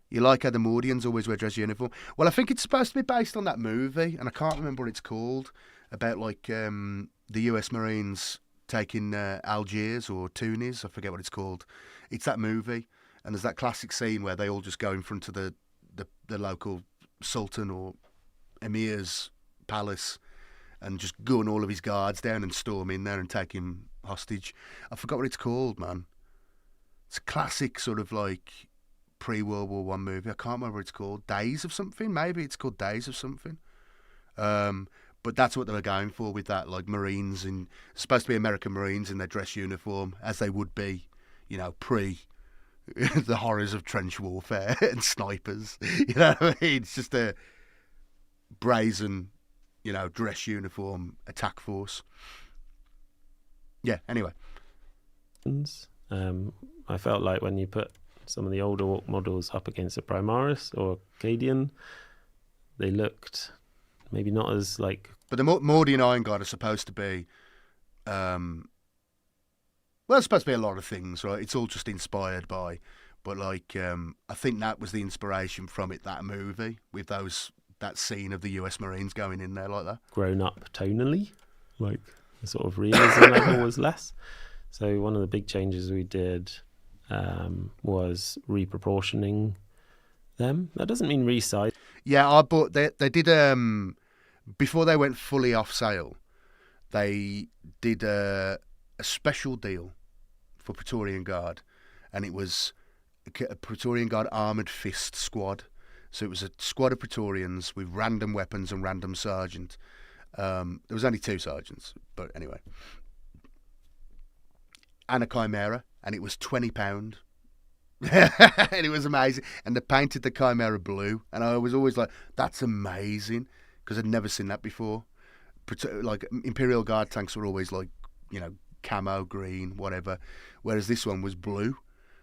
Speaker 1: You like how the Mordians always wear dress uniform? Well, I think it's supposed to be based on that movie, and I can't remember what it's called, about like the US Marines taking Algiers or Tunis. I forget what it's called. It's that movie. And there's that classic scene where they all just go in front of the local sultan or emir's palace and just gun all of his guards down and storm in there and take him hostage. I forgot what it's called, man. It's a classic sort of like pre-World War One movie. I can't remember what it's called. Days of something, maybe it's called Days of something. But that's what they were going for with that, like Marines, and supposed to be American Marines in their dress uniform, as they would be, you know, pre the horrors of trench warfare and snipers. You know what I mean? It's just a brazen, you know, dress uniform attack force. Yeah, anyway.
Speaker 6: I felt like when you put some of the older Orc models up against a Primaris or Cadian, they looked maybe not as like...
Speaker 1: But the Mordian Iron God are supposed to be... well, it's supposed to be a lot of things, right? It's all just inspired by... But, like, I think that was the inspiration from it, that movie, with that scene of the US Marines going in there like that.
Speaker 6: Grown up tonally, like the sort of realism level was less. So one of the big changes we did was reproportioning them. That doesn't mean resize.
Speaker 1: Yeah, I bought... They did... before they went fully off sale, they did a special deal for Praetorian Guard, and it was a Praetorian Guard Armoured Fist squad. So it was a squad of Praetorians with random weapons and random sergeant. There was only 2 sergeants, but anyway. And a Chimera, and it was £20. And it was amazing. And they painted the Chimera blue, and I was always like, that's amazing, because I'd never seen that before. Like, Imperial Guard tanks were always like, you know, camo, green, whatever, whereas this one was blue.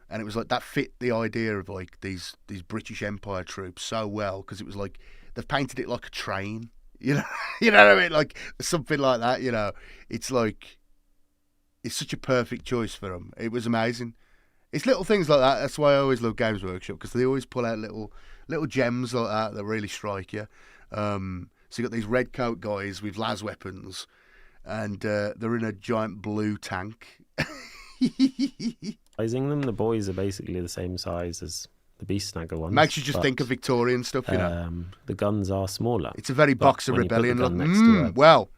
Speaker 1: And it was like, that fit the idea of like these British Empire troops so well, because it was like they've painted it like a train, you know, you know what I mean, like something like that. You know, it's like it's such a perfect choice for them. It was amazing. It's little things like that. That's why I always love Games Workshop, because they always pull out little gems like that really strike you. So you got these red coat guys with las weapons, and they're in a giant blue tank.
Speaker 6: Them, the boys are basically the same size as the Beast Snagger ones.
Speaker 1: Makes you just think of Victorian stuff, you know.
Speaker 6: The guns are smaller.
Speaker 1: It's a very Boxer Rebellion look.
Speaker 6: Well,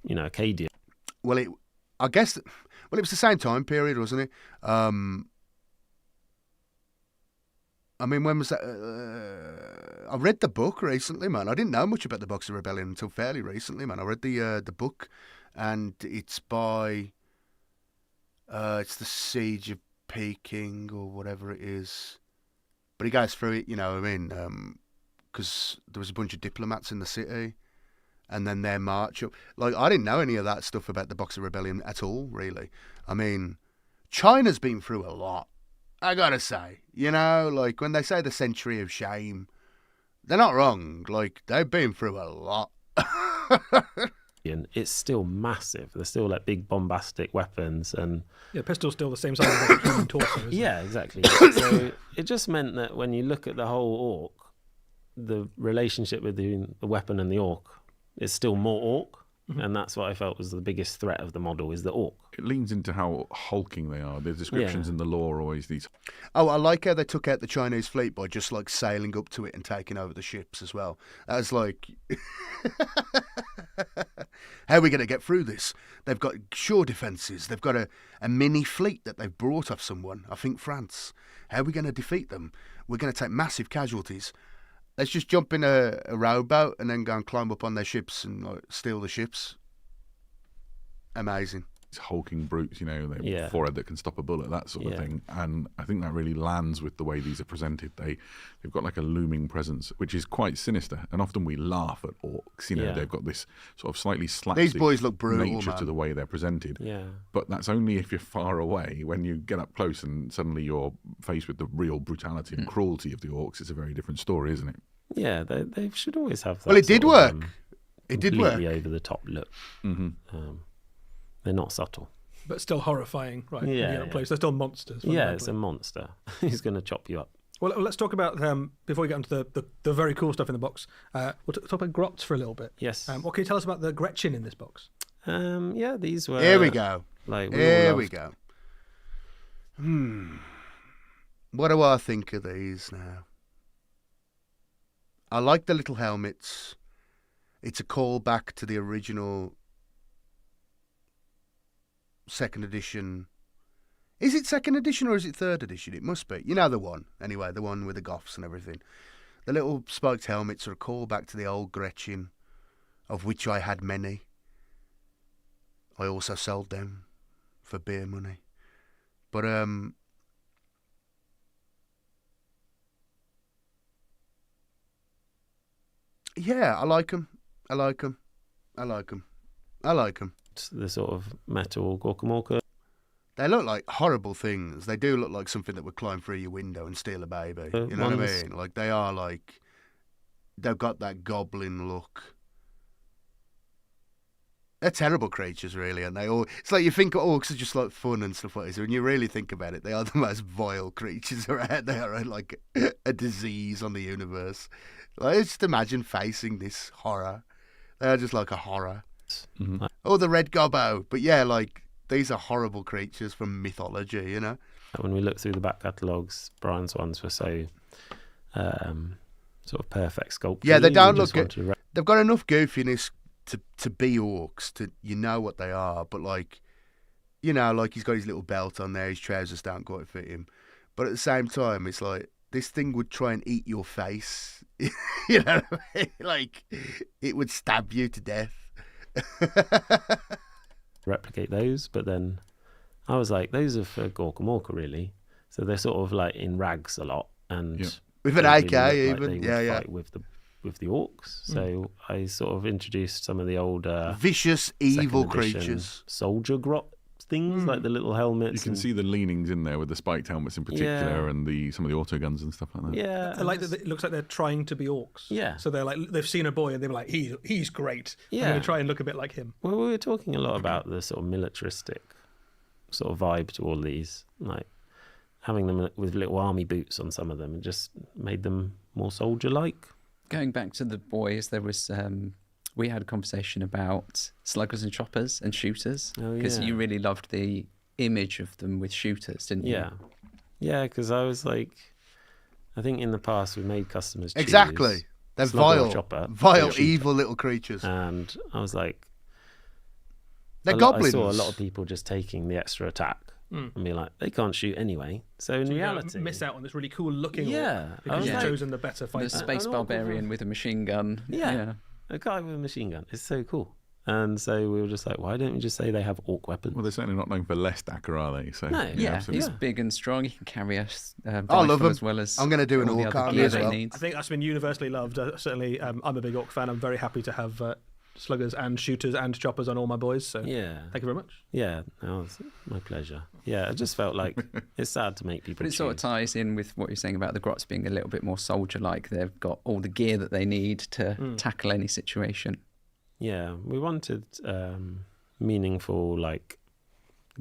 Speaker 6: you know, Acadian.
Speaker 1: Well, it was the same time period, wasn't it? I mean, when was that? I read the book recently, man. I didn't know much about the Boxer Rebellion until fairly recently, man. I read the book, and it's by it's the Siege of Peking or whatever it is. But he goes through it, you know what I mean? Because there was a bunch of diplomats in the city, and then their march up. Like, I didn't know any of that stuff about the Boxer Rebellion at all, really. I mean, China's been through a lot, I gotta say. You know, like, when they say the century of shame, they're not wrong. Like, they've been through a lot.
Speaker 6: It's still massive. They're still like big bombastic weapons, and
Speaker 5: pistol's still the same size as a human torso, isn't it?
Speaker 6: Exactly. So it just meant that when you look at the whole Orc, the relationship between the weapon and the Orc is still more Orc, and that's what I felt was the biggest threat of the model, is the Orc.
Speaker 2: It leans into how hulking they are. The descriptions in the lore are always these.
Speaker 1: Oh, I like how they took out the Chinese fleet by just like sailing up to it and taking over the ships as well. That was like, how are we going to get through this? They've got shore defences. They've got a mini fleet that they've brought off someone, I think France. How are we going to defeat them? We're going to take massive casualties. Let's just jump in a rowboat and then go and climb up on their ships and like, steal the ships. Amazing.
Speaker 2: Hulking brutes, you know, they have a forehead that can stop a bullet, that sort of thing. And I think that really lands with the way these are presented. They've got like a looming presence, which is quite sinister. And often we laugh at Orcs, you know, they've got this sort of slightly slapstick
Speaker 1: These boys look brutal,
Speaker 2: nature
Speaker 1: man.
Speaker 2: to the way they're presented.
Speaker 6: Yeah.
Speaker 2: But that's only if you're far away. When you get up close and suddenly you're faced with the real brutality and cruelty of the Orcs, it's a very different story, isn't it?
Speaker 6: Yeah, they should always have that.
Speaker 1: Well, it did work. It did work.
Speaker 6: Completely over the top look. They're not subtle.
Speaker 5: But still horrifying, right? When you get up close. They're still monsters.
Speaker 6: Yeah, it's a monster. He's going to chop you up.
Speaker 5: Well, let's talk about, before we get into the very cool stuff in the box, we'll talk about Grots for a little bit.
Speaker 6: Yes.
Speaker 5: What can you tell us about the Gretchen in this box?
Speaker 6: These were...
Speaker 1: Here we go.
Speaker 6: Here
Speaker 1: we go. What do I think of these now? I like the little helmets. It's a callback to the original second edition. Is it second edition or is it third edition? It must be. You know the one. Anyway, the one with the Goths and everything. The little spiked helmets are a callback to the old Gretchen, of which I had many. I also sold them for beer money. But, yeah, I like them. I like them. I like them. I like them.
Speaker 6: The sort of metal Gorkamorka.
Speaker 1: They look like horrible things. They do look like something that would climb through your window and steal a baby. You know what I mean? Like, they are like... They've got that goblin look. They're terrible creatures, really, and they all... It's like you think orcs are just like fun and stuff like this. When you really think about it, they are the most vile creatures around. They are like a disease on the universe. Like, just imagine facing this horror. They are just like a horror.
Speaker 6: Mm-hmm.
Speaker 1: Oh, the red gobbo. But yeah, like, these are horrible creatures from mythology, you know?
Speaker 6: When we look through the back catalogues, Brian's ones were so sort of perfect sculpture.
Speaker 1: Yeah, they don't look good. They've got enough goofiness to be orcs, to you know what they are, but like, you know, like he's got his little belt on there, his trousers don't quite fit him. But at the same time, it's like, this thing would try and eat your face. You know what I mean? Like, it would stab you to death.
Speaker 6: Replicate those, but then I was like, those are for Gorkamorka, really. So they're sort of like in rags a lot, and
Speaker 1: with an AK even,
Speaker 6: fight with the orcs. So I sort of introduced some of the old
Speaker 1: vicious, evil creatures,
Speaker 6: soldier grot things, like the little helmets.
Speaker 2: You can see the leanings in there with the spiked helmets in particular, and some of the auto guns and stuff like that.
Speaker 5: Yeah, I like that. It looks like they're trying to be orcs.
Speaker 6: Yeah,
Speaker 5: so they're like, they've seen a boy and they're like, he's great. Yeah, I'm going to try and look a bit like him.
Speaker 6: Well, we were talking a lot about the sort of militaristic sort of vibe to all these, like having them with little army boots on some of them, and just made them more soldier-like.
Speaker 7: Going back to the boys, there was we had a conversation about sluggers and choppers and shooters, because you really loved the image of them with shooters, didn't you?
Speaker 6: Yeah, because I was like, I think in the past we made customers choose
Speaker 1: exactly. They're vile,
Speaker 6: chopper,
Speaker 1: evil little creatures,
Speaker 6: and I was like,
Speaker 1: they're goblins.
Speaker 6: I saw a lot of people just taking the extra attack. And be like, they can't shoot anyway. So in reality,
Speaker 5: miss out on this really cool looking.
Speaker 6: Yeah,
Speaker 5: because you've chosen the better fighter.
Speaker 7: The space barbarian with a machine gun.
Speaker 6: Yeah, a guy with a machine gun. It's so cool. And so we were just like, why don't we just say they have orc weapons?
Speaker 2: Well, they're certainly not known for less stacker, are they? So
Speaker 6: no,
Speaker 7: he's big and strong. He can carry us.
Speaker 1: I love him.
Speaker 7: As well as
Speaker 1: I'm going to do an orc army as well.
Speaker 5: I think that's been universally loved. Certainly, I'm a big orc fan. I'm very happy to have sluggers and shooters and choppers on all my boys. So thank you very much.
Speaker 6: Yeah, it's my pleasure. Yeah, I just felt like it's sad to make people.
Speaker 7: But it sort of ties in with what you're saying about the grots being a little bit more soldier-like. They've got all the gear that they need to tackle any situation.
Speaker 6: Yeah, we wanted meaningful like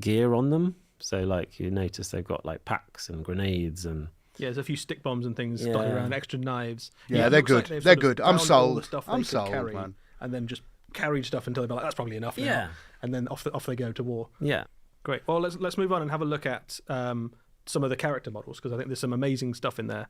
Speaker 6: gear on them. So like you notice they've got like packs and grenades and.
Speaker 5: Yeah, there's a few stick bombs and things dotted around, extra knives.
Speaker 1: Yeah, they're good. They're good. I'm sold. I'm sold, man.
Speaker 5: And then just carried stuff until they're like, that's probably enough now.
Speaker 6: Yeah.
Speaker 5: And then off they go to war.
Speaker 6: Yeah.
Speaker 5: Great. Well, let's move on and have a look at some of the character models, because I think there's some amazing stuff in there.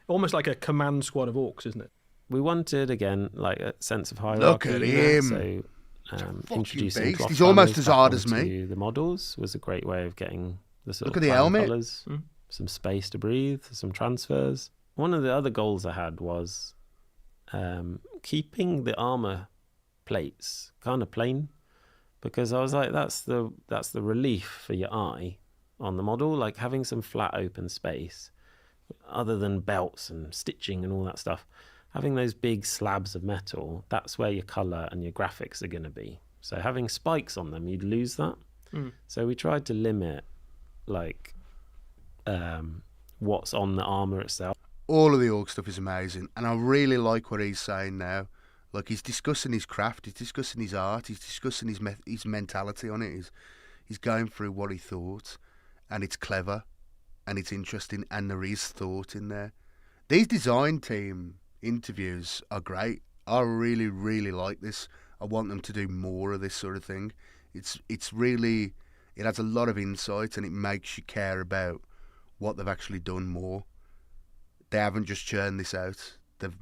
Speaker 5: Almost like a command squad of orcs, isn't it?
Speaker 6: We wanted, again, like a sense of hierarchy.
Speaker 1: Look at him.
Speaker 6: So introducing
Speaker 1: he's almost as hard as me.
Speaker 6: The models was a great way of getting the sort
Speaker 1: Look
Speaker 6: of
Speaker 1: at the helmet.
Speaker 6: colours, some space to breathe, some transfers. One of the other goals I had was keeping the armour plates kind of plain, because I was like, that's the relief for your eye on the model, like having some flat open space other than belts and stitching and all that stuff. Having those big slabs of metal, that's where your colour and your graphics are going to be. So having spikes on them, you'd lose that. So we tried to limit like what's on the armour itself.
Speaker 1: All of the orc stuff is amazing, and I really like what he's saying now. Like, he's discussing his craft, he's discussing his art, he's discussing his mentality on it. He's going through what he thought, and it's clever, and it's interesting, and there is thought in there. These design team interviews are great. I really, really like this. I want them to do more of this sort of thing. It's really, it has a lot of insight, and it makes you care about what they've actually done more. They haven't just churned this out. They've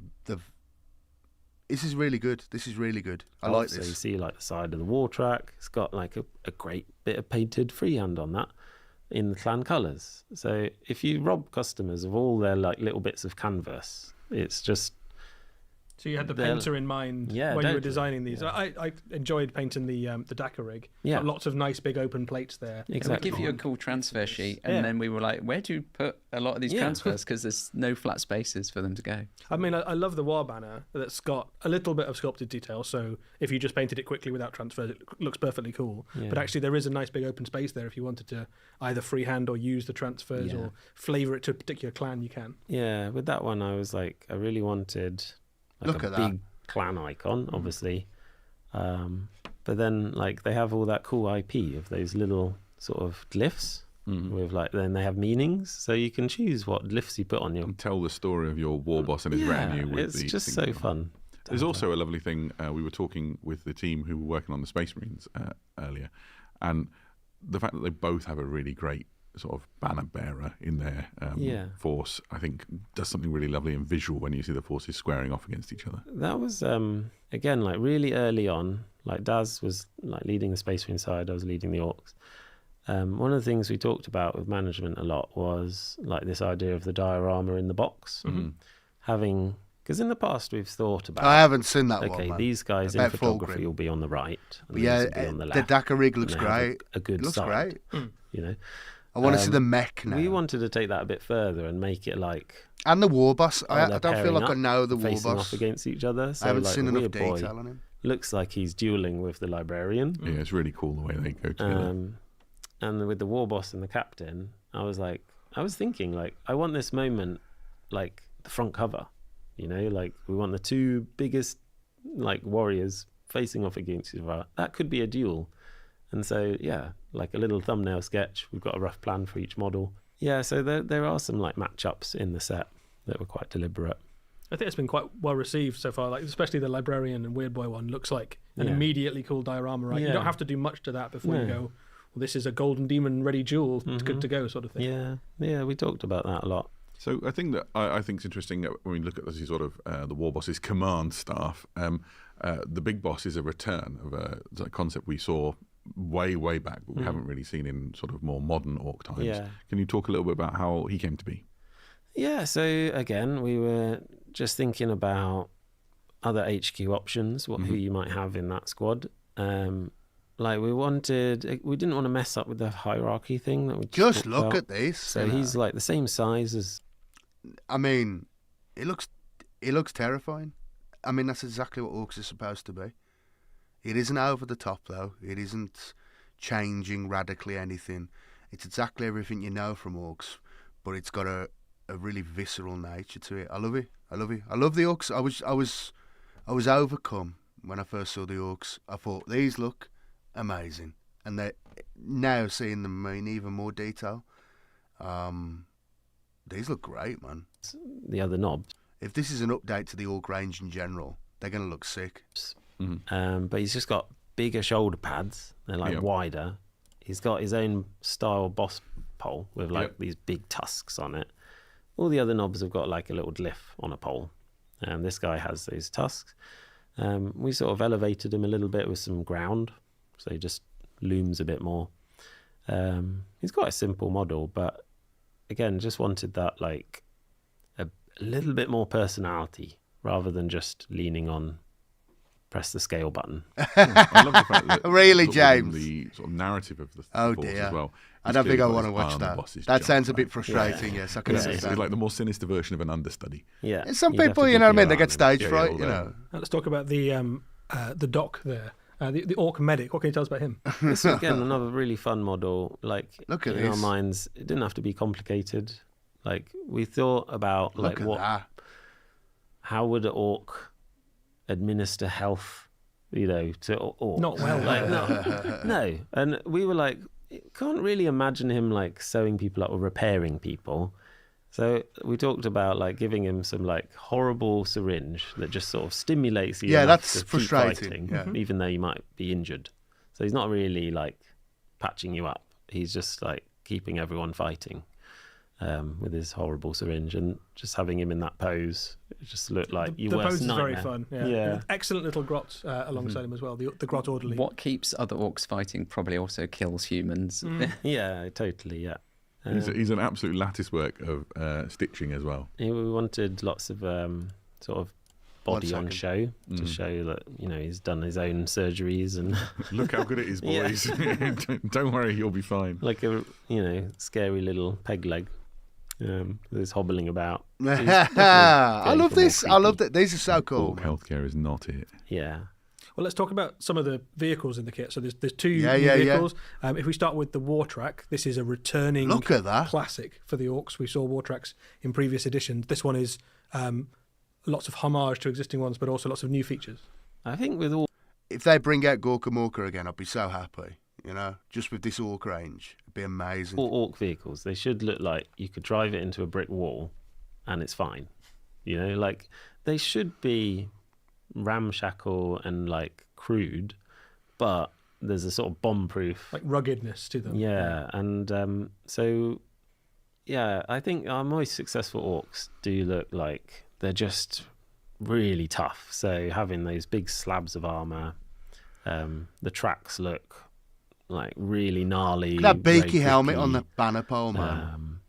Speaker 1: This is really good. This is really good. I like this.
Speaker 6: So you see like the side of the war track. It's got like a great bit of painted freehand on that. in the clan colours. So if you rob customers of all their like little bits of canvas, it's just.
Speaker 5: So you had the painter in mind when you were
Speaker 6: totally.
Speaker 5: designing these.
Speaker 6: Yeah.
Speaker 5: I enjoyed painting the Dakar rig.
Speaker 6: Yeah.
Speaker 5: Got lots of nice big open plates there.
Speaker 6: Exactly.
Speaker 7: We give you a cool transfer sheet, and then we were like, where do you put a lot of these transfers? Because there's no flat spaces for them to go.
Speaker 5: I mean, I love the war banner that's got a little bit of sculpted detail. So if you just painted it quickly without transfers, it looks perfectly cool.
Speaker 6: Yeah.
Speaker 5: But actually, there is a nice big open space there. If you wanted to either freehand or use the transfers or flavour it to a particular clan, you can.
Speaker 6: Yeah, with that one, I was like, I really wanted like
Speaker 1: Look
Speaker 6: a
Speaker 1: at that.
Speaker 6: big clan icon, obviously. But then, like, they have all that cool IP of those little sort of glyphs with like, then they have meanings, so you can choose what glyphs you put on your.
Speaker 2: And tell the story of your war boss and his retinue. With
Speaker 6: It's
Speaker 2: the
Speaker 6: just
Speaker 2: things
Speaker 6: so
Speaker 2: on.
Speaker 6: fun.
Speaker 2: There's also a lovely thing. We were talking with the team who were working on the Space Marines earlier, and the fact that they both have a really great sort of banner bearer in their force, I think, does something really lovely and visual when you see the forces squaring off against each other.
Speaker 6: That was again like really early on. Like Daz was like leading the Space Marine side, I was leading the Orks. One of the things we talked about with management a lot was like this idea of the diorama in the box, having. Because in the past we've thought about.
Speaker 1: I haven't seen that one.
Speaker 6: Okay,
Speaker 1: Man.
Speaker 6: these guys in
Speaker 1: About
Speaker 6: photography
Speaker 1: Fulgrim.
Speaker 6: will be on the right. And
Speaker 1: Yeah,
Speaker 6: these will be on the
Speaker 1: the
Speaker 6: left.
Speaker 1: Dakar rig looks
Speaker 6: and they have
Speaker 1: great.
Speaker 6: A good
Speaker 1: It looks
Speaker 6: side,
Speaker 1: great.
Speaker 6: you know.
Speaker 1: I want to see the mech now.
Speaker 6: We wanted to take that a bit further and make it like
Speaker 1: And the war boss. I
Speaker 6: they're
Speaker 1: don't feel
Speaker 6: pairing
Speaker 1: like I
Speaker 6: up,
Speaker 1: know the war
Speaker 6: facing
Speaker 1: boss.
Speaker 6: off against each other. So
Speaker 1: I haven't
Speaker 6: like,
Speaker 1: seen
Speaker 6: the
Speaker 1: enough
Speaker 6: weird boy
Speaker 1: detail on him.
Speaker 6: looks like he's dueling with the librarian.
Speaker 2: Yeah, it's really cool the way they go together.
Speaker 6: And with the war boss and the captain, I was thinking like, I want this moment like the front cover, you know, like we want the two biggest like warriors facing off against each other. That could be a duel. And so, yeah, like a little thumbnail sketch. We've got a rough plan for each model. Yeah, so there are some like matchups in the set that were quite deliberate.
Speaker 5: I think it's been quite well received so far, like especially the librarian and weird boy one looks like an immediately cool diorama, right? You
Speaker 6: Yeah.
Speaker 5: don't have to do much to that before you go, well, this is a golden demon ready jewel, it's good to go sort of thing.
Speaker 6: Yeah, we talked about that a lot.
Speaker 2: So I think that I think it's interesting when we look at this sort of the war boss's command staff. The big boss is a return of a concept we saw way back, but we haven't really seen in sort of more modern Orc times.
Speaker 6: Yeah.
Speaker 2: Can you talk a little bit about how he came to be?
Speaker 6: Yeah, so again, we were just thinking about other HQ options, who you might have in that squad. Like we didn't want to mess up with the hierarchy thing that we
Speaker 1: Just
Speaker 6: talked
Speaker 1: look
Speaker 6: about.
Speaker 1: at this.
Speaker 6: So
Speaker 1: you know.
Speaker 6: he's like the same size as.
Speaker 1: I mean, it looks terrifying. I mean, that's exactly what Orcs are supposed to be. It isn't over the top though. It isn't changing radically anything. It's exactly everything you know from Orcs, but it's got a really visceral nature to it. I love it. I love the Orcs. I was overcome when I first saw the Orcs. I thought these look amazing, and they now seeing them in even more detail. These look great, man.
Speaker 6: The other knobs.
Speaker 1: If this is an update to the Orc range in general, they're going to look sick.
Speaker 6: But he's just got bigger shoulder pads. They're like wider. He's got his own style boss pole with like these big tusks on it. All the other knobs have got like a little glyph on a pole. This guy has those tusks. We sort of elevated him a little bit with some ground, so he just looms a bit more. He's quite a simple model, but again, just wanted that like a little bit more personality rather than just leaning on press the scale button.
Speaker 2: I love the fact that
Speaker 1: Really,
Speaker 2: sort of within
Speaker 1: James?
Speaker 2: the sort of narrative of the
Speaker 1: Oh
Speaker 2: force
Speaker 1: dear.
Speaker 2: as well.
Speaker 1: I don't think I want to
Speaker 2: got
Speaker 1: watch
Speaker 2: his eye on the
Speaker 1: that.
Speaker 2: boss's
Speaker 1: That
Speaker 2: jump,
Speaker 1: sounds a bit
Speaker 2: right?
Speaker 1: frustrating. Yes, I can
Speaker 2: It's
Speaker 1: understand.
Speaker 2: like the more sinister version of an understudy.
Speaker 6: Yeah.
Speaker 1: Some
Speaker 6: you'd have
Speaker 1: people,
Speaker 6: to
Speaker 1: you know what I
Speaker 6: keep
Speaker 1: mean,
Speaker 6: your
Speaker 1: they
Speaker 6: eye
Speaker 1: get
Speaker 6: on
Speaker 1: stage
Speaker 2: Yeah,
Speaker 1: fright,
Speaker 2: all
Speaker 1: you
Speaker 2: day.
Speaker 1: know.
Speaker 5: Let's talk about the doc there, the Orc medic. What can you tell us about him?
Speaker 6: This is again another really fun model. Like
Speaker 1: Look at
Speaker 6: in our
Speaker 1: this.
Speaker 6: minds, it didn't have to be complicated. Like we thought about like
Speaker 1: Look at that.
Speaker 6: how would an orc administer health, you know, to orcs?
Speaker 5: Not well.
Speaker 6: Like, no. And we were like, can't really imagine him like sewing people up or repairing people. So we talked about like giving him some like horrible syringe that just sort of stimulates you.
Speaker 1: Yeah,
Speaker 6: enough
Speaker 1: that's
Speaker 6: to keep
Speaker 1: frustrating,
Speaker 6: fighting,
Speaker 1: yeah.
Speaker 6: even though you might be injured. So he's not really like patching you up. He's just like keeping everyone fighting. with his horrible syringe, and just having him in that pose, it just looked like your
Speaker 5: the
Speaker 6: worst
Speaker 5: pose is
Speaker 6: nightmare.
Speaker 5: very fun. Yeah. Excellent little grot alongside him as well. The grot orderly.
Speaker 7: What keeps other orcs fighting probably also kills humans.
Speaker 6: Yeah, totally. Yeah.
Speaker 2: He's an absolute lattice work of stitching as well.
Speaker 6: We wanted lots of sort of body on show to show that he's done his own surgeries and
Speaker 2: Look how good it is, boys. Don't worry, you'll be fine.
Speaker 6: like a scary little peg leg that's hobbling about.
Speaker 1: I love this. I love that. These are so cool.
Speaker 2: Orc healthcare is not it.
Speaker 6: Yeah.
Speaker 5: Well, let's talk about some of the vehicles in the kit. So there's two new
Speaker 1: Yeah.
Speaker 5: vehicles. If we start with the War Track, this is a returning
Speaker 1: Look at that.
Speaker 5: classic for the Orcs. We saw War Tracks in previous editions. This one is lots of homage to existing ones, but also lots of new features.
Speaker 6: I think with all
Speaker 1: If they bring out Gorka Morka again, I'd be so happy. Just with this Orc range, it'd be amazing.
Speaker 6: Orc vehicles, they should look like you could drive it into a brick wall and it's fine. Like they should be ramshackle and like crude, but there's a sort of bomb-proof,
Speaker 5: Like ruggedness to them.
Speaker 6: yeah. And so, yeah, I think our most successful orcs do look like they're just really tough. So having those big slabs of armor, the tracks look like really gnarly.
Speaker 1: That beaky
Speaker 6: very
Speaker 1: helmet
Speaker 6: pricky.
Speaker 1: on the banner pole, man.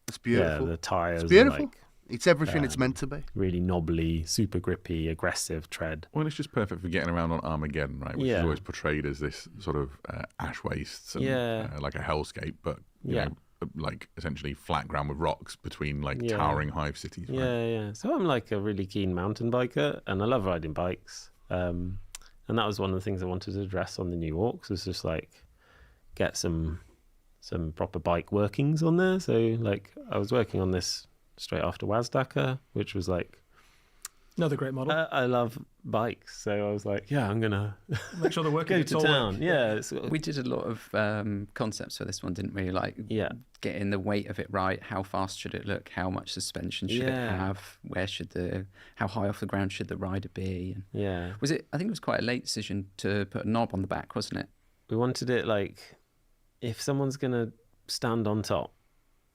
Speaker 1: It's beautiful.
Speaker 6: Yeah, the tires.
Speaker 1: It's beautiful.
Speaker 6: Are like
Speaker 1: It's everything it's meant to be.
Speaker 6: really knobbly, super grippy, aggressive tread.
Speaker 2: Well, it's just perfect for getting around on Armageddon, right? Which is
Speaker 6: Yeah.
Speaker 2: always portrayed as this sort of ash wastes and like a hellscape, but you know, like essentially flat ground with rocks between like towering hive cities. Right?
Speaker 6: Yeah. So I'm like a really keen mountain biker, and I love riding bikes. And that was one of the things I wanted to address on the new Orcs, was just like get some proper bike workings on there. So like I was working on this straight after Wazdaka, which was like
Speaker 5: Another great model.
Speaker 6: I love bikes, so I was like, yeah, I'm gonna
Speaker 5: Make sure they're working.
Speaker 6: go
Speaker 5: It's
Speaker 6: to
Speaker 5: all
Speaker 6: town.
Speaker 5: work.
Speaker 6: Yeah, it's sort of-
Speaker 7: We did a lot of concepts for this one, didn't we? Like getting the weight of it right. How fast should it look? How much suspension should it have? How high off the ground should the rider be? And
Speaker 6: yeah.
Speaker 7: I think it was quite a late decision to put a knob on the back, wasn't it?
Speaker 6: We wanted it like, if someone's gonna stand on top,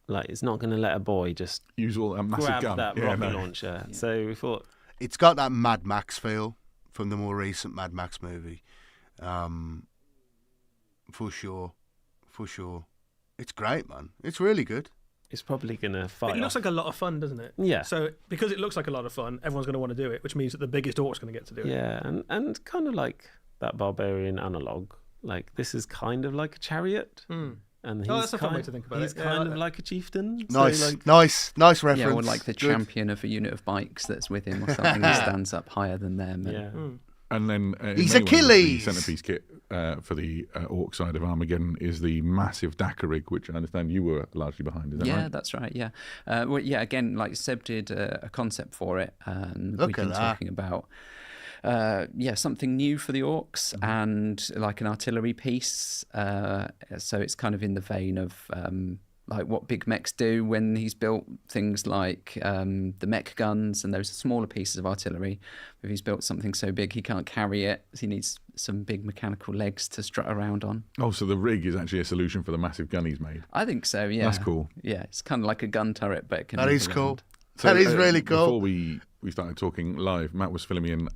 Speaker 6: like it's not gonna let a boy just
Speaker 2: Use all that massive
Speaker 6: grab
Speaker 2: gun.
Speaker 6: that rocket launcher.
Speaker 7: Yeah.
Speaker 6: So we thought,
Speaker 1: It's got that Mad Max feel from the more recent Mad Max movie. For sure. It's great, man. It's really good.
Speaker 6: it's probably gonna fight.
Speaker 5: It looks
Speaker 6: off.
Speaker 5: like a lot of fun, doesn't it?
Speaker 6: Yeah.
Speaker 5: So because it looks like a lot of fun, everyone's going to want to do it, which means that the biggest orc's going to get to do it.
Speaker 6: Yeah, and kind of like that barbarian analog. Like this is kind of like a chariot, and he's
Speaker 5: that's a fun
Speaker 6: kind,
Speaker 5: way to think about
Speaker 6: he's
Speaker 5: it. Yeah, I
Speaker 6: kind
Speaker 5: like
Speaker 6: of
Speaker 5: that.
Speaker 6: like a chieftain.
Speaker 1: Nice,
Speaker 6: So like,
Speaker 1: nice reference.
Speaker 7: Yeah, or like the
Speaker 1: Good.
Speaker 7: champion of a unit of bikes that's with him or something. He stands up higher than them. And
Speaker 6: yeah.
Speaker 2: And then in
Speaker 1: He's
Speaker 2: May one,
Speaker 1: Achilles!
Speaker 2: The centerpiece kit for the Orc side of Armageddon is the massive Dakar rig, which I understand you were largely behind. Is that
Speaker 7: Yeah,
Speaker 2: right?
Speaker 7: that's right. Yeah, well, yeah. Again, like Seb did a concept for it, and
Speaker 1: Look
Speaker 7: we've
Speaker 1: at
Speaker 7: been
Speaker 1: that.
Speaker 7: talking about something new for the Orcs and like an artillery piece. So it's kind of in the vein of like what big mechs do when he's built things like the mech guns, and those are smaller pieces of artillery. If he's built something so big he can't carry it, he needs some big mechanical legs to strut around on.
Speaker 2: Oh, so the rig is actually a solution for the massive gun he's made.
Speaker 7: I think so. Yeah,
Speaker 2: That's cool.
Speaker 7: Yeah, it's kind of like a gun turret, but it can
Speaker 1: That
Speaker 7: move
Speaker 1: is cool.
Speaker 7: around.
Speaker 1: That is really cool.
Speaker 2: Before we started talking live, Matt was filling me in.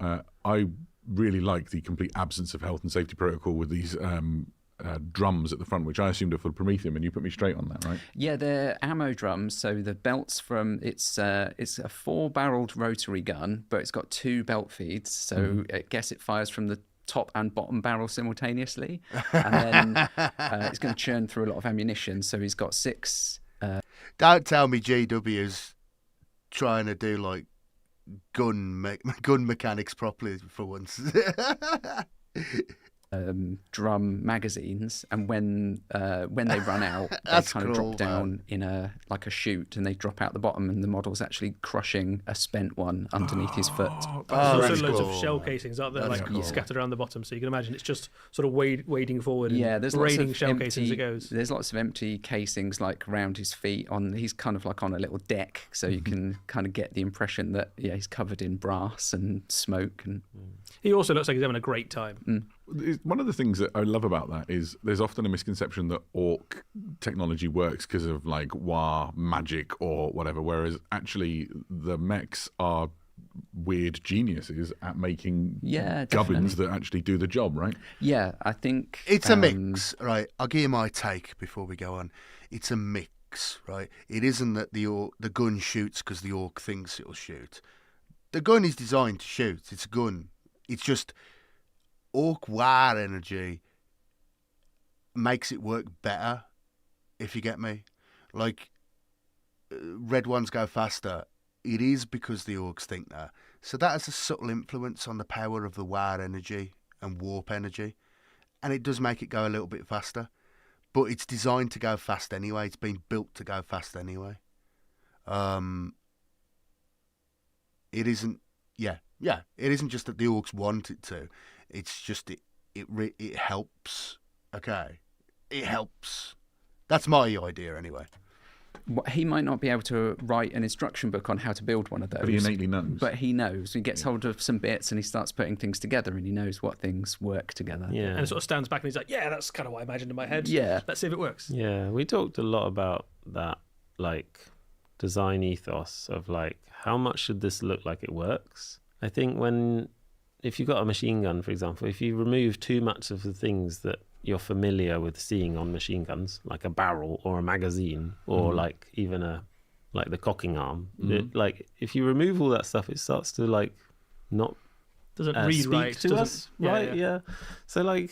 Speaker 2: I really like the complete absence of health and safety protocol with these drums at the front, which I assumed are for Prometheum, and you put me straight on that, right?
Speaker 7: Yeah, they're ammo drums. So the belts from it's a 4-barreled rotary gun, but it's got 2 belt feeds. So I guess it fires from the top and bottom barrel simultaneously, and then it's going to churn through a lot of ammunition. So he's got 6.
Speaker 1: Don't tell me GW is trying to do like gun mechanics properly for once.
Speaker 7: Drum magazines, and when they run out, they
Speaker 1: That's
Speaker 7: kind of
Speaker 1: cool,
Speaker 7: drop down in a chute, and they drop out the bottom, and the model's actually crushing a spent one underneath his foot.
Speaker 1: Oh,
Speaker 5: There's
Speaker 1: that's
Speaker 5: also loads
Speaker 1: cool.
Speaker 5: of shell casings out there,
Speaker 1: That's
Speaker 5: like
Speaker 1: cool.
Speaker 5: scattered around the bottom. So you can imagine it's just sort of wading forward and
Speaker 7: Yeah, there's lots
Speaker 5: raiding
Speaker 7: of
Speaker 5: shell
Speaker 7: empty,
Speaker 5: casings as it goes.
Speaker 7: There's lots of empty casings like around his feet. He's kind of like on a little deck, so you can kind of get the impression that he's covered in brass and smoke. And
Speaker 5: He also looks like he's having a great time.
Speaker 2: One of the things that I love about that is there's often a misconception that orc technology works because of like war magic or whatever, whereas actually the mechs are weird geniuses at making gubbins that actually do the job, right?
Speaker 7: Yeah, I think
Speaker 1: It's a mix, right? I'll give you my take before we go on. It's a mix, right? It isn't that the gun shoots because the orc thinks it'll shoot. The gun is designed to shoot. It's a gun. It's just orc war energy makes it work better, if you get me. Like, red ones go faster. It is because the orcs think that. So that has a subtle influence on the power of the war energy and warp energy. And it does make it go a little bit faster. But it's designed to go fast anyway. It's been built to go fast anyway. It isn't, it isn't just that the orcs want it to. It's just it helps. Okay, it helps. That's my idea anyway.
Speaker 7: He might not be able to write an instruction book on how to build one of those.
Speaker 2: But he innately knows.
Speaker 7: But he knows. He gets hold of some bits and he starts putting things together and he knows what things work together.
Speaker 6: Yeah.
Speaker 5: And it sort of stands back and he's like, yeah, that's kind of what I imagined in my head.
Speaker 7: Yeah.
Speaker 5: Let's see if it works.
Speaker 6: Yeah, we talked a lot about that, like, design ethos of, like, how much should this look like it works? I think if you've got a machine gun, for example, if you remove too much of the things that you're familiar with seeing on machine guns, like a barrel or a magazine, or like even like the cocking arm, like if you remove all that stuff, it starts to like not
Speaker 5: Doesn't read
Speaker 6: speak
Speaker 5: right
Speaker 6: to us, right? Yeah. So like,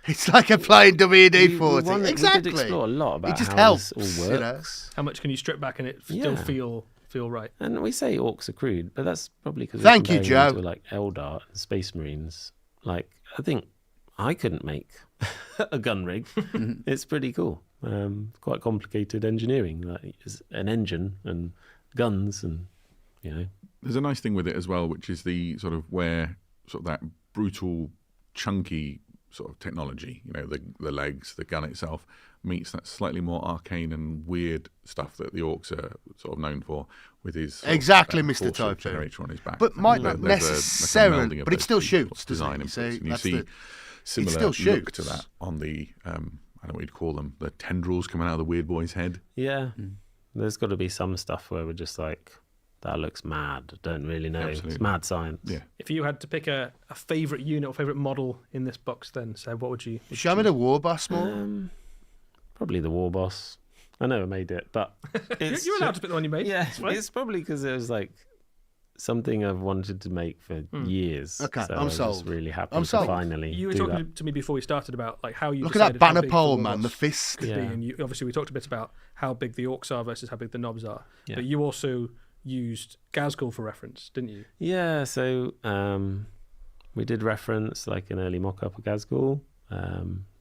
Speaker 1: It's like applying WD-40.
Speaker 6: we
Speaker 1: Exactly.
Speaker 6: did explore a lot about
Speaker 1: it just
Speaker 6: how
Speaker 1: helps,
Speaker 6: this all
Speaker 1: you know?
Speaker 6: works.
Speaker 5: How much can you strip back and it still feel right?
Speaker 6: And we say orcs are crude, but that's probably because
Speaker 1: Thank you, Joe.
Speaker 6: into like Eldar and Space Marines. Like, I think I couldn't make a gun rig. It's pretty cool. Quite complicated engineering, like it's an engine and guns, and you know.
Speaker 2: There's a nice thing with it as well, which is the sort of where sort of that brutal, chunky sort of technology, you know, the legs, the gun itself, meets that slightly more arcane and weird stuff that the orcs are sort of known for, with his sort
Speaker 1: Exactly,
Speaker 2: of,
Speaker 1: Mr.
Speaker 2: force
Speaker 1: Typhoon.
Speaker 2: generator on his back.
Speaker 1: But might not
Speaker 2: There's
Speaker 1: necessarily,
Speaker 2: melding of
Speaker 1: but it
Speaker 2: those
Speaker 1: still
Speaker 2: two
Speaker 1: shoots, doesn't
Speaker 2: design
Speaker 1: it? You see,
Speaker 2: inputs. And you
Speaker 1: that's
Speaker 2: see
Speaker 1: the-
Speaker 2: similar
Speaker 1: still
Speaker 2: look
Speaker 1: shoots.
Speaker 2: to that on the I don't know what you'd call them, the tendrils coming out of the weird boy's head.
Speaker 6: Yeah, there's got to be some stuff where we're just like, that looks mad. Don't really know.
Speaker 2: Absolutely.
Speaker 6: It's mad science.
Speaker 2: Yeah.
Speaker 5: If you had to pick a favourite unit or favourite model in this box, then Seb, what would you?
Speaker 1: Show me the war boss more.
Speaker 6: Probably the war boss. I never made it, but it's
Speaker 5: You're allowed to pick the one you made.
Speaker 6: Yeah,
Speaker 5: It's fine.
Speaker 6: it's probably because it was like something I've wanted to make for years.
Speaker 1: Okay,
Speaker 6: so
Speaker 1: I'm
Speaker 6: I was
Speaker 1: sold.
Speaker 6: just really happy
Speaker 1: I'm
Speaker 6: to
Speaker 1: sold.
Speaker 6: finally
Speaker 5: You were
Speaker 6: do
Speaker 5: talking
Speaker 6: that.
Speaker 5: to me before we started about like how you
Speaker 1: Look at that
Speaker 5: decided how
Speaker 1: banner
Speaker 5: big
Speaker 1: pole,
Speaker 5: war
Speaker 1: man. The
Speaker 5: boss
Speaker 1: fist.
Speaker 5: could be,
Speaker 6: Yeah.
Speaker 5: and you, obviously we talked a bit about how big the orcs are versus how big the knobs are.
Speaker 6: Yeah.
Speaker 5: But you also used Gazgul for reference, didn't you?
Speaker 6: Yeah, so we did reference like an early mock-up of Gazgul.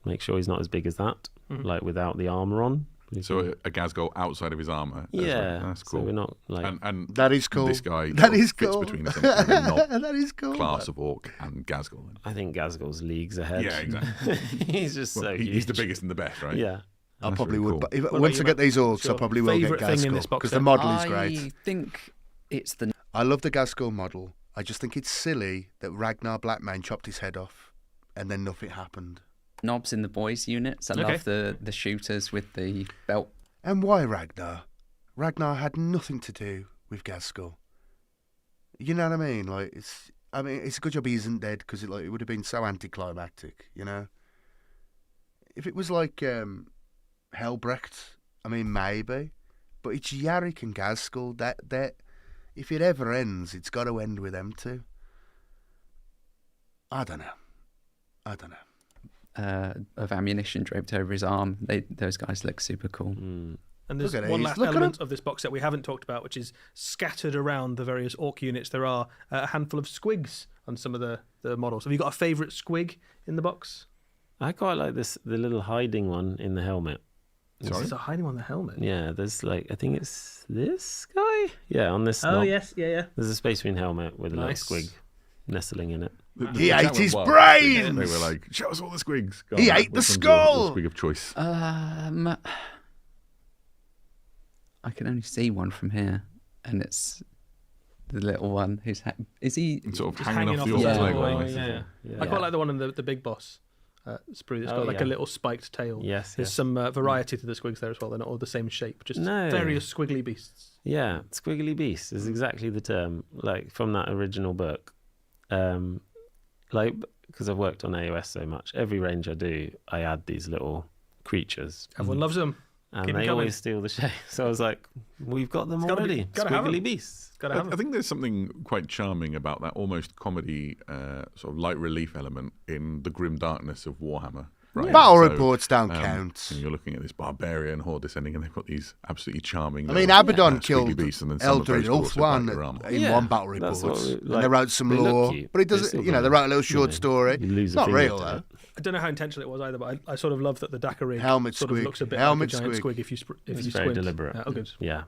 Speaker 6: Make sure he's not as big as that, like without the armor on.
Speaker 2: So a Gazgul outside of his armor.
Speaker 6: Yeah,
Speaker 2: that's cool.
Speaker 6: So we're not like
Speaker 2: and
Speaker 1: That is cool.
Speaker 2: This guy
Speaker 1: That
Speaker 2: sort of
Speaker 1: is
Speaker 2: fits
Speaker 1: cool.
Speaker 2: between essentially the knob
Speaker 1: That is cool.
Speaker 2: class
Speaker 1: man.
Speaker 2: of orc and Gazgul.
Speaker 6: I think Gazgul's leagues ahead.
Speaker 2: Yeah, exactly.
Speaker 6: He's just
Speaker 2: Well,
Speaker 6: so
Speaker 2: he's
Speaker 6: huge.
Speaker 2: the biggest and the best, right?
Speaker 6: Yeah.
Speaker 1: I
Speaker 2: That's
Speaker 1: probably
Speaker 2: really
Speaker 1: would.
Speaker 2: cool.
Speaker 1: But if,
Speaker 5: about
Speaker 1: once
Speaker 5: you,
Speaker 1: I get
Speaker 5: Matt?
Speaker 1: these orcs,
Speaker 5: What's
Speaker 1: I
Speaker 5: your
Speaker 1: probably will get
Speaker 5: favourite thing in this
Speaker 1: Gazgul
Speaker 5: box
Speaker 1: because the
Speaker 5: then?
Speaker 1: model is
Speaker 7: I
Speaker 1: great.
Speaker 7: think it's the
Speaker 1: I love the Gazgul model. I just think it's silly that Ragnar Blackmane chopped his head off and then nothing happened.
Speaker 7: knobs in the boys' units. I
Speaker 5: Okay.
Speaker 7: love the shooters with the belt.
Speaker 1: And why Ragnar? Ragnar had nothing to do with Gazgul. You know what I mean? Like it's a good job he isn't dead because it would have been so anticlimactic, you know. If it was like Helbrecht, I mean maybe, but it's Yarick and Gazgul. That if it ever ends, it's got to end with them two. I don't know.
Speaker 7: Of ammunition draped over his arm. Those guys look super cool.
Speaker 5: And there's
Speaker 1: Look at
Speaker 5: one
Speaker 1: these.
Speaker 5: last
Speaker 1: Look at
Speaker 5: element of this box that we haven't talked about, which is scattered around the various orc units. There are a handful of squigs on some of the models. Have you got a favourite squig in the box?
Speaker 6: I quite like the little hiding one in the helmet.
Speaker 2: Sorry?
Speaker 5: There's a hiding on the helmet.
Speaker 6: Yeah, there's like, I think it's this guy? Yeah, on this
Speaker 5: Oh,
Speaker 6: knob.
Speaker 5: yes. Yeah.
Speaker 6: There's a Space Marine helmet with a
Speaker 5: Nice.
Speaker 6: little squig nestling in it.
Speaker 1: He
Speaker 2: That
Speaker 1: ate
Speaker 2: went
Speaker 1: his
Speaker 2: wild.
Speaker 1: brains!
Speaker 2: They were like, show us all the squigs. Go
Speaker 1: He
Speaker 2: on,
Speaker 1: ate the
Speaker 2: which one's
Speaker 1: skull!
Speaker 2: your squig of choice.
Speaker 7: I can only see one from here, and the little one who's is he
Speaker 2: And sort of
Speaker 5: Just
Speaker 2: hanging off the
Speaker 5: the
Speaker 2: orc's
Speaker 7: Yeah.
Speaker 2: leg.
Speaker 5: Oh,
Speaker 2: like,
Speaker 5: yeah.
Speaker 6: Yeah.
Speaker 5: I quite like the one in the big boss sprue that's got
Speaker 6: Oh,
Speaker 5: like
Speaker 6: yeah.
Speaker 5: a little spiked tail.
Speaker 6: Yes.
Speaker 5: There's
Speaker 6: yes.
Speaker 5: some variety to the squigs there as well. They're not all the same shape, just
Speaker 6: No.
Speaker 5: various squiggly beasts.
Speaker 6: Yeah, squiggly beast is exactly the term, like from that original book. Like, because I've worked on AOS so much, every range I do, I add these little creatures,
Speaker 5: Everyone loves them.
Speaker 6: and
Speaker 5: Keep 'em
Speaker 6: they
Speaker 5: coming.
Speaker 6: always steal the show. So I was like, we've got them
Speaker 5: gotta be-
Speaker 6: already.
Speaker 5: gotta have 'em.
Speaker 6: Squiggly beasts.
Speaker 5: Gotta have
Speaker 2: I
Speaker 5: 'em.
Speaker 2: think there's something quite charming about that almost comedy, sort of light relief element in the grim darkness of Warhammer. Right?
Speaker 1: Battle
Speaker 2: So,
Speaker 1: reports don't
Speaker 2: and
Speaker 1: count.
Speaker 2: you're looking at this barbarian horde descending, and they've got these absolutely charming.
Speaker 1: I mean,
Speaker 2: little,
Speaker 1: Abaddon
Speaker 2: squiggly
Speaker 1: killed
Speaker 2: beasts, and then some of
Speaker 1: Eldari
Speaker 2: those also
Speaker 1: Ulfwan
Speaker 2: bite your armor.
Speaker 1: in
Speaker 6: Yeah,
Speaker 1: one battle report.
Speaker 6: that's what we-
Speaker 1: And they
Speaker 6: like,
Speaker 1: wrote some
Speaker 6: they look
Speaker 1: lore.
Speaker 6: cute.
Speaker 1: But it
Speaker 6: They
Speaker 1: doesn't,
Speaker 6: sort
Speaker 1: you know,
Speaker 6: of,
Speaker 1: they wrote a little short
Speaker 6: you know,
Speaker 1: story.
Speaker 6: you lose
Speaker 1: It's
Speaker 6: a
Speaker 1: not
Speaker 6: finger
Speaker 1: real,
Speaker 6: to
Speaker 1: though.
Speaker 6: it.
Speaker 5: I don't know how intentional it was either, but I sort of love that the Dakar rig
Speaker 1: Helmet
Speaker 5: sort
Speaker 1: squig.
Speaker 5: of looks a bit
Speaker 1: Helmet
Speaker 5: like a giant
Speaker 1: squig.
Speaker 5: squig if you
Speaker 6: It's
Speaker 5: you
Speaker 6: very
Speaker 5: squint.
Speaker 6: deliberate.
Speaker 5: Yeah, oh, good.
Speaker 6: Yeah.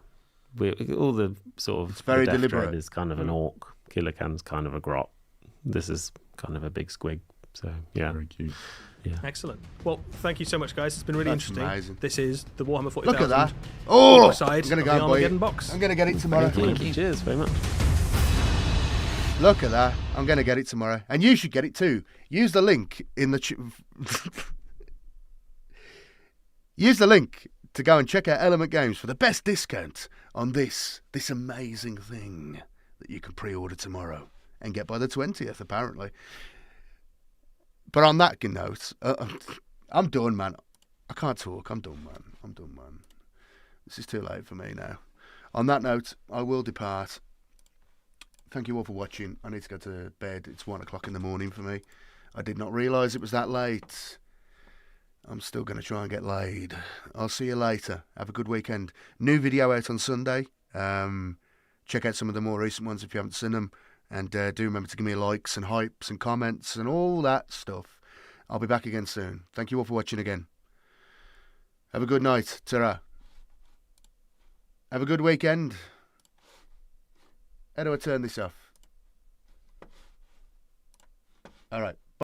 Speaker 6: All the sort of
Speaker 1: It's very
Speaker 6: the Death
Speaker 1: deliberate.
Speaker 6: Dread is kind of an orc. Killer Can's kind of a grot. This is kind of a big squig. So yeah.
Speaker 2: Very cute.
Speaker 5: Excellent. Well, thank you so much, guys. It's been really
Speaker 1: That's
Speaker 5: interesting.
Speaker 1: amazing.
Speaker 5: This is the Warhammer 40,000.
Speaker 1: Look at that. Oh,
Speaker 5: Side
Speaker 1: I'm going to
Speaker 5: of
Speaker 1: go
Speaker 5: the
Speaker 1: and buy
Speaker 5: Armageddon
Speaker 1: it.
Speaker 5: box.
Speaker 1: I'm going to get it tomorrow.
Speaker 6: Thank you. Cheers very much.
Speaker 1: Look at that. I'm going to get it tomorrow. And you should get it too. Use the link in the... Use the link to go and check out Element Games for the best discount on this amazing thing that you can pre-order tomorrow and get by the 20th, apparently. But on that note, I'm done, man. I can't talk. I'm done, man. This is too late for me now. On that note, I will depart. Thank you all for watching. I need to go to bed. It's 1 o'clock in the morning for me. I did not realise it was that late. I'm still going to try and get laid. I'll see you later. Have a good weekend. New video out on Sunday. Check out some of the more recent ones if you haven't seen them. And do remember to give me likes and hypes and comments and all that stuff. I'll be back again soon. Thank you all for watching again. Have a good night. Ta-ra. Have a good weekend. How do I turn this off? All right.